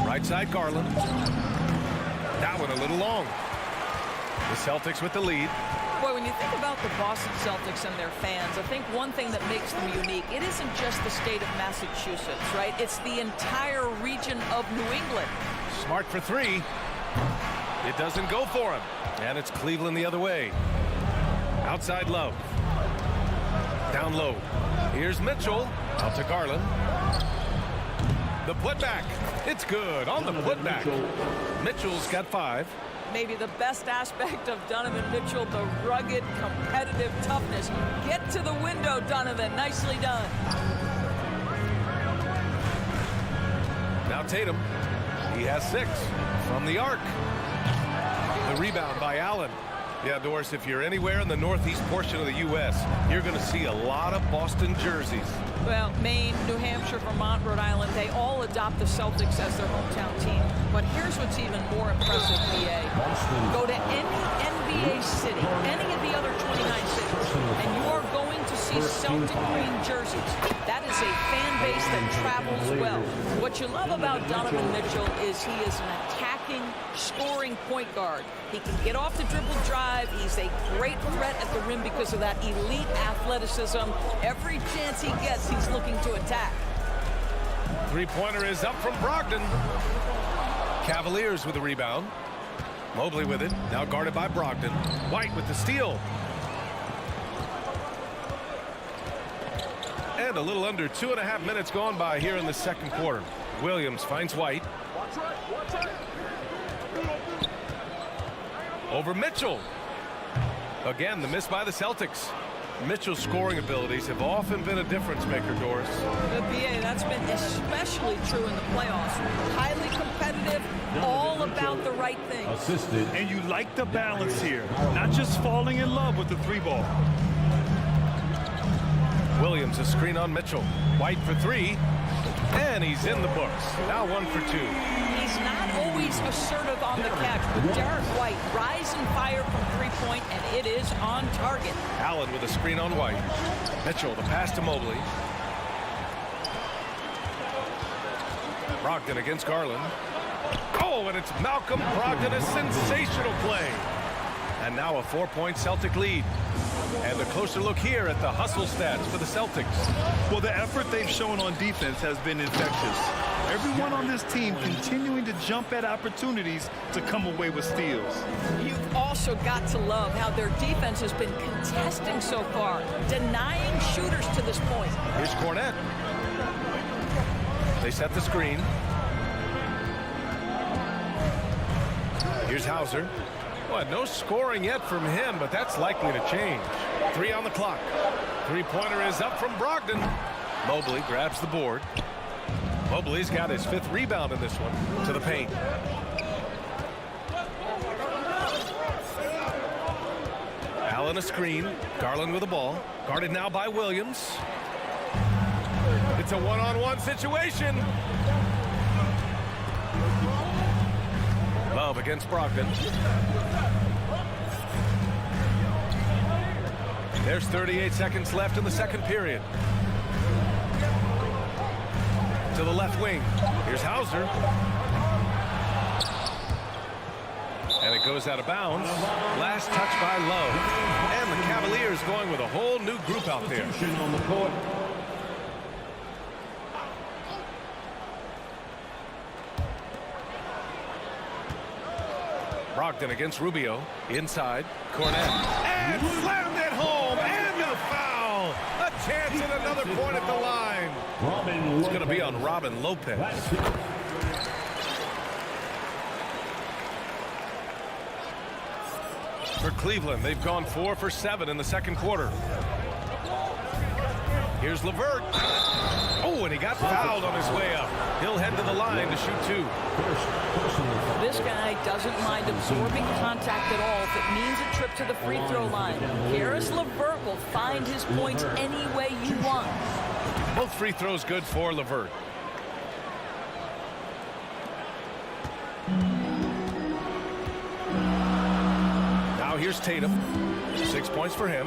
Right side Garland. That one a little long. The Celtics with the lead. Boy, when you think about the Boston Celtics and their fans, I think one thing that makes them unique, it isn't just the state of Massachusetts, right? It's the entire region of New England. Smart for 3. It doesn't go for him. And it's Cleveland the other way. Outside low. Down low. Here's Mitchell. Out to Garland. The putback. It's good on the putback. Mitchell's got 5. Maybe the best aspect of Donovan Mitchell, the rugged, competitive toughness. Get to the window, Donovan. Nicely done. Now Tatum. He has 6 from the arc. The rebound by Allen. Yeah, Doris, if you're anywhere in the northeast portion of the U.S., you're going to see a lot of Boston jerseys. Well, Maine, New Hampshire, Vermont, Rhode Island, they all adopt the Celtics as their hometown team. But here's what's even more impressive, BA. Go to any NBA city, any of the other 29 cities, and you are going to see Celtic green jerseys. That is a fan base that travels well. What you love about Donovan Mitchell is he is an attacking, scoring point guard. He can get off the dribble drive. He's a great threat at the rim because of that elite athleticism. Every chance he gets, he's looking to attack. 3-pointer is up from Brogdon. Cavaliers with the rebound. Mobley with it. Now guarded by Brogdon. White with the steal. And a little under 2.5 minutes gone by here in the second quarter. Williams finds White. Over Mitchell. Again, the miss by the Celtics. Mitchell's scoring abilities have often been a difference maker, Doris. The BA, that's been especially true in the playoffs. Highly competitive, all about the right things. Assisted. And you like the balance here. Not just falling in love with the 3-ball. Williams a screen on Mitchell. White for 3. And he's in the books. Now 1 for 2. He's not always assertive on the catch, but Derek White rise and fire from 3-point, and it is on target. Allen with a screen on White. Mitchell, the pass to Mobley. Brogdon against Garland. Oh, and it's Malcolm Brogdon, a sensational play. And now a 4-point Celtic lead. And a closer look here at the hustle stats for the Celtics. Well, the effort they've shown on defense has been infectious. Everyone on this team continuing to jump at opportunities to come away with steals. You've also got to love how their defense has been contesting so far, denying shooters to this point. Here's Cornette. They set the screen. Here's Hauser. Well, no scoring yet from him, but that's likely to change. 3 on the clock. Three-pointer is up from Brogdon. Mobley grabs the board. Mobley's got his 5th rebound in this one. To the paint. Allen a screen. Garland with the ball. Guarded now by Williams. It's a one-on-one situation. Love against Brogdon. There's 38 seconds left in the second period. To the left wing. Here's Hauser. And it goes out of bounds. Last touch by Love. And the Cavaliers going with a whole new group out there. On the court. Brogdon against Rubio. Inside. Cornet. And slammed it home. And a foul. A chance at another point at the line. It's going to be on Robin Lopez. For Cleveland, they've gone 4 for 7 in the second quarter. Here's LeVert. Oh, and he got fouled on his way up. He'll head to the line to shoot 2. This guy doesn't mind absorbing contact at all if it means a trip to the free throw line. Karis LeVert will find his points any way you want. Both free throws good for LeVert. Now here's Tatum. 6 points for him.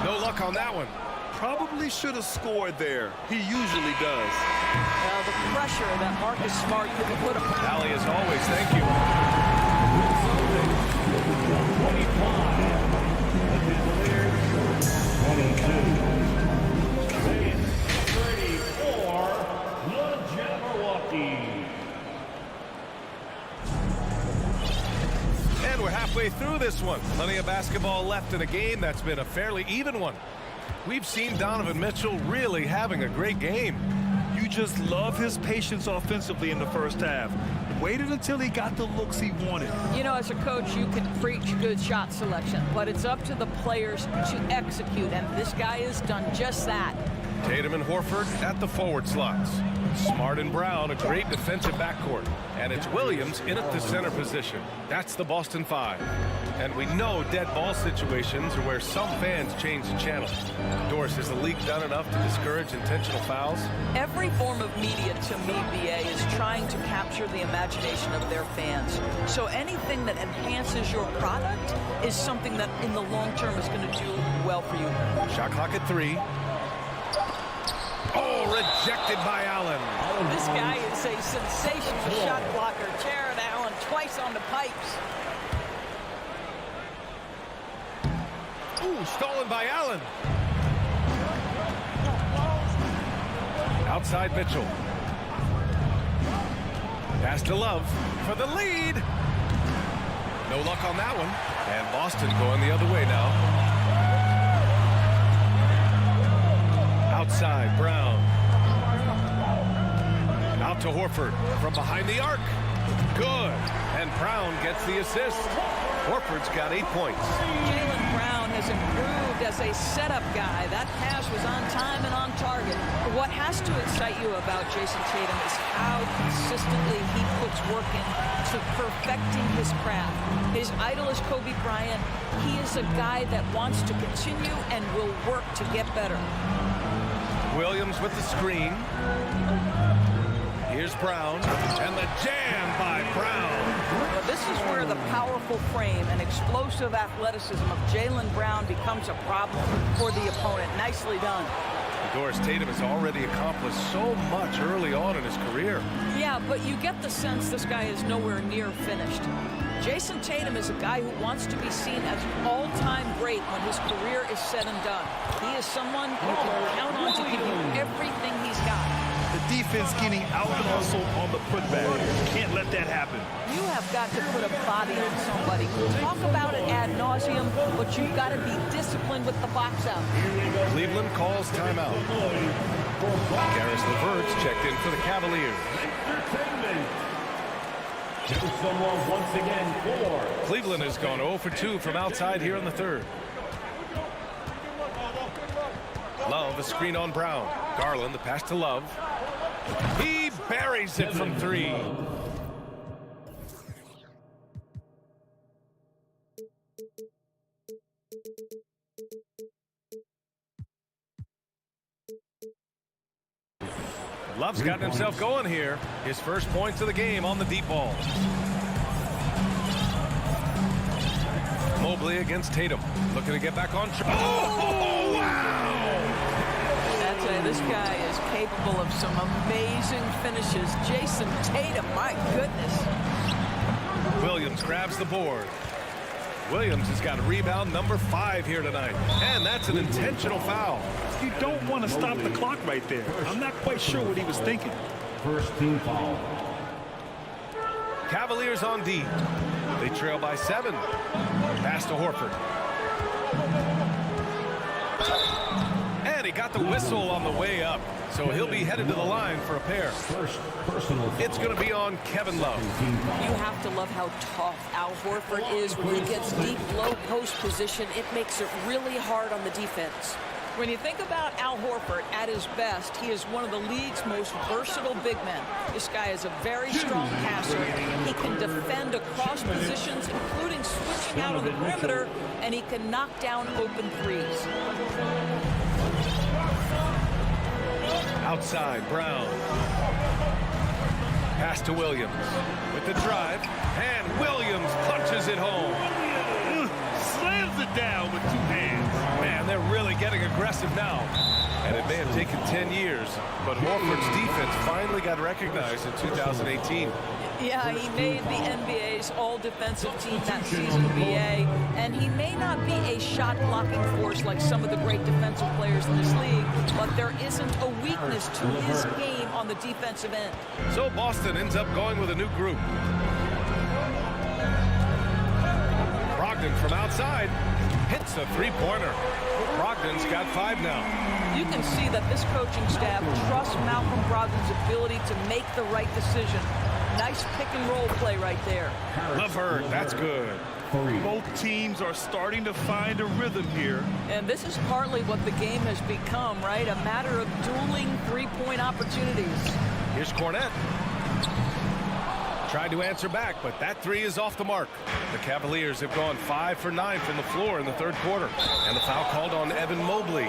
No luck on that one. Probably should have scored there. He usually does. Well, the pressure that Marcus Smart could have put him. Allie, as always, thank you. 22. And we're halfway through this one. Plenty of basketball left in a game that's been a fairly even one. We've seen Donovan Mitchell really having a great game. You just love his patience offensively in the first half. Waited until he got the looks he wanted. You know, as a coach, you can preach good shot selection, but it's up to the players to execute, and this guy has done just that. Tatum and Horford at the forward slots. Smart and Brown, a great defensive backcourt. And it's Williams in at the center position. That's the Boston 5. And we know dead ball situations are where some fans change the channel. Doris, has the league done enough to discourage intentional fouls? Every form of media, to me, BA, is trying to capture the imagination of their fans. So anything that enhances your product is something that in the long term is going to do well for you. Shot clock at 3. Oh, rejected by Allen. This guy is a sensational shot blocker. Jared Allen twice on the pipes. Ooh, stolen by Allen. Outside Mitchell. Pass to Love for the lead. No luck on that one. And Boston going the other way now. Outside, Brown. Out to Horford from behind the arc. Good. And Brown gets the assist. Horford's got 8 points. Jaylen Brown has improved as a setup guy. That pass was on time and on target. What has to excite you about Jason Tatum is how consistently he puts work into perfecting his craft. His idol is Kobe Bryant. He is a guy that wants to continue and will work to get better. Williams with the screen. Here's Brown, and the jam by Brown. Well, this is where the powerful frame and explosive athleticism of Jaylen Brown becomes a problem for the opponent. Nicely done. Doris, Tatum has already accomplished so much early on in his career. Yeah, but you get the sense this guy is nowhere near finished. Jason Tatum is a guy who wants to be seen as an all-time great when his career is said and done. He is someone you can count on to give you everything he's got. The defense getting out-hustled on the putback. Can't let that happen. You have got to put a body on somebody. Talk about it ad nauseum, but you've got to be disciplined with the box out. Cleveland calls timeout. Garris LeVert's checked in for the Cavaliers. Someone once again for Cleveland has gone 0 for 2 from outside here in the third. Love, a screen on Brown. Garland, the pass to Love. He buries it from 3. Love's gotten himself going here. His first points of the game on the deep ball. Mobley against Tatum. Looking to get back on track. Oh, wow! I tell you, this guy is capable of some amazing finishes. Jason Tatum, my goodness. Williams grabs the board. Williams has got rebound number 5 here tonight. And that's an intentional foul. You don't want to stop the clock right there. I'm not quite sure what he was thinking. First team foul. Cavaliers on D. They trail by 7. Pass to Horford. And he got the whistle on the way up. So he'll be headed to the line for a pair. First personal. It's going to be on Kevin Love. You have to love how tough Al Horford is when he gets deep, low post position. It makes it really hard on the defense. When you think about Al Horford at his best, he is one of the league's most versatile big men. This guy is a very strong passer. He can defend across positions, including switching out on the perimeter, and he can knock down open threes. Outside, Brown. Pass to Williams with the drive, and Williams punches it home. Slams it down with 2 hands. Man, they're really getting aggressive now. And it may have taken 10 years, but Horford's defense finally got recognized in 2018. Yeah, he made the NBA's all-defensive team that season, BA, and he may not be a shot-blocking force like some of the great defensive players in this league, but there isn't a weakness to his game on the defensive end. So Boston ends up going with a new group. Brogdon from outside hits a 3-pointer. Brogdon's got 5 now. You can see that this coaching staff trusts Malcolm Brogdon's ability to make the right decision. Nice pick-and-roll play right there. LeVert, that's good. Both teams are starting to find a rhythm here. And this is partly what the game has become, right? A matter of dueling three-point opportunities. Here's Cornette. Tried to answer back, but that 3 is off the mark. The Cavaliers have gone 5 for 9 from the floor in the third quarter. And the foul called on Evan Mobley.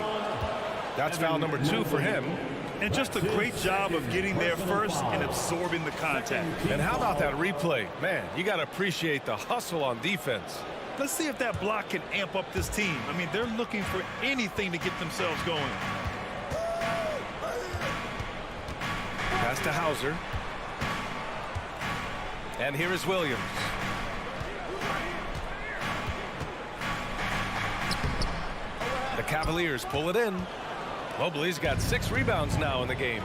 That's foul number 2 for him. And just a great job of getting there first and absorbing the contact. And how about that replay? Man, you got to appreciate the hustle on defense. Let's see if that block can amp up this team. I mean, they're looking for anything to get themselves going. Pass to Hauser. And here is Williams. The Cavaliers pull it in. Mobley's got 6 rebounds now in the game.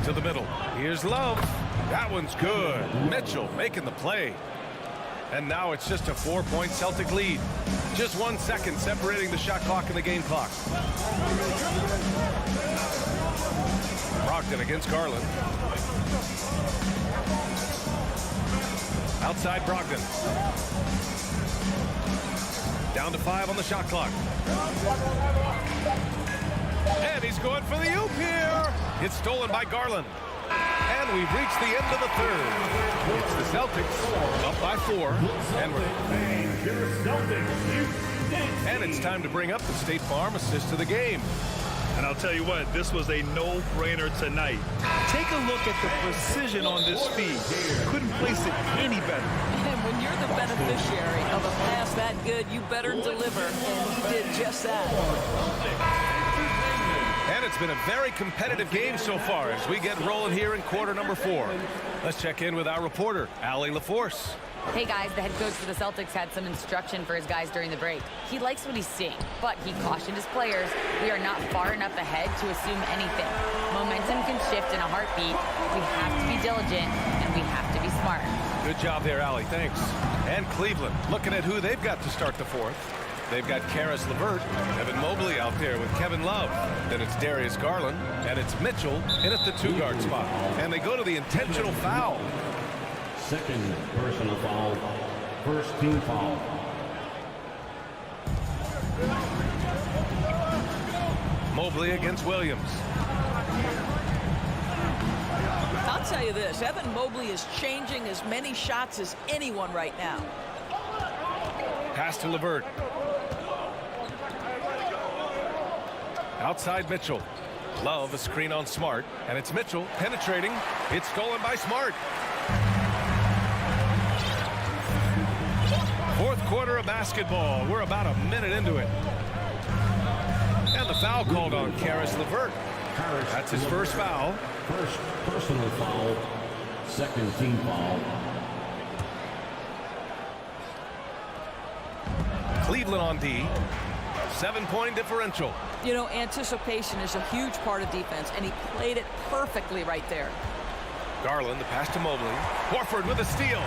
To the middle. Here's Love. That one's good. Mitchell making the play. And now it's just a 4-point Celtic lead. Just 1 second separating the shot clock and the game clock. Brogdon against Garland. Outside Brogdon. Down to 5 on the shot clock. And he's going for the oop here. It's stolen by Garland. And we've reached the end of the third. It's the Celtics up by 4. And it's time to bring up the State Farm assist to the game. And I'll tell you what, this was a no-brainer tonight. Take a look at the precision on this feed. Couldn't place it any better. And when you're the beneficiary of a pass that good, you better deliver. And he did just that. And it's been a very competitive game so far as we get rolling here in quarter number 4. Let's check in with our reporter, Allie LaForce. Hey guys, the head coach for the Celtics had some instruction for his guys during the break. He likes what he's seeing, but he cautioned his players, we are not far enough ahead to assume anything. Momentum can shift in a heartbeat. We have to be diligent and we have to be smart. Good job there, Allie. Thanks. And Cleveland looking at who they've got to start the 4th. They've got Karis LeVert, Evan Mobley out there with Kevin Love. Then it's Darius Garland, and it's Mitchell in at the 2-guard spot. And they go to the intentional foul. Second personal foul. First team foul. Mobley against Williams. I'll tell you this, Evan Mobley is changing as many shots as anyone right now. Pass to LeVert. Outside Mitchell. Love a screen on Smart, and it's Mitchell penetrating. It's stolen by Smart. Fourth quarter of basketball. We're about a minute into it. And the foul called on Karis LeVert. That's his first foul. First personal foul. Second team foul. Cleveland on D. 7-point differential. You know, anticipation is a huge part of defense, and he played it perfectly right there. Garland, the pass to Mobley. Horford with a steal.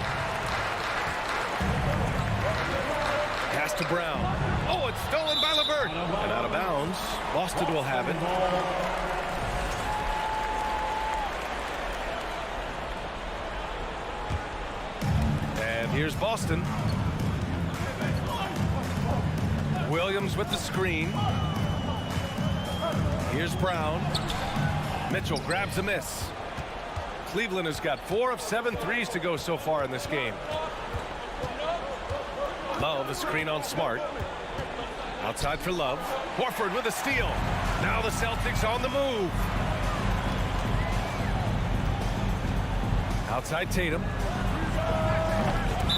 Pass to Brown. Oh, it's stolen by LeVert. And out of bounds. Boston will have it. And here's Boston. Williams with the screen. Here's Brown. Mitchell grabs a miss. Cleveland has got 4 of 7 threes to go so far in this game. Love a screen on Smart. Outside for Love. Horford with a steal. Now the Celtics on the move. Outside Tatum.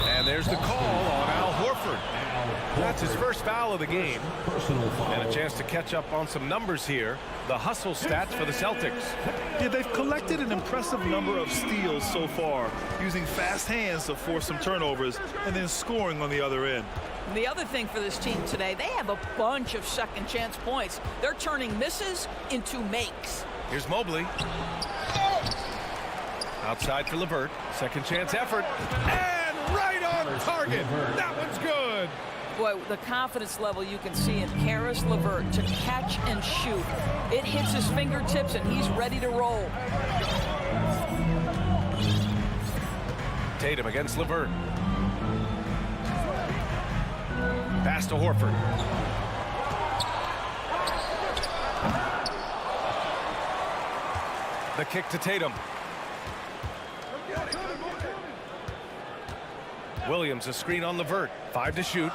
And there's the call on Al Horford. That's his first foul of the game. And a chance to catch up on some numbers here. The hustle stats for the Celtics. Yeah, they've collected an impressive number of steals so far, using fast hands to force some turnovers and then scoring on the other end. The other thing for this team today, they have a bunch of second chance points. They're turning misses into makes. Here's Mobley. Outside for LeVert. Second chance effort. And right on target. That one's good. Boy, the confidence level you can see in Karis LeVert to catch and shoot. It hits his fingertips and he's ready to roll. Tatum against LeVert. Pass to Horford. The kick to Tatum. Williams a screen on LeVert. 5 to shoot.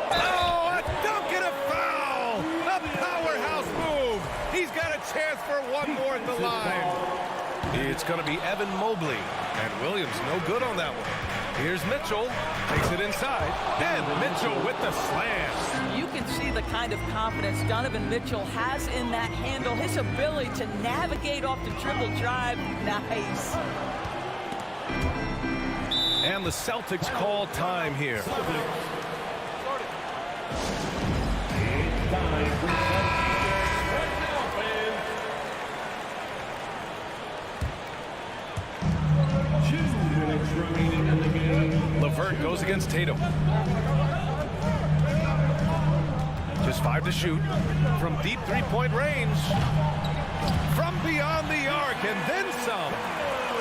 Oh, a dunk and a foul! A powerhouse move. He's got a chance for one more at the line. It's going to be Evan Mobley. And Williams no good on that one. Here's Mitchell. Takes it inside. And Mitchell with the slam. You can see the kind of confidence Donovan Mitchell has in that handle. His ability to navigate off the dribble drive. Nice. And the Celtics call time here. LeVert goes against Tatum. Just 5 to shoot from deep three-point range. From beyond the arc and then some.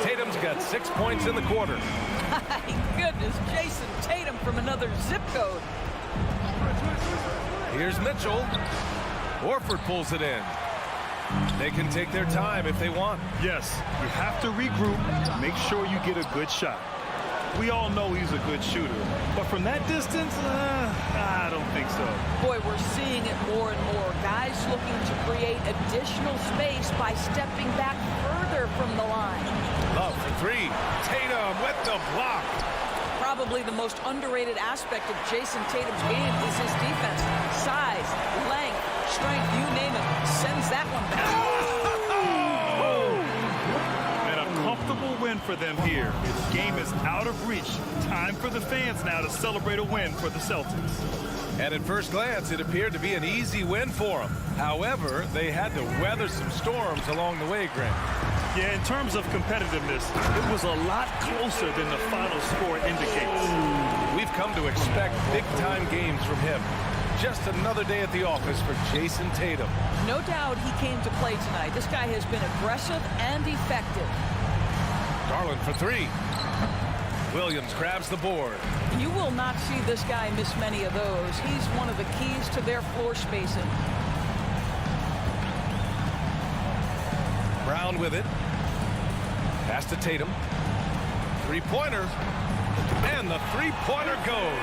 Tatum's got 6 points in the quarter. My goodness, Jason Tatum from another zip code. Here's Mitchell. Horford pulls it in. They can take their time if they want. Yes, you have to regroup, make sure you get a good shot. We all know he's a good shooter, but from that distance, I don't think so. Boy, we're seeing it more and more. Guys looking to create additional space by stepping back further from the line. Love for 3. Tatum with the block. Probably the most underrated aspect of Jason Tatum's game is his defense. Size, length, strength, you name it. Sends that one back. And a comfortable win for them here. Game is out of reach. Time for the fans now to celebrate a win for the Celtics. And at first glance, it appeared to be an easy win for them. However, they had to weather some storms along the way, Grant. Yeah, in terms of competitiveness, it was a lot closer than the final score indicates. We've come to expect big-time games from him. Just another day at the office for Jason Tatum. No doubt he came to play tonight. This guy has been aggressive and effective. Garland for three. Williams grabs the board. You will not see this guy miss many of those. He's one of the keys to their floor spacing. Brown with it. Pass to Tatum. Three-pointer. And the three-pointer goes.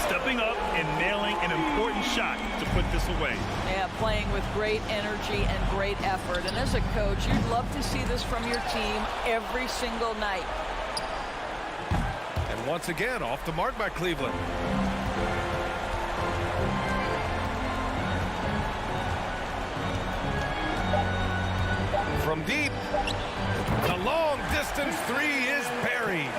Stepping up and nailing an important shot to put this away. Yeah, playing with great energy and great effort. And as a coach, you'd love to see this from your team every single night. And once again, off the mark by Cleveland. From deep, the long-distance three is buried.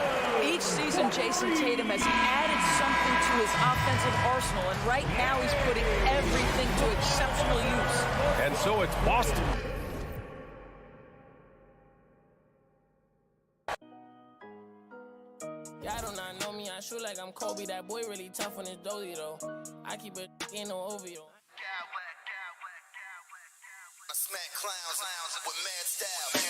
Each season, Jason Tatum has added something to his offensive arsenal, and right now he's putting everything to exceptional use. And so it's Boston. Y'all do not know me, I shoot like I'm Kobe. That boy really tough on his dozy, though. I keep it in no over, yo. I smack clowns with mad style.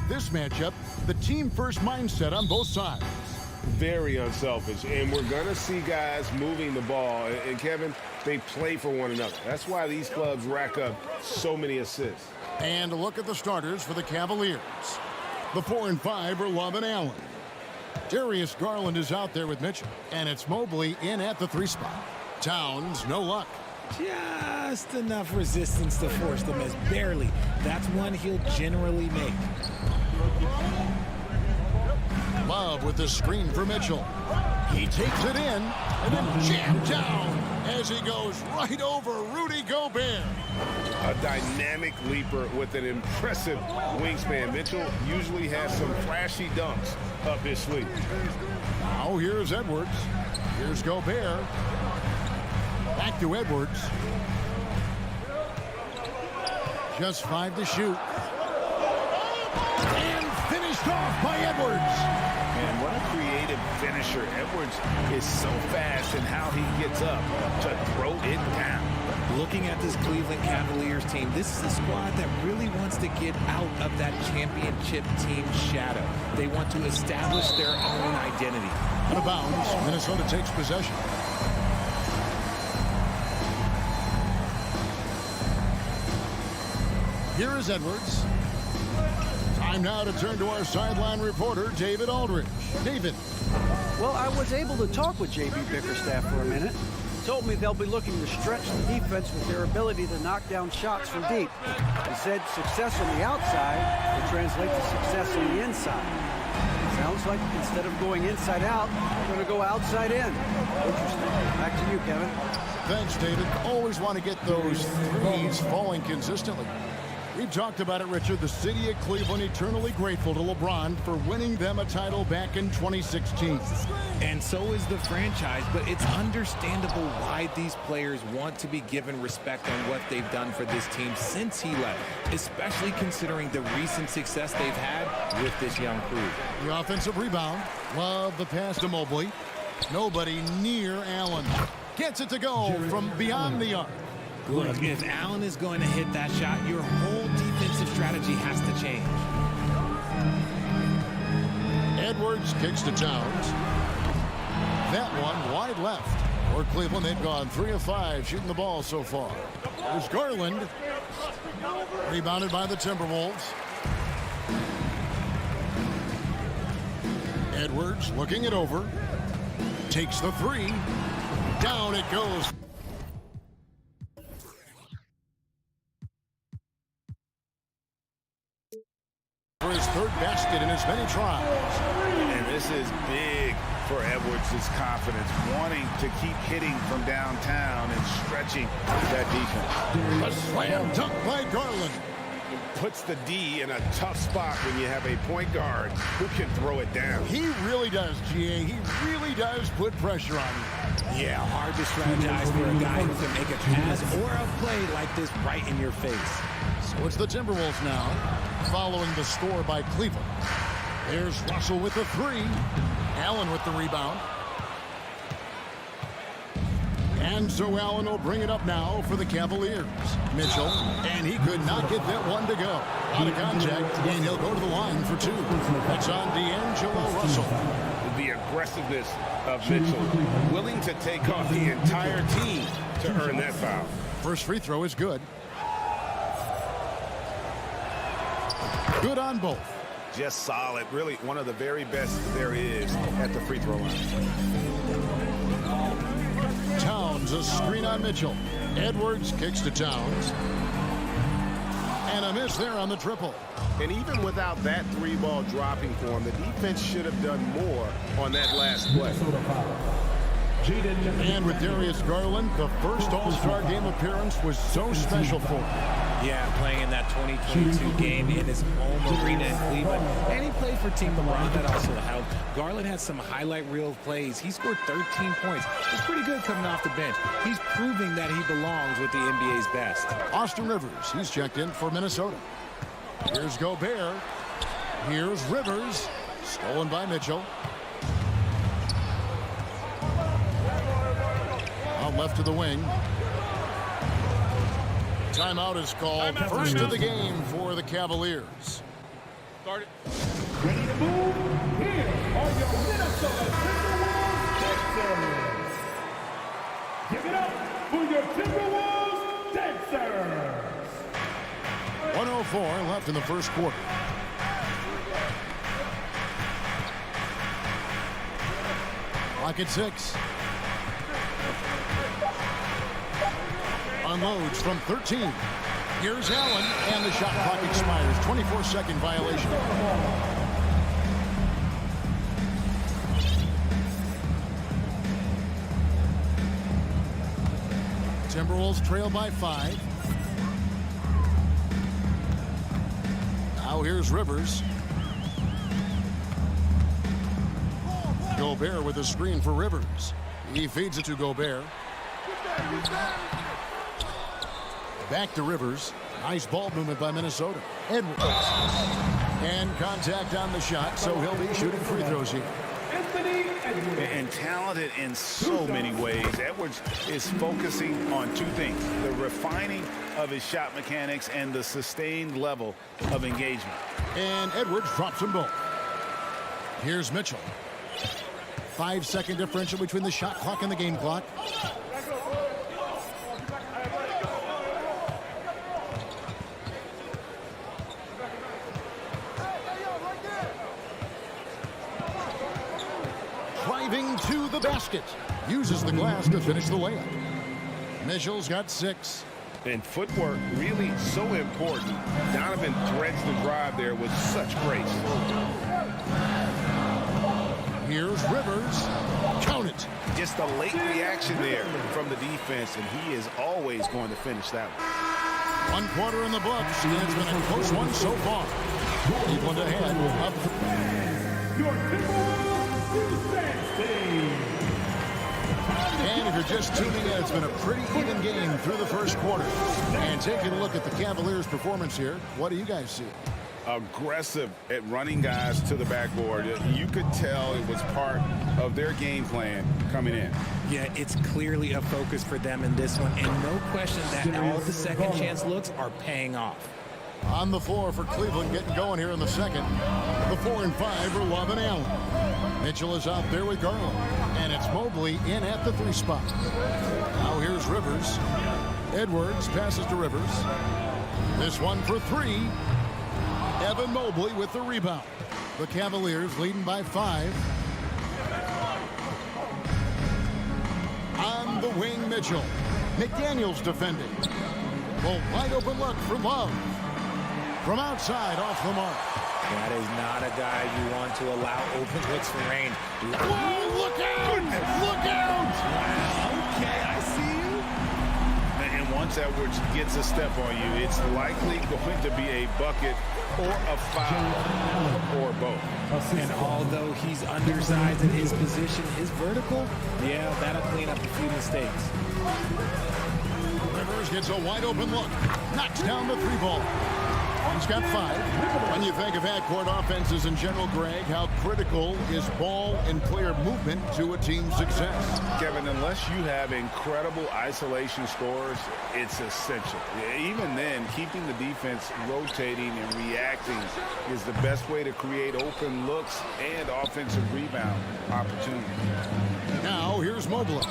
about this matchup, the team-first mindset on both sides. Very unselfish, and we're going to see guys moving the ball. And Kevin, they play for one another. That's why these clubs rack up so many assists. And a look at the starters for the Cavaliers. The 4 and 5 are Love and Allen. Darius Garland is out there with Mitchell, and it's Mobley in at the 3 spot. Towns, no luck. Just enough resistance to force the miss. Barely. That's one he'll generally make. Love with the screen for Mitchell. He takes it in and then jammed down as he goes right over Rudy Gobert. A dynamic leaper with an impressive wingspan. Mitchell usually has some flashy dunks up his sleeve. Now here's Edwards. Here's Gobert. Back to Edwards. Just 5 to shoot. And finished off by Edwards. Man, what a creative finisher. Edwards is so fast in how he gets up to throw it down. Looking at this Cleveland Cavaliers team, this is a squad that really wants to get out of that championship team shadow. They want to establish their own identity. Out of bounds, Minnesota takes possession. Here is Edwards. Time now to turn to our sideline reporter, David Aldridge. David. Well, I was able to talk with J.B. Bickerstaff for a minute. He told me they'll be looking to stretch the defense with their ability to knock down shots from deep. He said success on the outside will translate to success on the inside. Sounds like instead of going inside out, they're going to go outside in. Interesting. Back to you, Kevin. Thanks, David. Always want to get those threes falling consistently. We've talked about it, Richard. The city of Cleveland eternally grateful to LeBron for winning them a title back in 2016. And so is the franchise, but it's understandable why these players want to be given respect on what they've done for this team since he left, especially considering the recent success they've had with this young crew. The offensive rebound. Love the pass to Mobley. Nobody near Allen. Gets it to go from beyond the arc. Look, if Allen is going to hit that shot, your whole defensive strategy has to change. Edwards kicks to Towns. That one wide left. For Cleveland, they've gone 3 of 5 shooting the ball so far. There's Garland. Rebounded by the Timberwolves. Edwards looking it over. Takes the 3. Down it goes. For his 3rd basket in as many tries. And this is big for Edwards' confidence, wanting to keep hitting from downtown and stretching that defense. A slam dunk by Garland. Puts the D in a tough spot when you have a point guard who can throw it down. He really does, GA. He really does put pressure on you. Yeah, hard to strategize for a guy who can make a pass or a play like this right in your face. So it's the Timberwolves now, following the score by Cleveland. There's Russell with the 3. Allen with the rebound. And so Allen will bring it up now for the Cavaliers. Mitchell, and he could not get that one to go. Out of contact, and he'll go to the line for 2. That's on D'Angelo Russell. The aggressiveness of Mitchell, willing to take off the entire team to earn that foul. First free throw is good. Good on both. Just solid. Really one of the very best there is at the free throw line. Towns, a screen on Mitchell. Edwards kicks to Towns. And a miss there on the triple. And even without that 3-ball dropping for him, the defense should have done more on that last play. And with Darius Garland, the first All-Star game appearance was so special for him. Yeah, playing in that 2022 game in his home arena in Cleveland. And he played for Team LeBron. That also helped. Garland had some highlight reel plays. He scored 13 points. It's pretty good coming off the bench. He's proving that he belongs with the NBA's best. Austin Rivers, he's checked in for Minnesota. Here's Gobert. Here's Rivers. Stolen by Mitchell. Out left to the wing. Timeout is called. First of the game for the Cavaliers. Start it. Ready to move? Here are your Minnesota Timberwolves dancers. Give it up for your Timberwolves dancers. 104 left in the first quarter. Clock at 6. Unloads from 13. Here's Allen, and the shot clock expires. 24-second violation. Timberwolves trail by 5. Now here's Rivers. Gobert with a screen for Rivers. He feeds it to Gobert. Back to Rivers. Nice ball movement by Minnesota. Edwards. And contact on the shot, so he'll be shooting free throws here. And talented in so many ways. Edwards is focusing on two things: the refining of his shot mechanics and the sustained level of engagement. And Edwards drops them both. Here's Mitchell. 5-second differential between the shot clock and the game clock. Driving to the basket. Uses the glass to finish the layup. Mitchell's got 6. And footwork really so important. Donovan threads the drive there with such grace. Here's Rivers. Count it. Just a late reaction there from the defense, and he is always going to finish that one. 1 quarter in the books, and it's been a close one so far. Cleveland ahead. Up. Your Timberwolves defense team. And if you're just tuning in, it's been a pretty even game through the first quarter. And taking a look at the Cavaliers' performance here, what do you guys see? Aggressive at running guys to the backboard. You could tell it was part of their game plan coming in. Yeah, it's clearly a focus for them in this one, and no question that all the second chance looks are paying off. On the floor for Cleveland, getting going here in the second. The 4 and 5 are Love and Allen. Mitchell is out there with Garland, and it's Mobley in at the 3 spot. Now here's Rivers. Edwards passes to Rivers. This one for 3. Evan Mobley with the rebound. The Cavaliers leading by 5. On the wing, Mitchell. McDaniels defending. Well, wide open look for Love. From outside, off the mark. That is not a guy you want to allow open looks for rain. Whoa, look out! Look out! Wow, okay, I see you. And once Edwards gets a step on you, it's likely going to be a bucket or a foul or both. And although he's undersized in his position, his vertical, yeah, that'll clean up a few mistakes. Rivers gets a wide open look. Knocks down the 3 ball. He's got 5. When you think of half-court offenses in general, Greg, how critical is ball and player movement to a team's success? Kevin, unless you have incredible isolation scores, it's essential. Even then, keeping the defense rotating and reacting is the best way to create open looks and offensive rebound opportunities. Now, here's Mobley.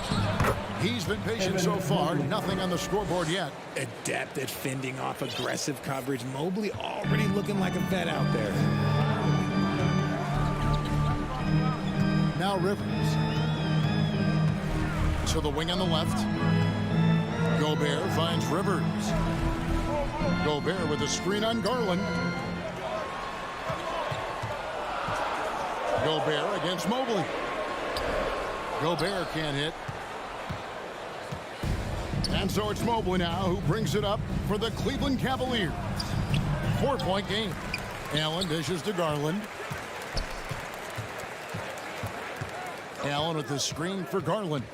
He's been patient so far. Nothing on the scoreboard yet. Adept at fending off aggressive coverage. Mobley already looking like a vet out there. Now Rivers. To the wing on the left. Gobert finds Rivers. Gobert with a screen on Garland. Gobert against Mobley. Gobert can't hit. And so it's Mobley now who brings it up for the Cleveland Cavaliers. 4-point game. Allen dishes to Garland. Allen with the screen for Garland.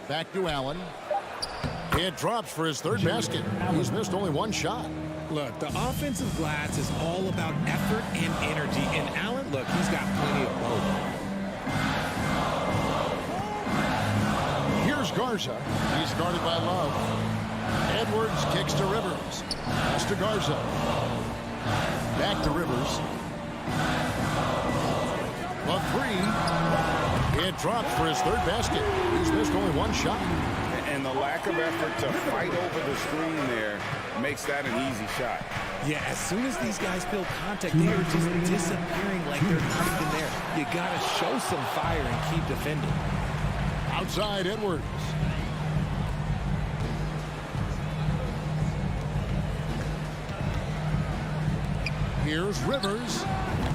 Back to Allen. It drops for his 3rd basket. He's missed only 1 shot. Look, the offensive glass is all about effort and energy. And Allen, look, he's got plenty of both. Here's Garza. He's guarded by Love. Edwards kicks to Rivers. Pass to Garza. Back to Rivers. The three. It drops for his third basket. He's missed only one shot. And the lack of effort to fight over the screen there makes that an easy shot. Yeah, as soon as these guys feel contact, they are just disappearing like they're not even there. You got to show some fire and keep defending. Outside Edwards. Here's Rivers.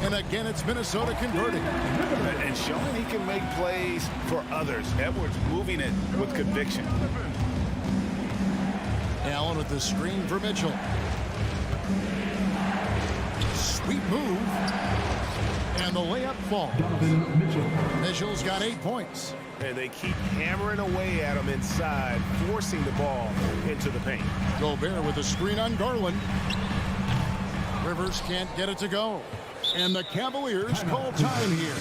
And again, it's Minnesota converting. And showing he can make plays for others. Edwards moving it with conviction. Allen with the screen for Mitchell. Sweet move. And the layup falls. Mitchell's got 8 points. And they keep hammering away at him inside, forcing the ball into the paint. Gobert with the screen on Garland. Rivers can't get it to go. And the Cavaliers call time here.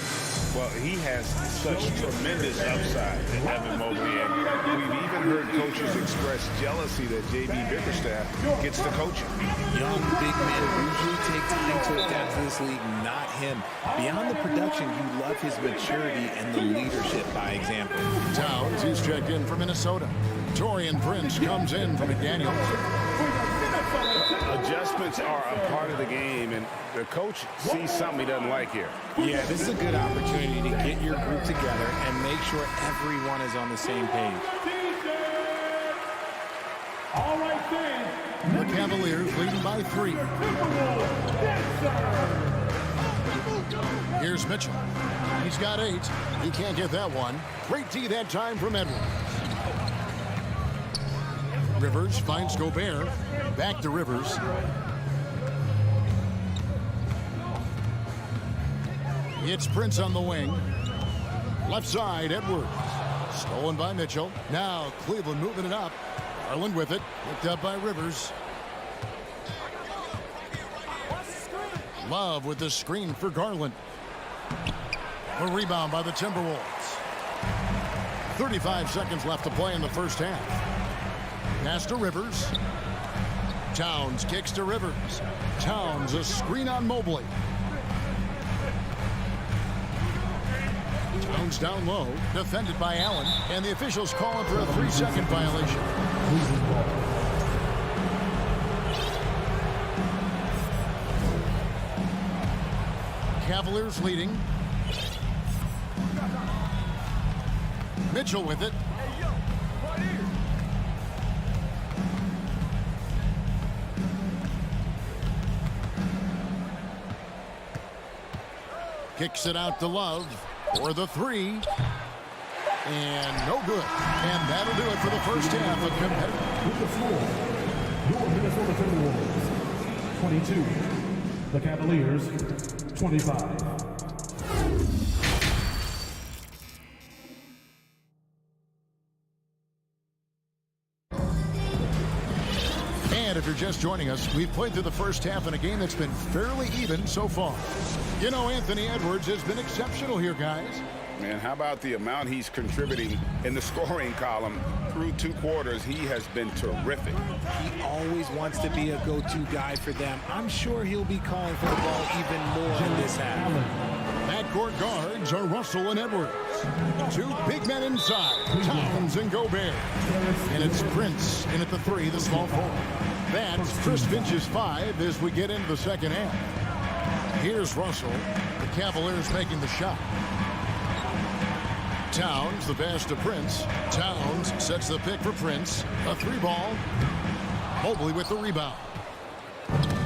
Well, he has such tremendous upside, Evan Mobley. And we've even heard coaches express jealousy that J.B. Bickerstaff gets to coach him. Young big men usually take time to adapt to this league, not him. Beyond the production, you love his maturity and the leadership by example. Towns, he's checked in for Minnesota. Torian Prince comes in for McDaniels. Adjustments are a part of the game, and the coach sees something he doesn't like here. Yeah, this is a good opportunity to get your group together and make sure everyone is on the same page. All right, then. The Cavaliers leading by 3. Here's Mitchell. He's got 8. He can't get that one. Great D that time from Edwards. Rivers finds Gobert. Back to Rivers. It's Prince on the wing. Left side, Edwards. Stolen by Mitchell. Now Cleveland moving it up. Garland with it. Picked up by Rivers. Love with the screen for Garland. A rebound by the Timberwolves. 35 seconds left to play in the first half. Pass to Rivers. Towns kicks to Rivers. Towns, a screen on Mobley. Towns down low, defended by Allen, and the officials call him for a 3-second violation. Cavaliers leading. Mitchell with it. Kicks it out to Love for the 3. And no good. And that'll do it for the first half of competitive. With the floor, your Minnesota Timberwolves, 22. The Cavaliers, 25. And if you're just joining us, we've played through the first half in a game that's been fairly even so far. You know, Anthony Edwards has been exceptional here, guys. Man, how about the amount he's contributing in the scoring column through 2 quarters? He has been terrific. He always wants to be a go-to guy for them. I'm sure he'll be calling for the ball even more in this half. Backcourt guards are Russell and Edwards. 2 big men inside, Towns and Gobert. And it's Prince in at the 3, the small forward. That's Chris Finch's 5 as we get into the second half. Here's Russell. The Cavaliers making the shot. Towns, the pass to Prince. Towns sets the pick for Prince. A 3-ball. Mobley with the rebound.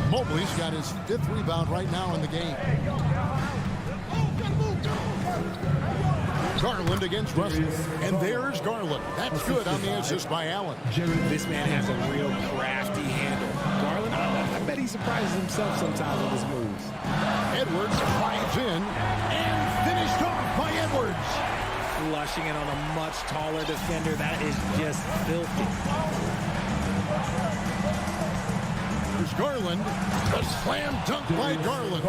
Mobley's got his 5th rebound right now in the game. Garland against Russell. And there's Garland. That's good on the assist by Allen. This man has a real crafty handle. Garland, I bet he surprises himself sometimes with his moves. Edwards drives in and finished off by Edwards. Flushing it on a much taller defender. That is just filthy. There's Garland. A slam dunk by Garland.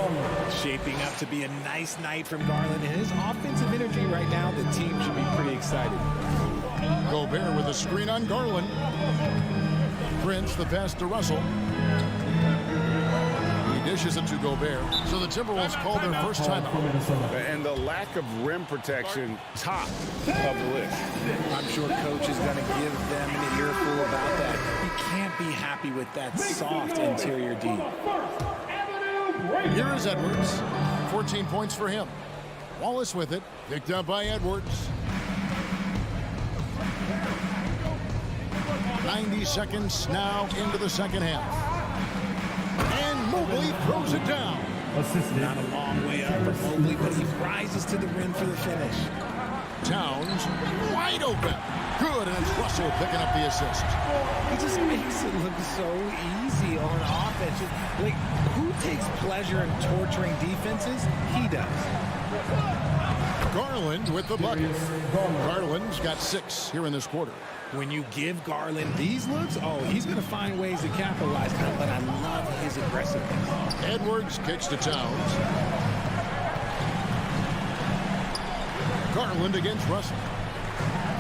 Shaping up to be a nice night from Garland. And his offensive energy right now, the team should be pretty excited. Gobert with a screen on Garland. Prince, the pass to Russell. He dishes it to Gobert. So the Timberwolves call their first timeout. And the lack of rim protection, top of the list. I'm sure coach is going to give them an earful about that. You can't be happy with that soft interior D. Here is Edwards. 14 points for him. Wallace with it. Picked up by Edwards. 90 seconds now into the second half. And Mobley throws it down. Not a long way up for Mobley, but he rises to the rim for the finish. Towns wide open. Good, and it's Russell picking up the assist. He just makes it look so easy on offense. Like, who takes pleasure in torturing defenses? He does. Garland with the bucket. Garland's got 6 here in this quarter. When you give Garland these looks, oh, he's going to find ways to capitalize on it, but I love his aggressiveness. Edwards kicks to Towns. Garland against Russell.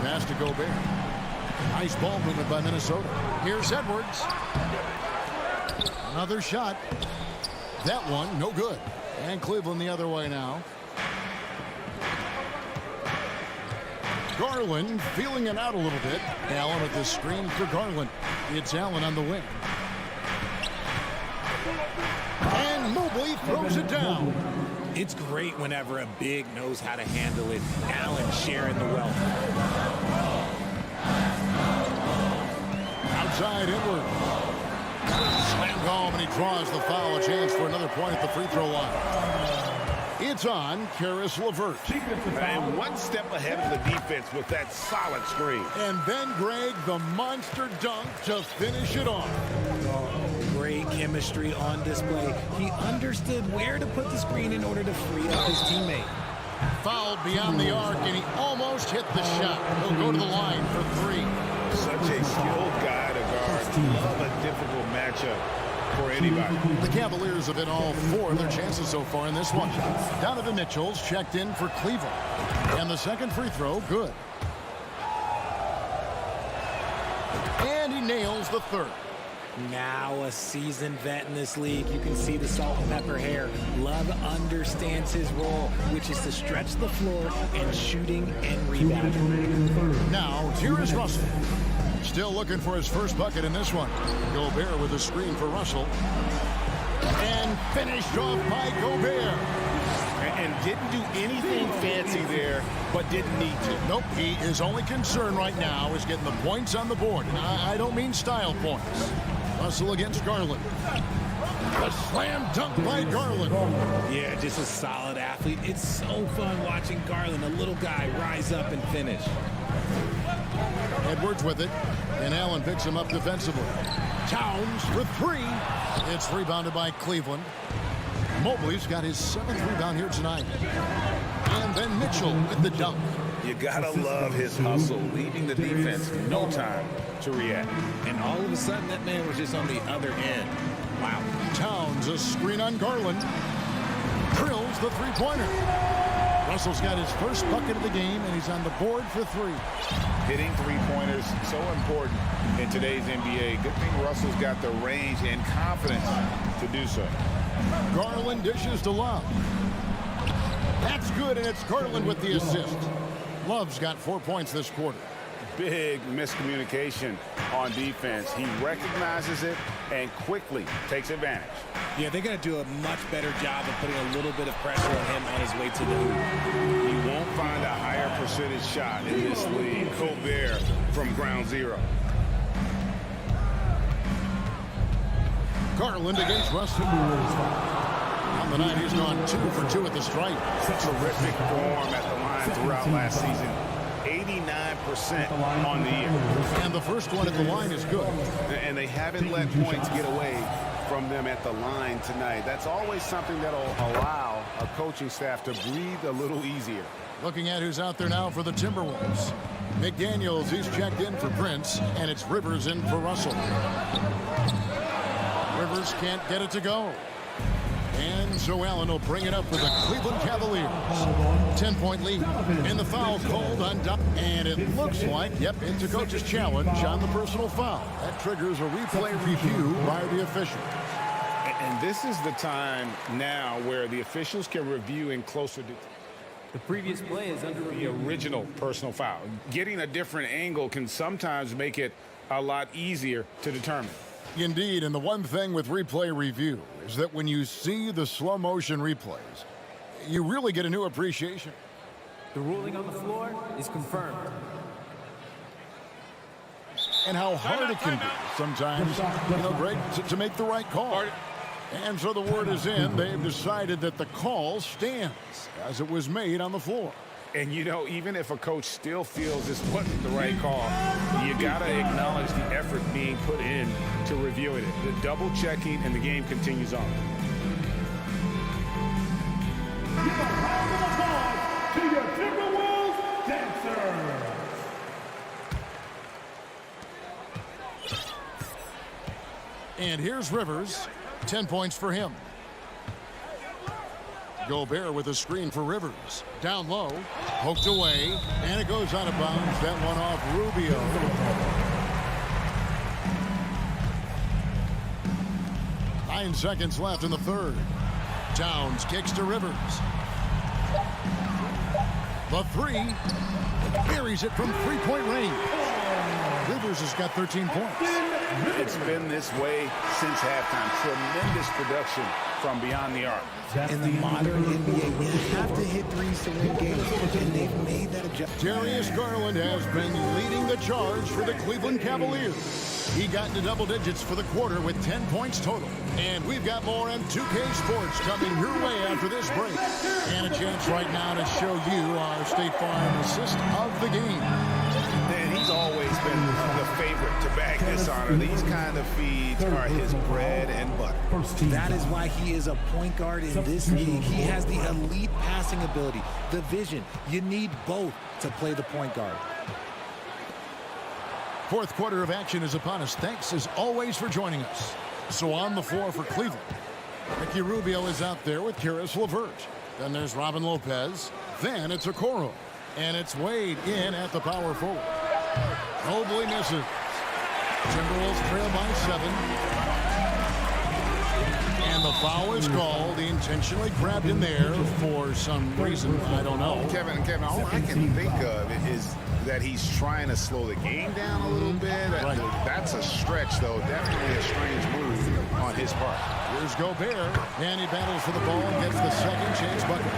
Pass to Gobert. Nice ball movement by Minnesota. Here's Edwards. Another shot. That one, no good. And Cleveland the other way now. Garland feeling it out a little bit. Allen with the screen for Garland. It's Allen on the wing. And Mobley throws it down. It's great whenever a big knows how to handle it. Allen sharing the wealth. Outside Edwards. Slam home, and he draws the foul. A chance for another point at the free throw line. It's on Karis LeVert. And one step ahead of the defense with that solid screen. And then Greg, the monster dunk to finish it off. Great chemistry on display. He understood where to put the screen in order to free up his teammate. Fouled beyond the arc, and he almost hit the shot. He'll go to the line for 3. Such a skilled guy to guard. Love a difficult matchup for anybody. The Cavaliers have hit all 4 of their chances so far in this one. Donovan Mitchell's checked in for Cleveland. And the second free throw, good. And he nails the third. Now a seasoned vet in this league. You can see the salt and pepper hair. Love understands his role, which is to stretch the floor and shooting and rebounding. Now, here is Russell. Still looking for his first bucket in this one. Gobert with a screen for Russell. And finished off by Gobert. And didn't do anything fancy there, but didn't need to. Nope, his only concern right now is getting the points on the board. And I don't mean style points. Russell against Garland. A slam dunk by Garland. Yeah, just a solid athlete. It's so fun watching Garland, a little guy, rise up and finish. Edwards with it, and Allen picks him up defensively. Towns for 3. It's rebounded by Cleveland. Mobley's got his 7th rebound here tonight. And then Mitchell with the dunk. You gotta love his hustle, leaving the defense no time to react. And all of a sudden, that man was just on the other end. Wow. Towns, a screen on Garland. Drills the three-pointer. Russell's got his first bucket of the game, and he's on the board for 3. Hitting three-pointers, so important in today's NBA. Good thing Russell's got the range and confidence to do so. Garland dishes to Love. That's good, and it's Garland with the assist. Love's got 4 points this quarter. Big miscommunication on defense. He recognizes it and quickly takes advantage. Yeah, they're going to do a much better job of putting a little bit of pressure on him on his way to the hoop. You won't find a higher percentage shot in this league. Gobert from ground zero. Garland against Russell. On the night, he's gone 2 for 2 at the stripe. Terrific form at the line throughout last season. 89% on the year. And the first one at the line is good. And they haven't let points get away from them at the line tonight. That's always something that'll allow a coaching staff to breathe a little easier. Looking at who's out there now for the Timberwolves. McDaniels, he's checked in for Prince, and it's Rivers in for Russell. Rivers can't get it to go. And so Allen will bring it up for the Cleveland Cavaliers. 10-point lead. And the foul called on Doc. And it looks like, yep, it's a coach's challenge on the personal foul. That triggers a replay review by the official. And this is the time now where the officials can review in closer detail. The previous play is under The review. original personal foul. Getting a different angle can sometimes make it a lot easier to determine. Indeed, and the one thing with replay review is that when you see the slow motion replays, you really get a new appreciation. The ruling on the floor is confirmed. And how hard it can be sometimes, Greg, to make the right call. And so the word is in. They've decided that the call stands as it was made on the floor. And, even if a coach still feels this wasn't the right call, you got to acknowledge the effort being put in to reviewing it. The double checking, and the game continues on. Give a round of applause to your Timberwolves dancers. And here's Rivers. 10 points for him. Gobert with a screen for Rivers. Down low, poked away, and it goes out of bounds. That one off Rubio. Nine seconds left in the third. Towns kicks to Rivers. The three. Buries it from three-point range. Rivers has got 13 points. It's been this way since halftime. Tremendous production from beyond the arc. In the modern NBA, you have to hit threes to win games, and they've made that adjustment. Darius Garland has been leading the charge for the Cleveland Cavaliers. He got into double digits for the quarter with 10 points total. And we've got more M2K Sports coming your way after this break. And a chance right now to show you our State Farm assist of the game. And he's always been the favorite to bag this honor. These kind of feeds are his bread and butter. That is why he is a point guard in this league. He has the elite passing ability, the vision. You need both to play the point guard. Fourth quarter of action is upon us. Thanks, as always, for joining us. So on the floor for Cleveland, Ricky Rubio is out there with Karis LeVert. Then there's Robin Lopez. Then it's Okoro. And it's Wade in at the power forward. Mobley misses. Timberwolves trail by 7. And the foul is called. He intentionally grabbed in there for some reason. I don't know. Kevin, all I can think of is that he's trying to slow the game down a little bit. Right. That's a stretch, though. Definitely a strange move on his part. Here's Gobert. And he battles for the ball and gets the second chance bucket.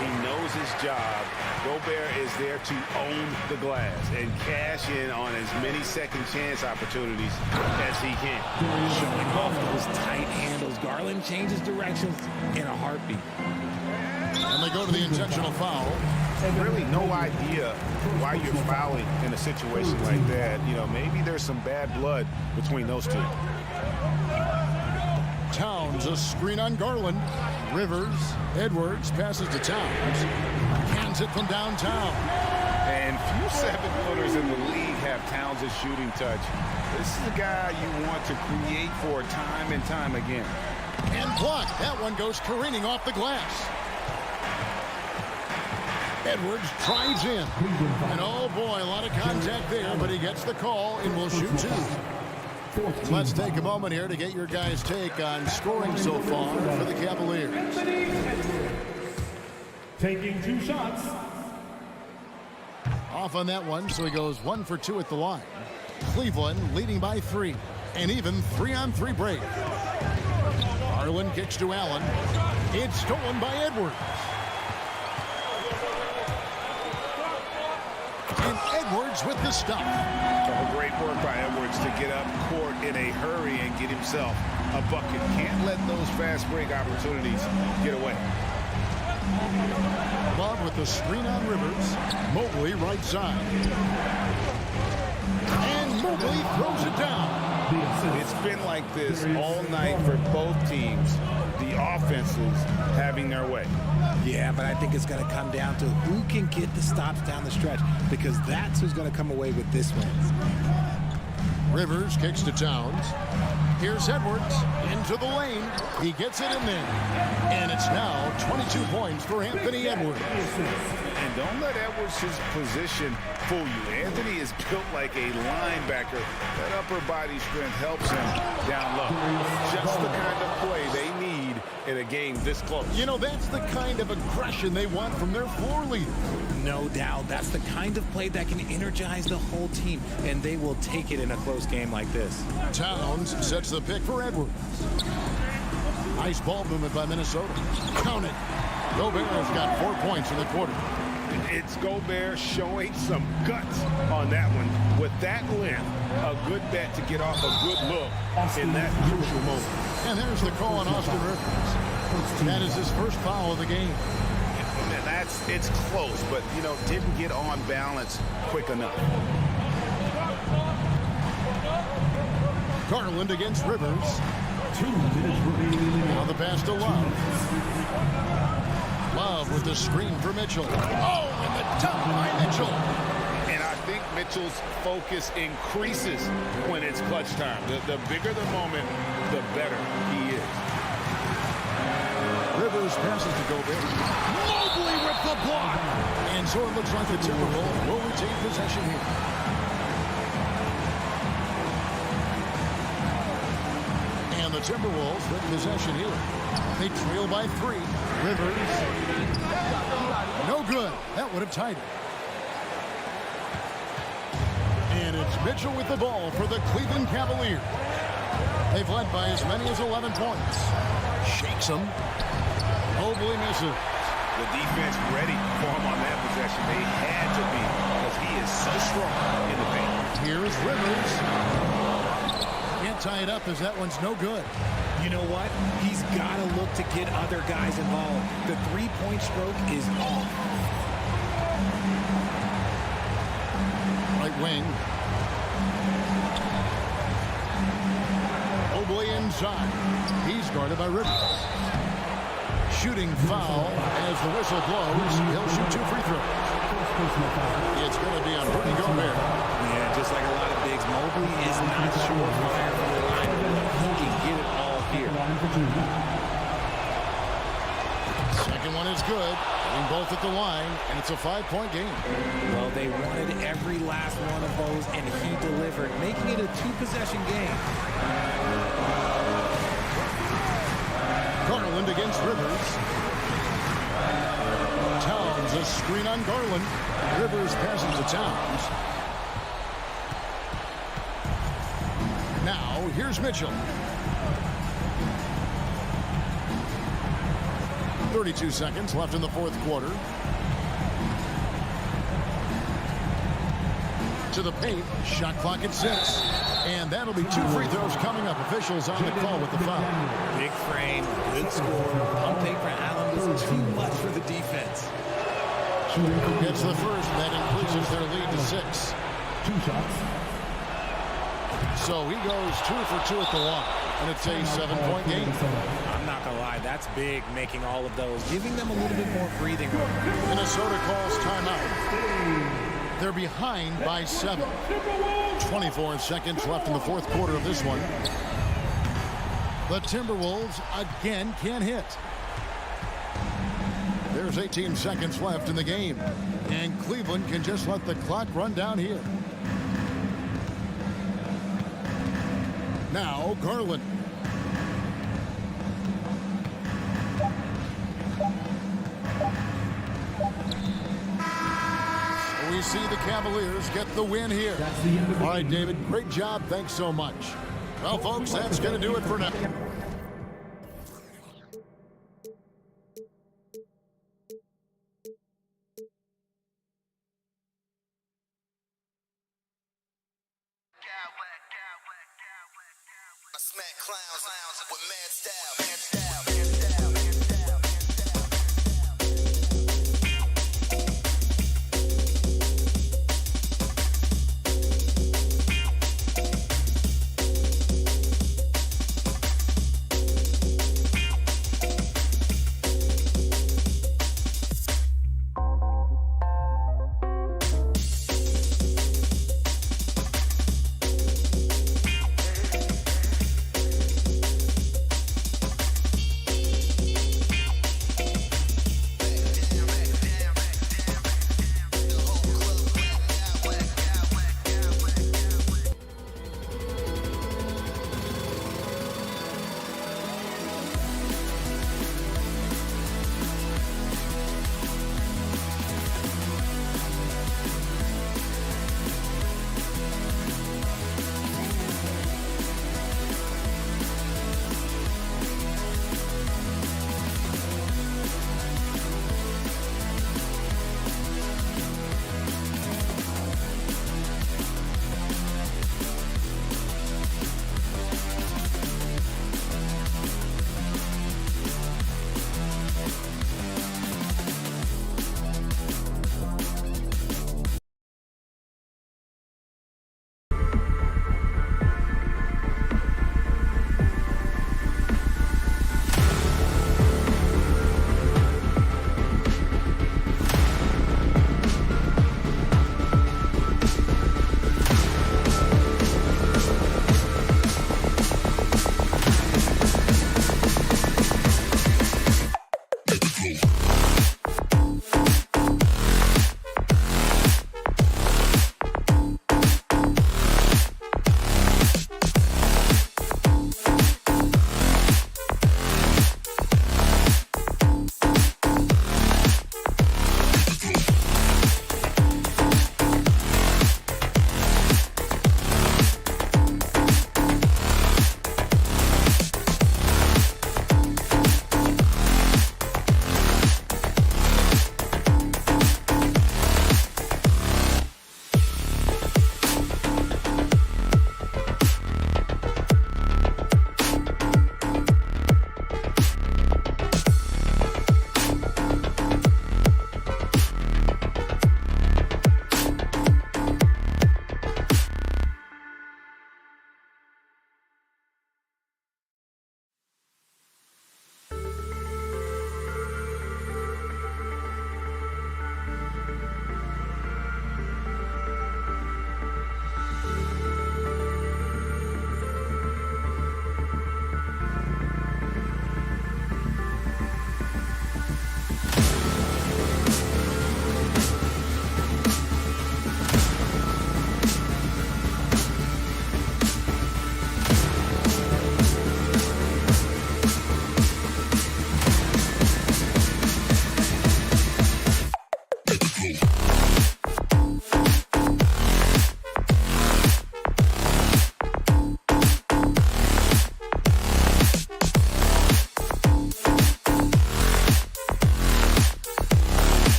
He knows his job. Gobert is there to own the glass and cash in on as many second chance opportunities as he can. Showing off those tight handles. Garland changes directions in a heartbeat. And they go to the intentional foul. Really no idea why you're fouling in a situation like that. Maybe there's some bad blood between those two. Towns, a screen on Garland. Rivers, Edwards passes to Towns. Cans it from downtown. And few 7-footers in the league have Towns' shooting touch. This is a guy you want to create for time and time again. And blocked. That one goes careening off the glass. Edwards drives in. And oh boy, a lot of contact there, but he gets the call and will shoot 2. Let's take a moment here to get your guys' take on scoring so far for the Cavaliers. Taking 2 shots. Off on that one, so he goes 1 for 2 at the line. Cleveland leading by 3. And even 3-on-3 break. Garland kicks to Allen. It's stolen by Edwards. And Edwards with the stop. Oh, great work by Edwards to get up court in a hurry and get himself a bucket. Can't let those fast break opportunities get away. Love with the screen on Rivers. Mobley right side. And Mobley throws it down. It's been like this all night for both teams. The offenses having their way. Yeah, but I think it's going to come down to who can get the stops down the stretch, because that's who's going to come away with this one. Rivers kicks to Towns. Here's Edwards into the lane. He gets it in there. And it's now 22 points for Anthony Edwards. And don't let Edwards' position fool you. Anthony is built like a linebacker. That upper body strength helps him down low. Just the kind of play they need in a game this close. You know, that's the kind of aggression they want from their floor leader. No doubt. That's the kind of play that can energize the whole team, and they will take it in a close game like this. Towns sets the pick for Edwards. Nice ball movement by Minnesota. Count it. Gobert has got 4 points in the quarter. It's Gobert showing some guts on that one. With that length, a good bet to get off a good look in that crucial moment. And there's the call on Austin Rivers. That is his first foul of the game. And it's close, but, you know, didn't get on balance quick enough. Garland against Rivers. 2 minutes remaining. Now the pass to Love. Love with the screen for Mitchell. Oh, and the dunk by Mitchell. And I think Mitchell's focus increases when it's clutch time. The bigger the moment, the better he is. Rivers passes to Gobert. Mobley with the block. And so it looks like the Timberwolves will retain possession here. And the Timberwolves with possession here. They trail by 3. Rivers. No good. That would have tied it. And it's Mitchell with the ball for the Cleveland Cavaliers. They've led by as many as 11 points. Shakes him. Mobley misses. The defense ready for him on that possession. They had to be because he is so strong in the paint. Here's Rivers. Can't tie it up as that one's no good. You know what? He's got to look to get other guys involved. The three-point stroke is off. Right wing. Mobley inside. He's guarded by Rivers. Shooting foul as the whistle blows. He'll shoot 2 free throws. It's going to be on Rudy Gobert. Yeah, just like a lot of bigs, Mobley is not sure fire from the line. He can get it all here. Second one is good. Getting both at the line, and it's a 5-point game. Well, they wanted every last one of those, and he delivered, making it a 2-possession game. Garland against Rivers. Towns, a screen on Garland. Rivers passes to Towns. Now, here's Mitchell. 32 seconds left in the fourth quarter. To the paint. Shot clock at 6. And that'll be 2 free throws coming up. Officials on the call with the foul. Big frame, good score. On paper, Allen was too much for the defense. Gets the first. That increases their lead to 6. 2 shots. So he goes 2 for 2 at the line. And it's a 7-point game. I'm not going to lie. That's big, making all of those. Giving them a little bit more breathing room. Minnesota calls timeout. They're behind by 7. 24 seconds left in the fourth quarter of this one. The Timberwolves again can't hit. There's 18 seconds left in the game. And Cleveland can just let the clock run down here. Now Garland. We see the Cavaliers get the win here. All right, David, great job. Thanks so much. Well, folks, that's going to do it for now. I smack clowns with mad style.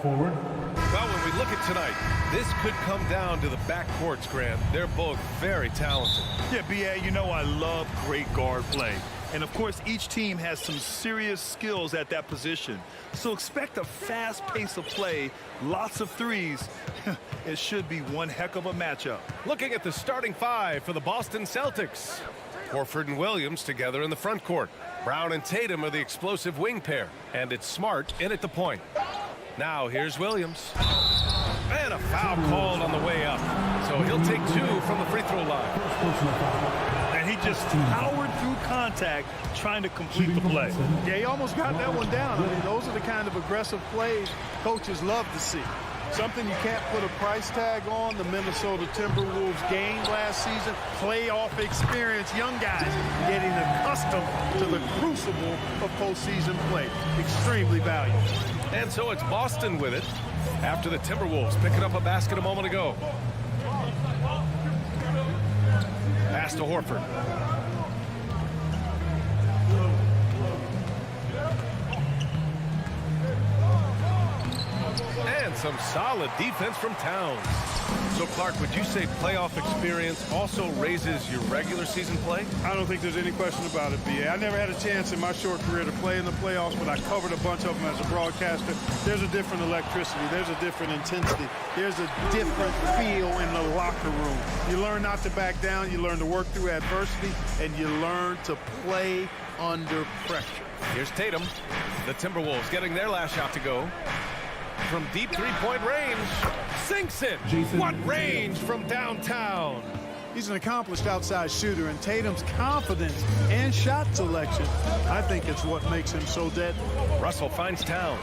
forward. Well, when we look at tonight, this could come down to the backcourts, Grant. They're both very talented. Yeah, B.A., you know I love great guard play. And, of course, each team has some serious skills at that position. So expect a fast pace of play, lots of threes. It should be one heck of a matchup. Looking at the starting five for the Boston Celtics. Horford and Williams together in the front court. Brown and Tatum are the explosive wing pair. And it's Smart in at the point. Now here's Williams. And a foul called on the way up. So he'll take 2 from the free throw line. And he just powered through contact trying to complete the play. Yeah, he almost got that one down. I mean, those are the kind of aggressive plays coaches love to see. Something you can't put a price tag on. The Minnesota Timberwolves gained last season. Playoff experience. Young guys getting accustomed to the crucible of postseason play. Extremely valuable. And so it's Boston with it after the Timberwolves picking up a basket a moment ago. Pass to Horford. And some solid defense from Towns. So, Clark, would you say playoff experience also raises your regular season play? I don't think there's any question about it, B.A. I never had a chance in my short career to play in the playoffs, but I covered a bunch of them as a broadcaster. There's a different electricity. There's a different intensity. There's a different feel in the locker room. You learn not to back down. You learn to work through adversity, and you learn to play under pressure. Here's Tatum. The Timberwolves getting their last shot to go. From deep three-point range, sinks it. What range from downtown? He's an accomplished outside shooter, and Tatum's confidence and shot selection, I think it's what makes him so deadly. Russell finds Towns.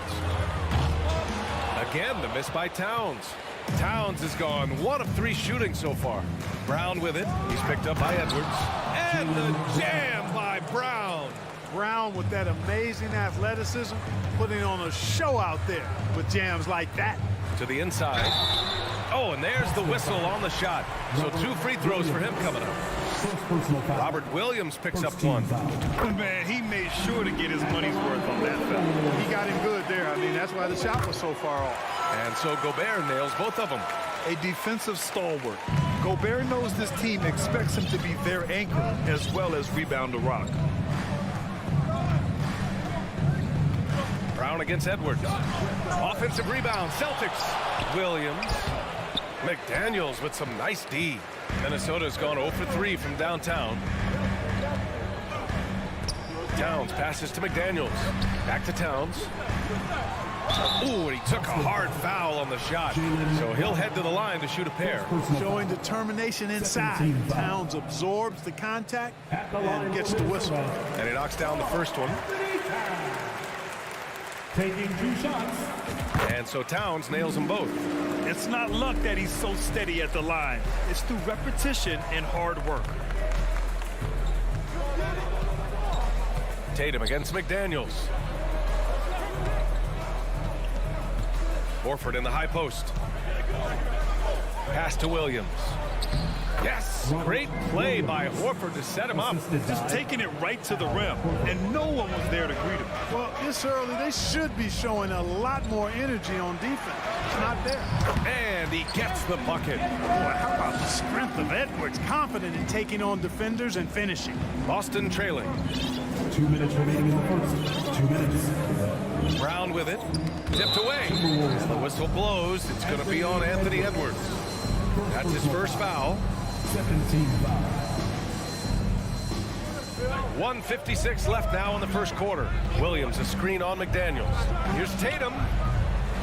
Again, the miss by Towns. Towns has gone 1 of 3 shooting so far. Brown with it. He's picked up by Edwards. And the jam by Brown. Brown with that amazing athleticism, putting on a show out there with jams like that. To the inside. Oh, and there's the whistle on the shot. So 2 free throws for him coming up. Robert Williams picks up 1. Man, he made sure to get his money's worth on that foul. He got him good there. I mean, that's why the shot was so far off. And so Gobert nails both of them. A defensive stalwart. Gobert knows this team expects him to be their anchor as well as rebound the rock. Brown against Edwards. Offensive rebound, Celtics. Williams. McDaniels with some nice D. Minnesota's gone 0 for 3 from downtown. Towns passes to McDaniels. Back to Towns. Ooh, and he took a hard foul on the shot. So he'll head to the line to shoot a pair. Showing determination inside. Towns absorbs the contact and gets the whistle. And he knocks down the first one. Taking 2 shots. And so Towns nails them both. It's not luck that he's so steady at the line. It's through repetition and hard work. Tatum against McDaniels. Horford in the high post. Pass to Williams. Yes, great play by Horford to set him up. Just taking it right to the rim, and no one was there to greet him. Well, this early, they should be showing a lot more energy on defense. It's not there. And he gets the bucket. Boy, how about the strength of Edwards? Confident in taking on defenders and finishing. Boston trailing. 2 minutes remaining in the first. 2 minutes. Brown with it. Tipped away. The whistle blows. It's going to be on Anthony Edwards. That's his first foul. Second team foul. 1:56 left now in the first quarter. Williams a screen on McDaniels. Here's Tatum.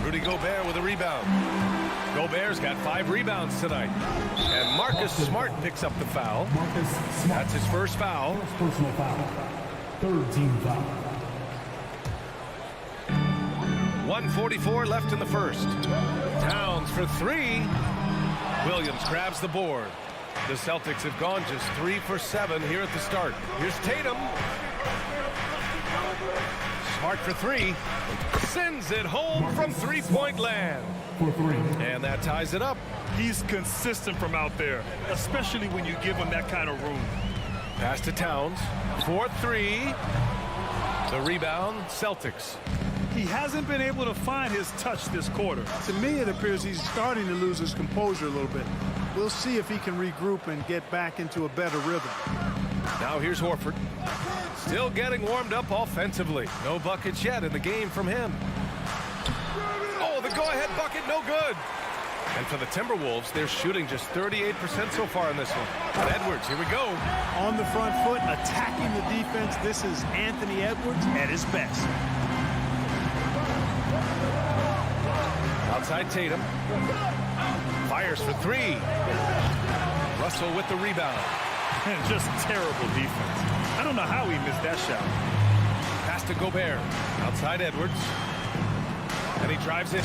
Rudy Gobert with a rebound. Gobert's got 5 rebounds tonight. And Marcus Smart picks up the foul. That's his first foul. First personal foul. Third team foul. 1:44 left in the first. Towns for 3. Williams grabs the board. The Celtics have gone just 3 for 7 here at the start. Here's Tatum. Smart for 3. Sends it home from three-point land. For 3. And that ties it up. He's consistent from out there, especially when you give him that kind of room. Pass to Towns. 4-3. The rebound, Celtics. He hasn't been able to find his touch this quarter. To me, it appears he's starting to lose his composure a little bit. We'll see if he can regroup and get back into a better rhythm. Now here's Horford. Still getting warmed up offensively. No buckets yet in the game from him. Oh, the go-ahead bucket, no good. And for the Timberwolves, they're shooting just 38% so far in this one. But Edwards, here we go. On the front foot, attacking the defense. This is Anthony Edwards at his best. Outside Tatum. Fires for three. Russell with the rebound. Just terrible defense. I don't know how he missed that shot. Pass to Gobert. Outside Edwards. And he drives it.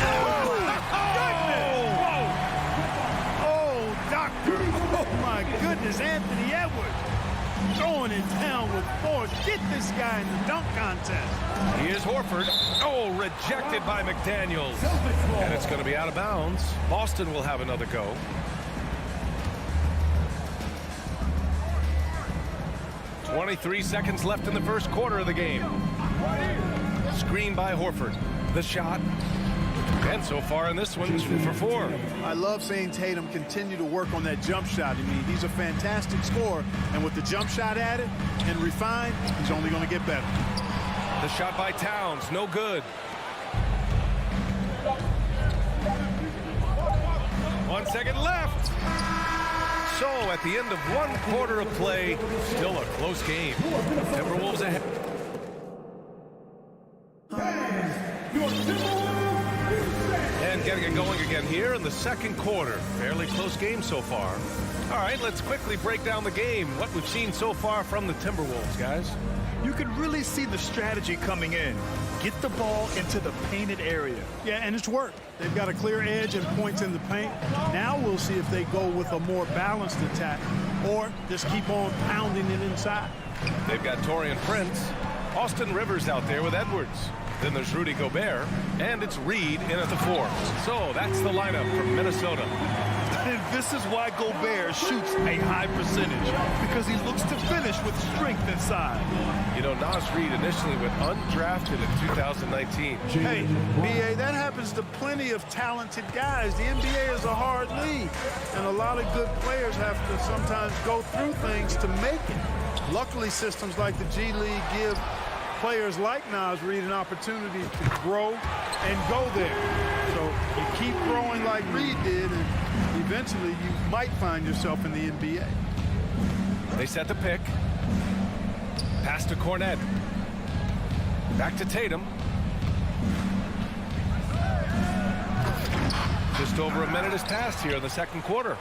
Oh, doctor. Oh, my goodness. Anthony Edwards throwing it down with force. Get this guy in the dunk contest. Here's Horford. Oh, rejected by McDaniels. And it's going to be out of bounds. Boston will have another go. .23 seconds left in the first quarter of the game. Screen by Horford. The shot. And so far in this one, 2 for 4. I love seeing Tatum continue to work on that jump shot. I mean, he's a fantastic scorer. And with the jump shot added and refined, he's only going to get better. The shot by Towns, no good. 1 second left. So at the end of 1 quarter of play, still a close game. Timberwolves ahead. And getting it going again here in the second quarter. Fairly close game so far. All right, let's quickly break down the game. What we've seen so far from the Timberwolves, guys. You can really see the strategy coming in. Get the ball into the painted area. Yeah, and it's worked. They've got a clear edge and points in the paint. Now we'll see if they go with a more balanced attack or just keep on pounding it inside. They've got Taurean Prince. Austin Rivers out there with Edwards. Then there's Rudy Gobert, and it's Reed in at the 4. So that's the lineup from Minnesota. And this is why Gobert shoots a high percentage, because he looks to finish with strength inside. You know, Nas Reed initially went undrafted in 2019. Hey, B.A., that happens to plenty of talented guys. The NBA is a hard league, and a lot of good players have to sometimes go through things to make it. Luckily, systems like the G League give players like Nas Reed an opportunity to grow and go there. So you keep growing like Reed did, and eventually you might find yourself in the NBA. They set the pick. Pass to Cornette. Back to Tatum. Just over a minute has passed here in the second quarter.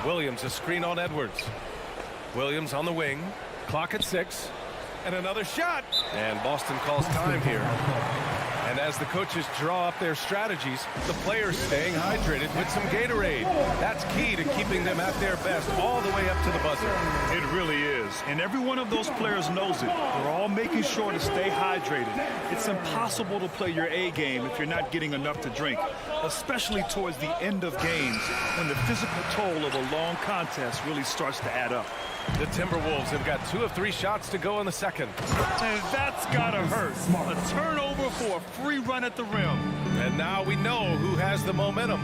Williams, a screen on Edwards. Williams on the wing. Clock at 6. And another shot. And Boston calls time here. And as the coaches draw up their strategies, the players staying hydrated with some Gatorade. That's key to keeping them at their best all the way up to the buzzer. It really is. And every one of those players knows it. They're all making sure to stay hydrated. It's impossible to play your A game if you're not getting enough to drink, especially towards the end of games when the physical toll of a long contest really starts to add up. The Timberwolves have got 2 of 3 shots to go in the second. And that's gotta hurt. A turnover for a free run at the rim. And now we know who has the momentum.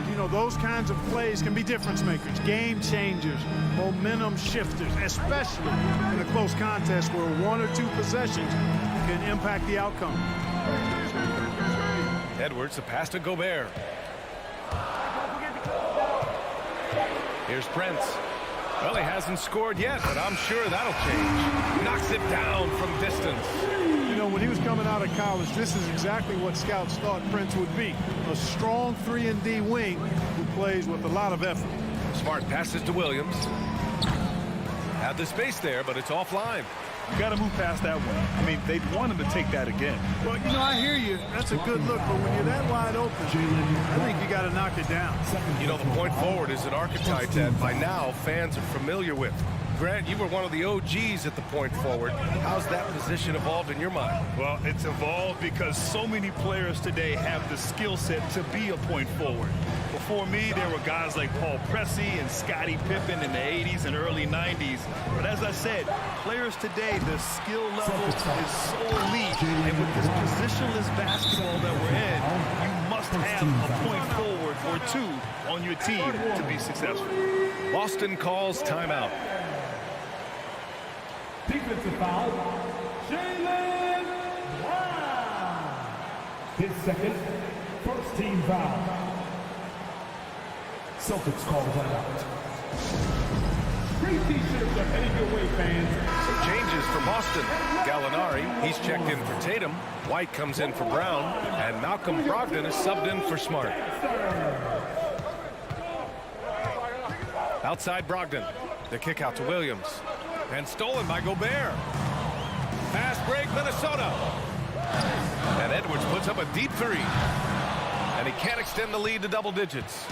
You know, those kinds of plays can be difference makers, game changers, momentum shifters, especially in a close contest where 1 or 2 possessions can impact the outcome. Edwards, a pass to Gobert. Here's Prince. Well, he hasn't scored yet, but I'm sure that'll change. Knocks it down from distance. You know, when he was coming out of college, this is exactly what scouts thought Prince would be. A strong 3-and-D wing who plays with a lot of effort. Smart passes to Williams. Had the space there, but it's offline. You got to move past that one. I mean, they'd want him to take that again. Well, you know, I hear you. That's a good look, but when you're that wide open, I think you got to knock it down. You know, the point forward is an archetype that by now fans are familiar with. Grant, you were one of the OGs at the point forward. How's that position evolved in your mind? Well, it's evolved because so many players today have the skill set to be a point forward. before me, there were guys like Paul Pressey and Scottie Pippen in the 80s and early 90s. But as I said, players today, the skill level is so elite. And with this positionless basketball that we're in, you must have a point forward or two on your team to be successful. Boston calls timeout. Defensive foul, Jaylen Brown. His second, first team foul. Celtics call timeout. Free t-shirts are heading your way, fans. Some changes for Boston. Gallinari, he's checked in for Tatum. White comes in for Brown. And Malcolm Brogdon is subbed in for Smart. Outside Brogdon. The kick out to Williams. And stolen by Gobert. Fast break, Minnesota. And Edwards puts up a deep three. And he can't extend the lead to double digits.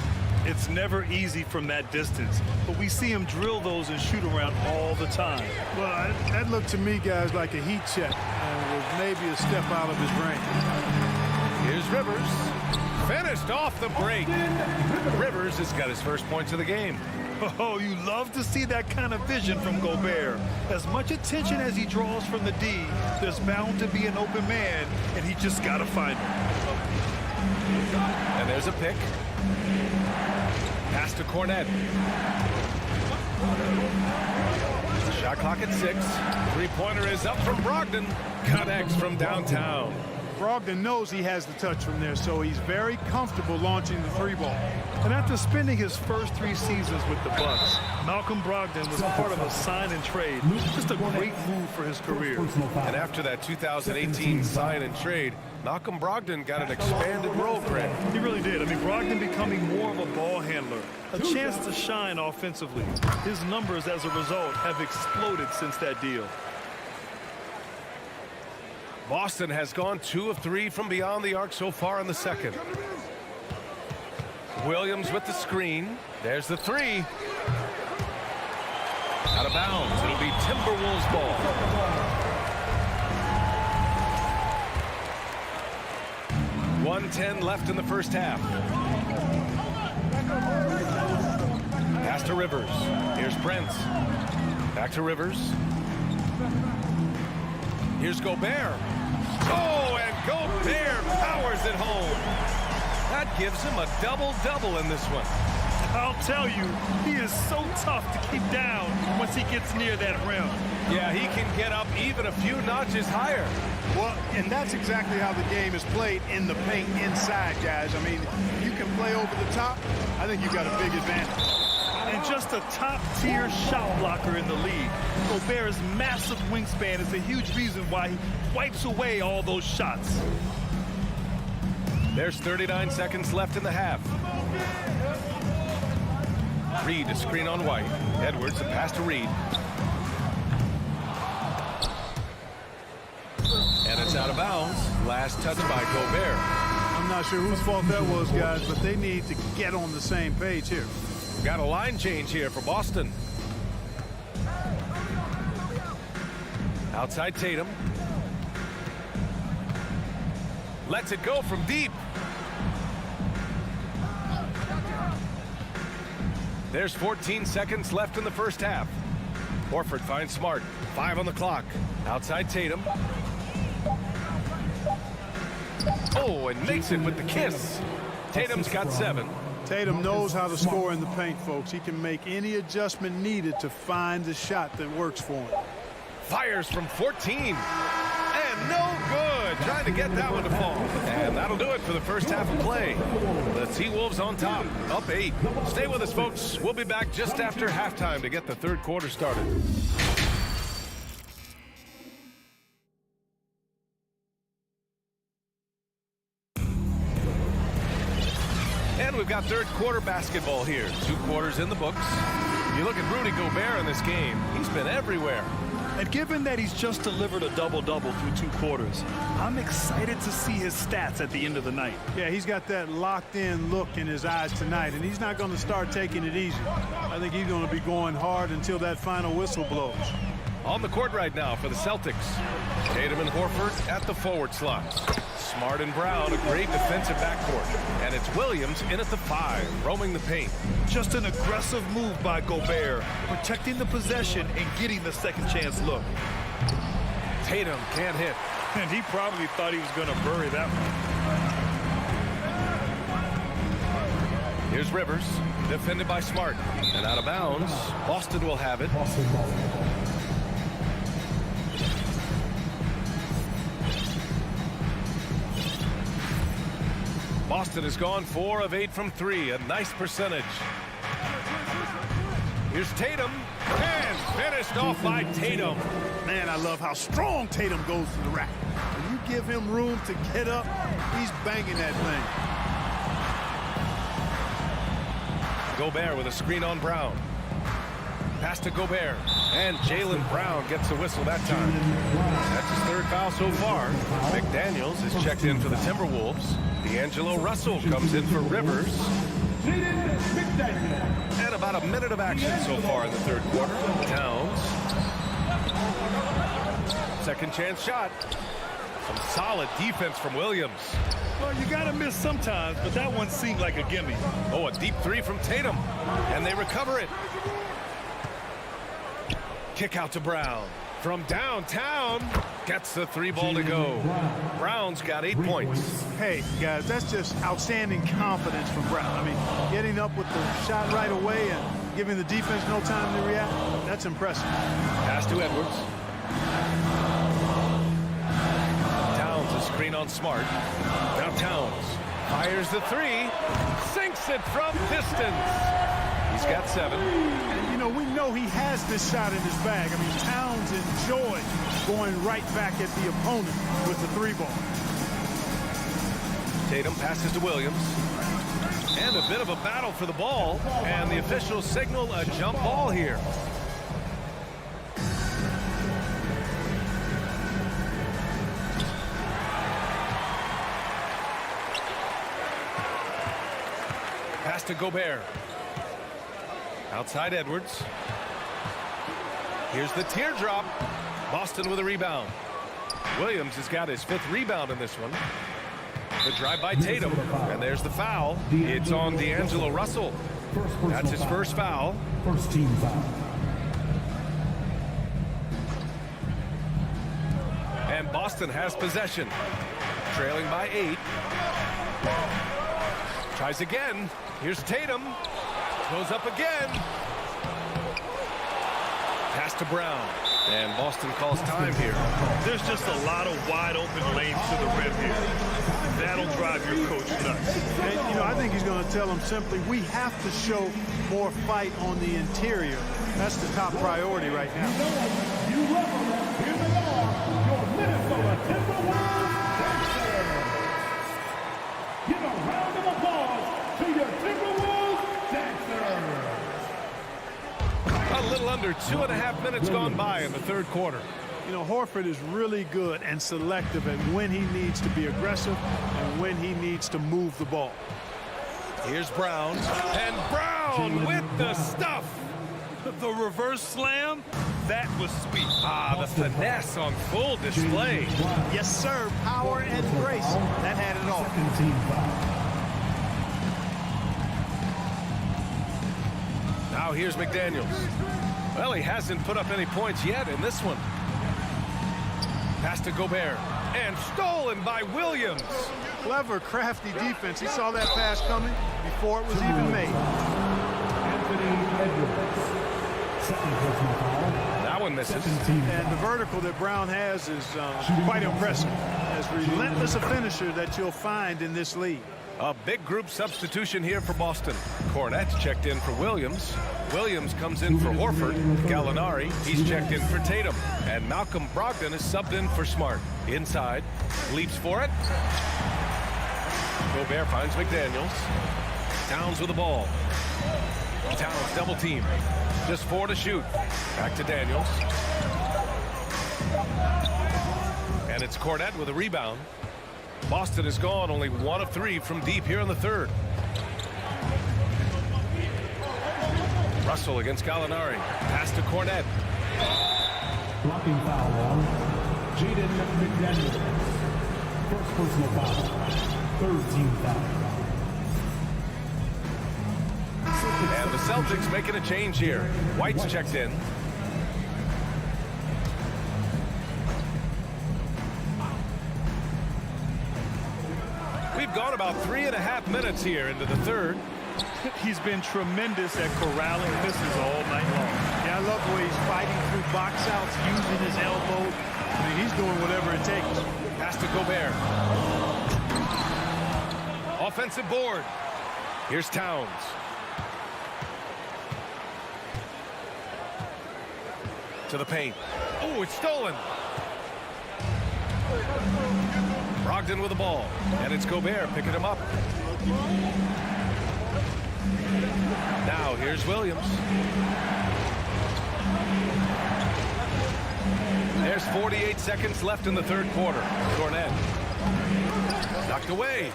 It's never easy from that distance, but we see him drill those and shoot around all the time. Well, that looked to me, guys, like a heat check. Was maybe a step out of his range. Here's Rivers. Finished off the break. Rivers has got his first points of the game. Oh, you love to see that kind of vision from Gobert. As much attention as he draws from the D, there's bound to be an open man, and he just got to find him. And there's a pick. Pass to Cornette. Shot clock at 6. Three-pointer is up from Brogdon. Connects from downtown. Brogdon knows he has the touch from there, so he's very comfortable launching the three ball. And after spending his first 3 seasons with the Bucks, Malcolm Brogdon was part of a sign and trade. Just a great move for his career. And after that 2018 sign and trade, Malcolm Brogdon got an expanded role, Greg. He really did. I mean, Brogdon becoming more of a ball handler, a chance to shine offensively. His numbers as a result have exploded since that deal. Boston has gone 2 of 3 from beyond the arc so far in the second. Williams with the screen. There's the three. Out of bounds. It'll be Timberwolves ball. .110 left in the first half. Pass to Rivers. Here's Prince. Back to Rivers. Here's Gobert. Oh, and Gobert powers it home. That gives him a double-double in this one. I'll tell you, he is so tough to keep down once he gets near that rim. Yeah, he can get up even a few notches higher. Well, and that's exactly how the game is played in the paint inside, guys. I mean, you can play over the top. I think you've got a big advantage. And just a top-tier shot blocker in the league. Gobert's massive wingspan is a huge reason why he wipes away all those shots. There's 39 seconds left in the half. Reed a screen on White. Edwards a pass to Reed. And it's out of bounds. Last touch by Gobert. I'm not sure whose fault that was, guys, but they need to get on the same page here. Got a line change here for Boston. Outside Tatum. Lets it go from deep. There's 14 seconds left in the first half. Horford finds Smart. 5 on the clock. Outside Tatum. Oh, and makes it with the kiss. Tatum's got 7. Tatum knows how to score in the paint, folks. He can make any adjustment needed to find the shot that works for him. Fires from 14. And no good. Trying to get that one to fall. And that'll do it for the first half of play. The T-Wolves on top, up 8. Stay with us, folks. We'll be back just after halftime to get the third quarter started. And we've got third quarter basketball here. 2 quarters in the books. You look at Rudy Gobert in this game. He's been everywhere. And given that he's just delivered a double-double through 2 quarters, I'm excited to see his stats at the end of the night. Yeah, he's got that locked-in look in his eyes tonight, and he's not going to start taking it easy. I think he's going to be going hard until that final whistle blows. On the court right now for the Celtics. Tatum and Horford at the forward slot. Smart and Brown, a great defensive backcourt. And it's Williams in at the 5, roaming the paint. Just an aggressive move by Gobert, protecting the possession and getting the second chance look. Tatum can't hit. And he probably thought he was going to bury that one. Here's Rivers, defended by Smart. And out of bounds, Boston will have it. Boston has gone 4 of 8 from 3, a nice percentage. Here's Tatum, and finished off by Tatum. Man, I love how strong Tatum goes to the rack. When you give him room to get up, he's banging that thing. Gobert with a screen on Brown. Pass to Gobert, and Jaylen Brown gets the whistle that time. That's his 3rd foul so far. McDaniels is checked in for the Timberwolves. D'Angelo Russell comes in for Rivers. And about a minute of action so far in the 3rd quarter. Towns. Second chance shot. Some solid defense from Williams. Well, you got to miss sometimes, but that one seemed like a gimme. Oh, a deep 3 from Tatum. And they recover it. Kick out to Brown. From downtown, gets the 3 ball to go. Brown's got 8 points. Hey, guys, that's just outstanding confidence from Brown. I mean, getting up with the shot right away and giving the defense no time to react, that's impressive. Pass to Edwards. Towns a screen on Smart. Now Towns fires the 3, sinks it from distance. He's got 7. And, you know, we know he has this shot in his bag. I mean, Towns enjoys going right back at the opponent with the 3 ball. Tatum passes to Williams. And a bit of a battle for the ball. And the officials signal a jump ball here. Pass to Gobert. Outside Edwards. Here's the teardrop. Boston with a rebound. Williams has got his 5th rebound in this one. The drive by Tatum. And there's the foul. It's on D'Angelo Russell. That's his 1st foul. First team foul. And Boston has possession. Trailing by 8. Tries again. Here's Tatum. Goes up again. Pass to Brown. And Boston calls time here. There's just a lot of wide open lanes to the rim here. That'll drive your coach nuts. And, you know, I think he's going to tell them simply, we have to show more fight on the interior. That's the top priority right now. You love them. Here they are, your Minnesota Timberwolves. Give a round of applause to your Timberwolves dancers. A little under 2.5 minutes gone by in the 3rd quarter. You know, Horford is really good and selective at when he needs to be aggressive and when he needs to move the ball. Here's Brown. And Brown with the stuff. The reverse slam, that was sweet. Ah, the finesse on full display. Yes, sir. Power and grace. That had it all. Second team foul. Now here's McDaniels. Well, he hasn't put up any points yet in this one. Pass to Gobert. And stolen by Williams. Clever, crafty defense. He saw that pass coming before it was even made. Anthony Edwards. Second personal foul. That one misses. And the vertical that Brown has is quite impressive. As relentless a finisher that you'll find in this league. A big group substitution here for Boston. Cornette's checked in for Williams. Williams comes in for Horford. Gallinari, he's checked in for Tatum. And Malcolm Brogdon is subbed in for Smart. Inside, leaps for it. Gobert finds McDaniels. Towns with the ball. Towns double team. Just 4 to shoot. Back to Daniels. And it's Cornette with a rebound. Boston has gone only 1 of 3 from deep here in the 3rd. Russell against Gallinari. Pass to Cornette. Blocking foul on Jaden McDaniels. First personal foul. Third team foul. And the Celtics making a change here. White's checked in. We've gone about 3.5 minutes here into the third. He's been tremendous at corralling misses all night long. Yeah, I love the way he's fighting through box outs, using his elbow. I mean, he's doing whatever it takes. Pass to Gobert. Offensive board. Here's Towns. To the paint. Oh, it's stolen. Brogdon with the ball. And it's Gobert picking him up. Now here's Williams. There's 48 seconds left in the third quarter. Cornet. Knocked away.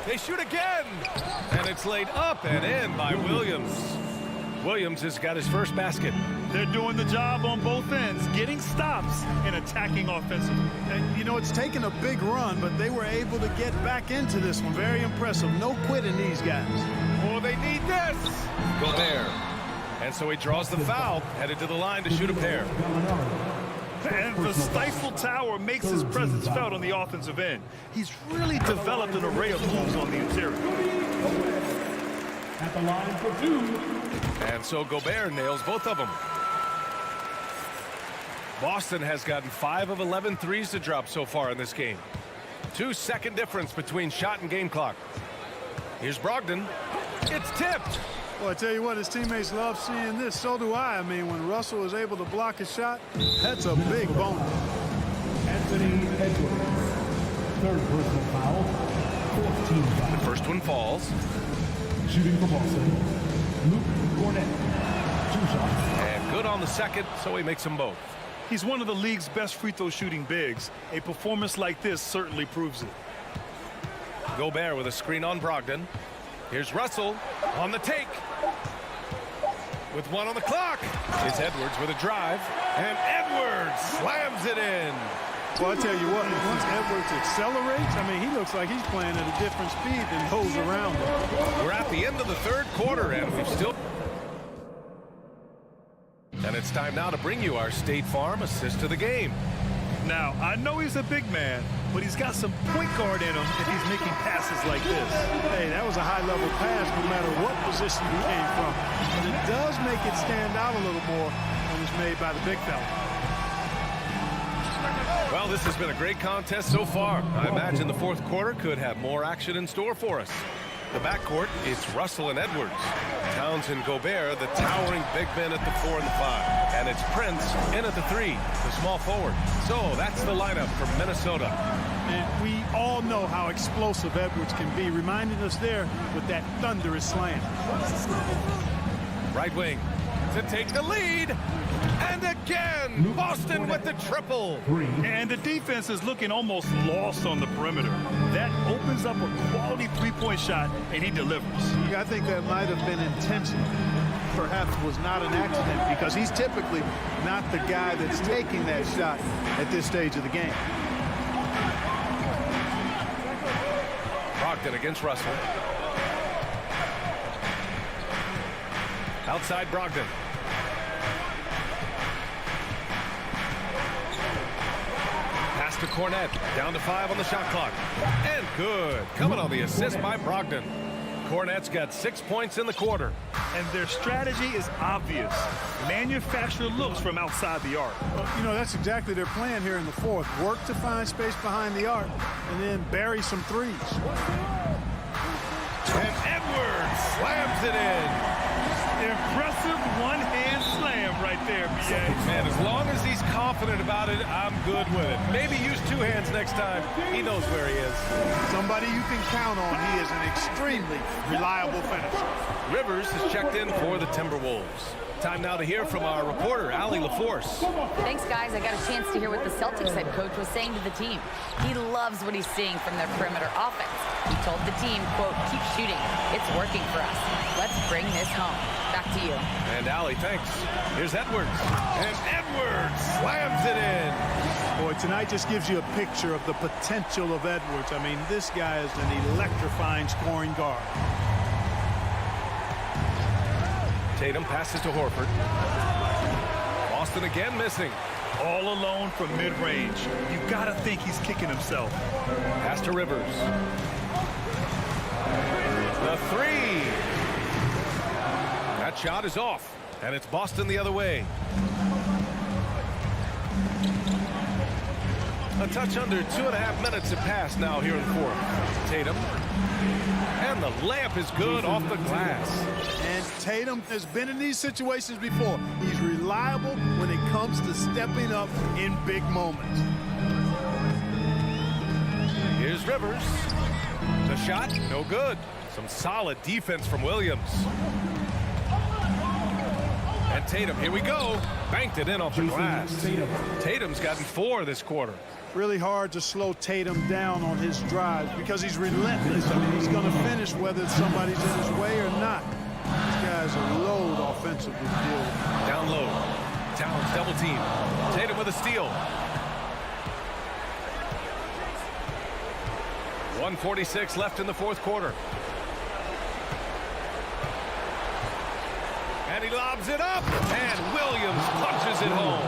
They shoot again. And it's laid up and in by Williams. Williams has got his first basket. They're doing the job on both ends, getting stops and attacking offensively. And, you know, it's taken a big run, but they were able to get back into this one. Very impressive. No quitting these guys. Oh, they need this. Gobert. And so he draws the foul, headed to the line to shoot a pair. And the Stifle Tower makes his presence felt on the offensive end. He's really developed an array of moves on the interior. At the line for two. And so Gobert nails both of them. Boston has gotten 5 of 11 threes to drop so far in this game. 2-second difference between shot and game clock. Here's Brogdon. It's tipped. Well, I tell you what, his teammates love seeing this. So do I. I mean, when Russell is able to block a shot, that's a big bonus. Anthony Edwards. Third personal foul. 14 foul. The first one falls. Shooting for Boston. Luke Cornet. 2 shots. And good on the second, so he makes them both. He's one of the league's best free throw shooting bigs. A performance like this certainly proves it. Gobert with a screen on Brogdon. Here's Russell on the take. With 1 on the clock. It's Edwards with a drive. And Edwards slams it in. Well, I tell you what, once Edwards accelerates, I mean, he looks like he's playing at a different speed than those around him. We're at the end of the third quarter, and we've still... And it's time now to bring you our State Farm assist of the game. Now, I know he's a big man, but he's got some point guard in him if he's making passes like this. Hey, that was a high-level pass no matter what position he came from. But it does make it stand out a little more when it's made by the big fella. Well, this has been a great contest so far. I imagine the fourth quarter could have more action in store for us. The backcourt, it's Russell and Edwards. Towns and Gobert, the towering big men at the 4 and the 5. And it's Prince in at the 3, the small forward. So that's the lineup for Minnesota. And we all know how explosive Edwards can be, reminding us there with that thunderous slam. Right wing to take the lead. And again, Boston with the triple. And the defense is looking almost lost on the perimeter. That opens up a quality three-point shot, and he delivers. I think that might have been intentional. Perhaps was not an accident because he's typically not the guy that's taking that shot at this stage of the game. Brogdon against Russell. Outside Brogdon. To Cornet, down to 5 on the shot clock. And good. Coming on the assist by Brogdon. Cornet's got 6 points in the quarter. And their strategy is obvious. Manufacture looks from outside the arc. Well, you know, that's exactly their plan here in the fourth. Work to find space behind the arc and then bury some threes. And Edwards slams it in. Impressive one-hand slam right there, B.A. And as long as he's confident about it, I'm good with it. Maybe use 2 hands next time. He knows where he is. Somebody you can count on. He is an extremely reliable finisher. Rivers has checked in for the Timberwolves. Time now to hear from our reporter, Allie LaForce. Thanks, guys. I got a chance to hear what the Celtics head coach was saying to the team. He loves what he's seeing from their perimeter offense. He told the team, quote, keep shooting. It's working for us. Let's bring this home. Back to you. And Allie, thanks. Here's Edwards. And Edwards slams it in. Boy, tonight just gives you a picture of the potential of Edwards. I mean, this guy is an electrifying scoring guard. Tatum passes to Horford. Boston again missing. All alone from mid-range. You got to think he's kicking himself. Pass to Rivers. The three. That shot is off, and it's Boston the other way. A touch under 2.5 minutes have passed now here in the fourth. Tatum. And the layup is good off the glass. And Tatum has been in these situations before. He's reliable when it comes to stepping up in big moments. Here's Rivers. The shot, no good. Some solid defense from Williams. And Tatum, here we go. Banked it in off the glass. Tatum's gotten 4 this quarter. Really hard to slow Tatum down on his drives because he's relentless. I mean, he's going to finish whether somebody's in his way or not. This guy's a load offensively to deal with. Down low. Towns double team. Tatum with a steal. 1:46 left in the fourth quarter. And he lobs it up. And Williams punches it home.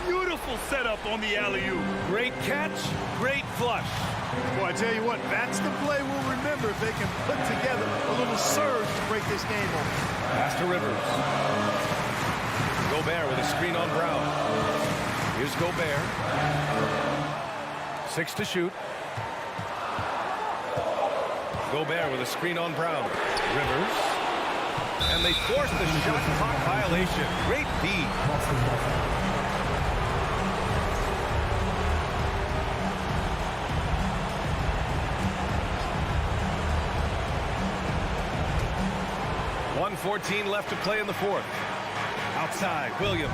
Beautiful setup on the alley-oop. Great catch, great flush. Boy, I tell you what, that's the play we'll remember if they can put together a little surge to break this game open. Pass to Rivers. Gobert with a screen on Brown. Here's Gobert. 6 to shoot. Gobert with a screen on Brown. Rivers. And they force the shot clock violation. Great D. 1:14 left to play in the fourth. Outside, Williams.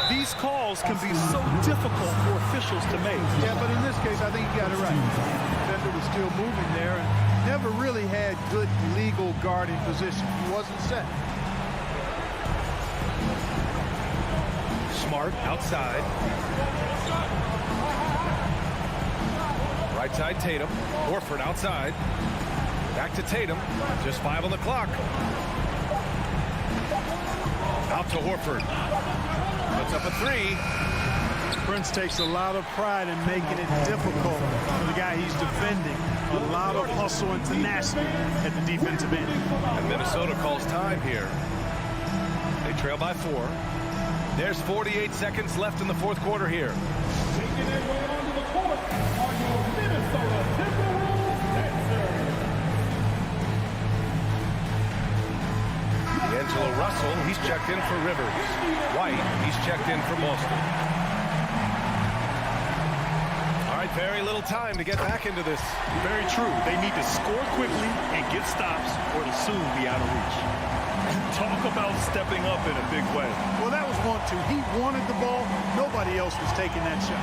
These calls can be so difficult for officials to make. Yeah, but in this case, I think you got it right. The defender was still moving there and never really had good legal guarding position. He wasn't set. Smart outside. Right side, Tatum. Horford outside. Back to Tatum. Just 5 on the clock. Out to Horford. Puts up a 3. Prince takes a lot of pride in making it difficult for the guy he's defending. A lot of hustle and tenacity at the defensive end. And Minnesota calls time here. They trail by 4. There's 48 seconds left in the fourth quarter here. Taking their way onto the court are your Minnesota Timberwolves dancers. D'Angelo Russell, he's checked in for Rivers. White, he's checked in for Boston. All right, very little time to get back into this. Very true. They need to score quickly and get stops or to soon be out of reach. Talk about stepping up in a big way. Well, that was 1-2. He wanted the ball. Nobody else was taking that shot.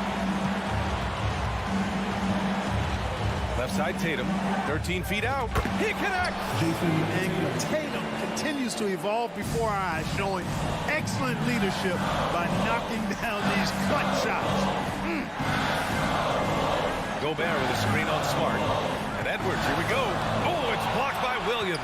Left side, Tatum. 13 feet out. He connects. And Tatum continues to evolve before our eyes, showing excellent leadership by knocking down these clutch shots. Gobert with a screen on Smart. And Edwards, here we go. Oh, it's blocked by Williams.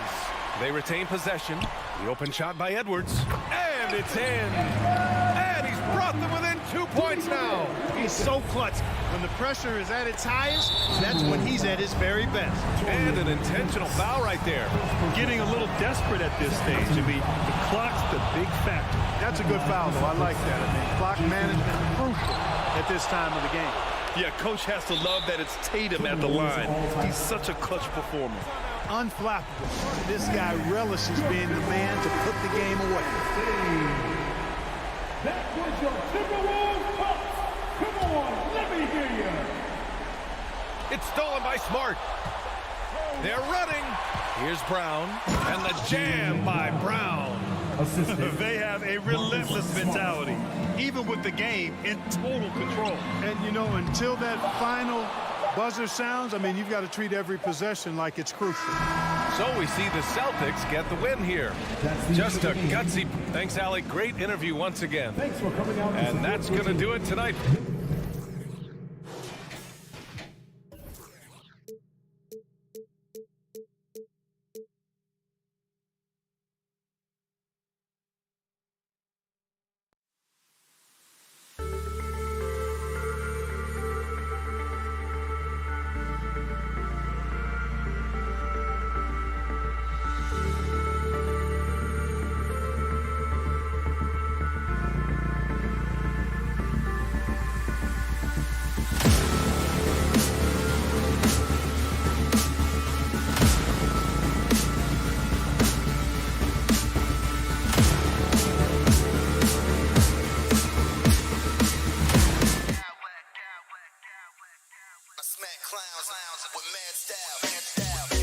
They retain possession. The open shot by Edwards. And it's in. And he's brought them within 2 points now. He's so clutch. When the pressure is at its highest, that's when he's at his very best. And an intentional foul right there. Getting a little desperate at this stage. I mean, the clock's the big factor. That's a good foul, though. I like that. I mean, clock management is crucial at this time of the game. Yeah, coach has to love that it's Tatum at the line. He's such a clutch performer. Unflappable. This guy relishes being the man to put the game away. That was your Timberwolves Bucks. Come on, let me hear you. It's stolen by Smart. They're running. Here's Brown. And the jam by Brown. They have a relentless mentality, even with the game in total control. And, you know, until that final buzzer sounds, I mean, you've got to treat every possession like it's crucial. So we see the Celtics get the win here. Just a gutsy. Thanks, Alec. Great interview once again. Thanks for coming out. And that's going to do it tonight. Clowns with mad style.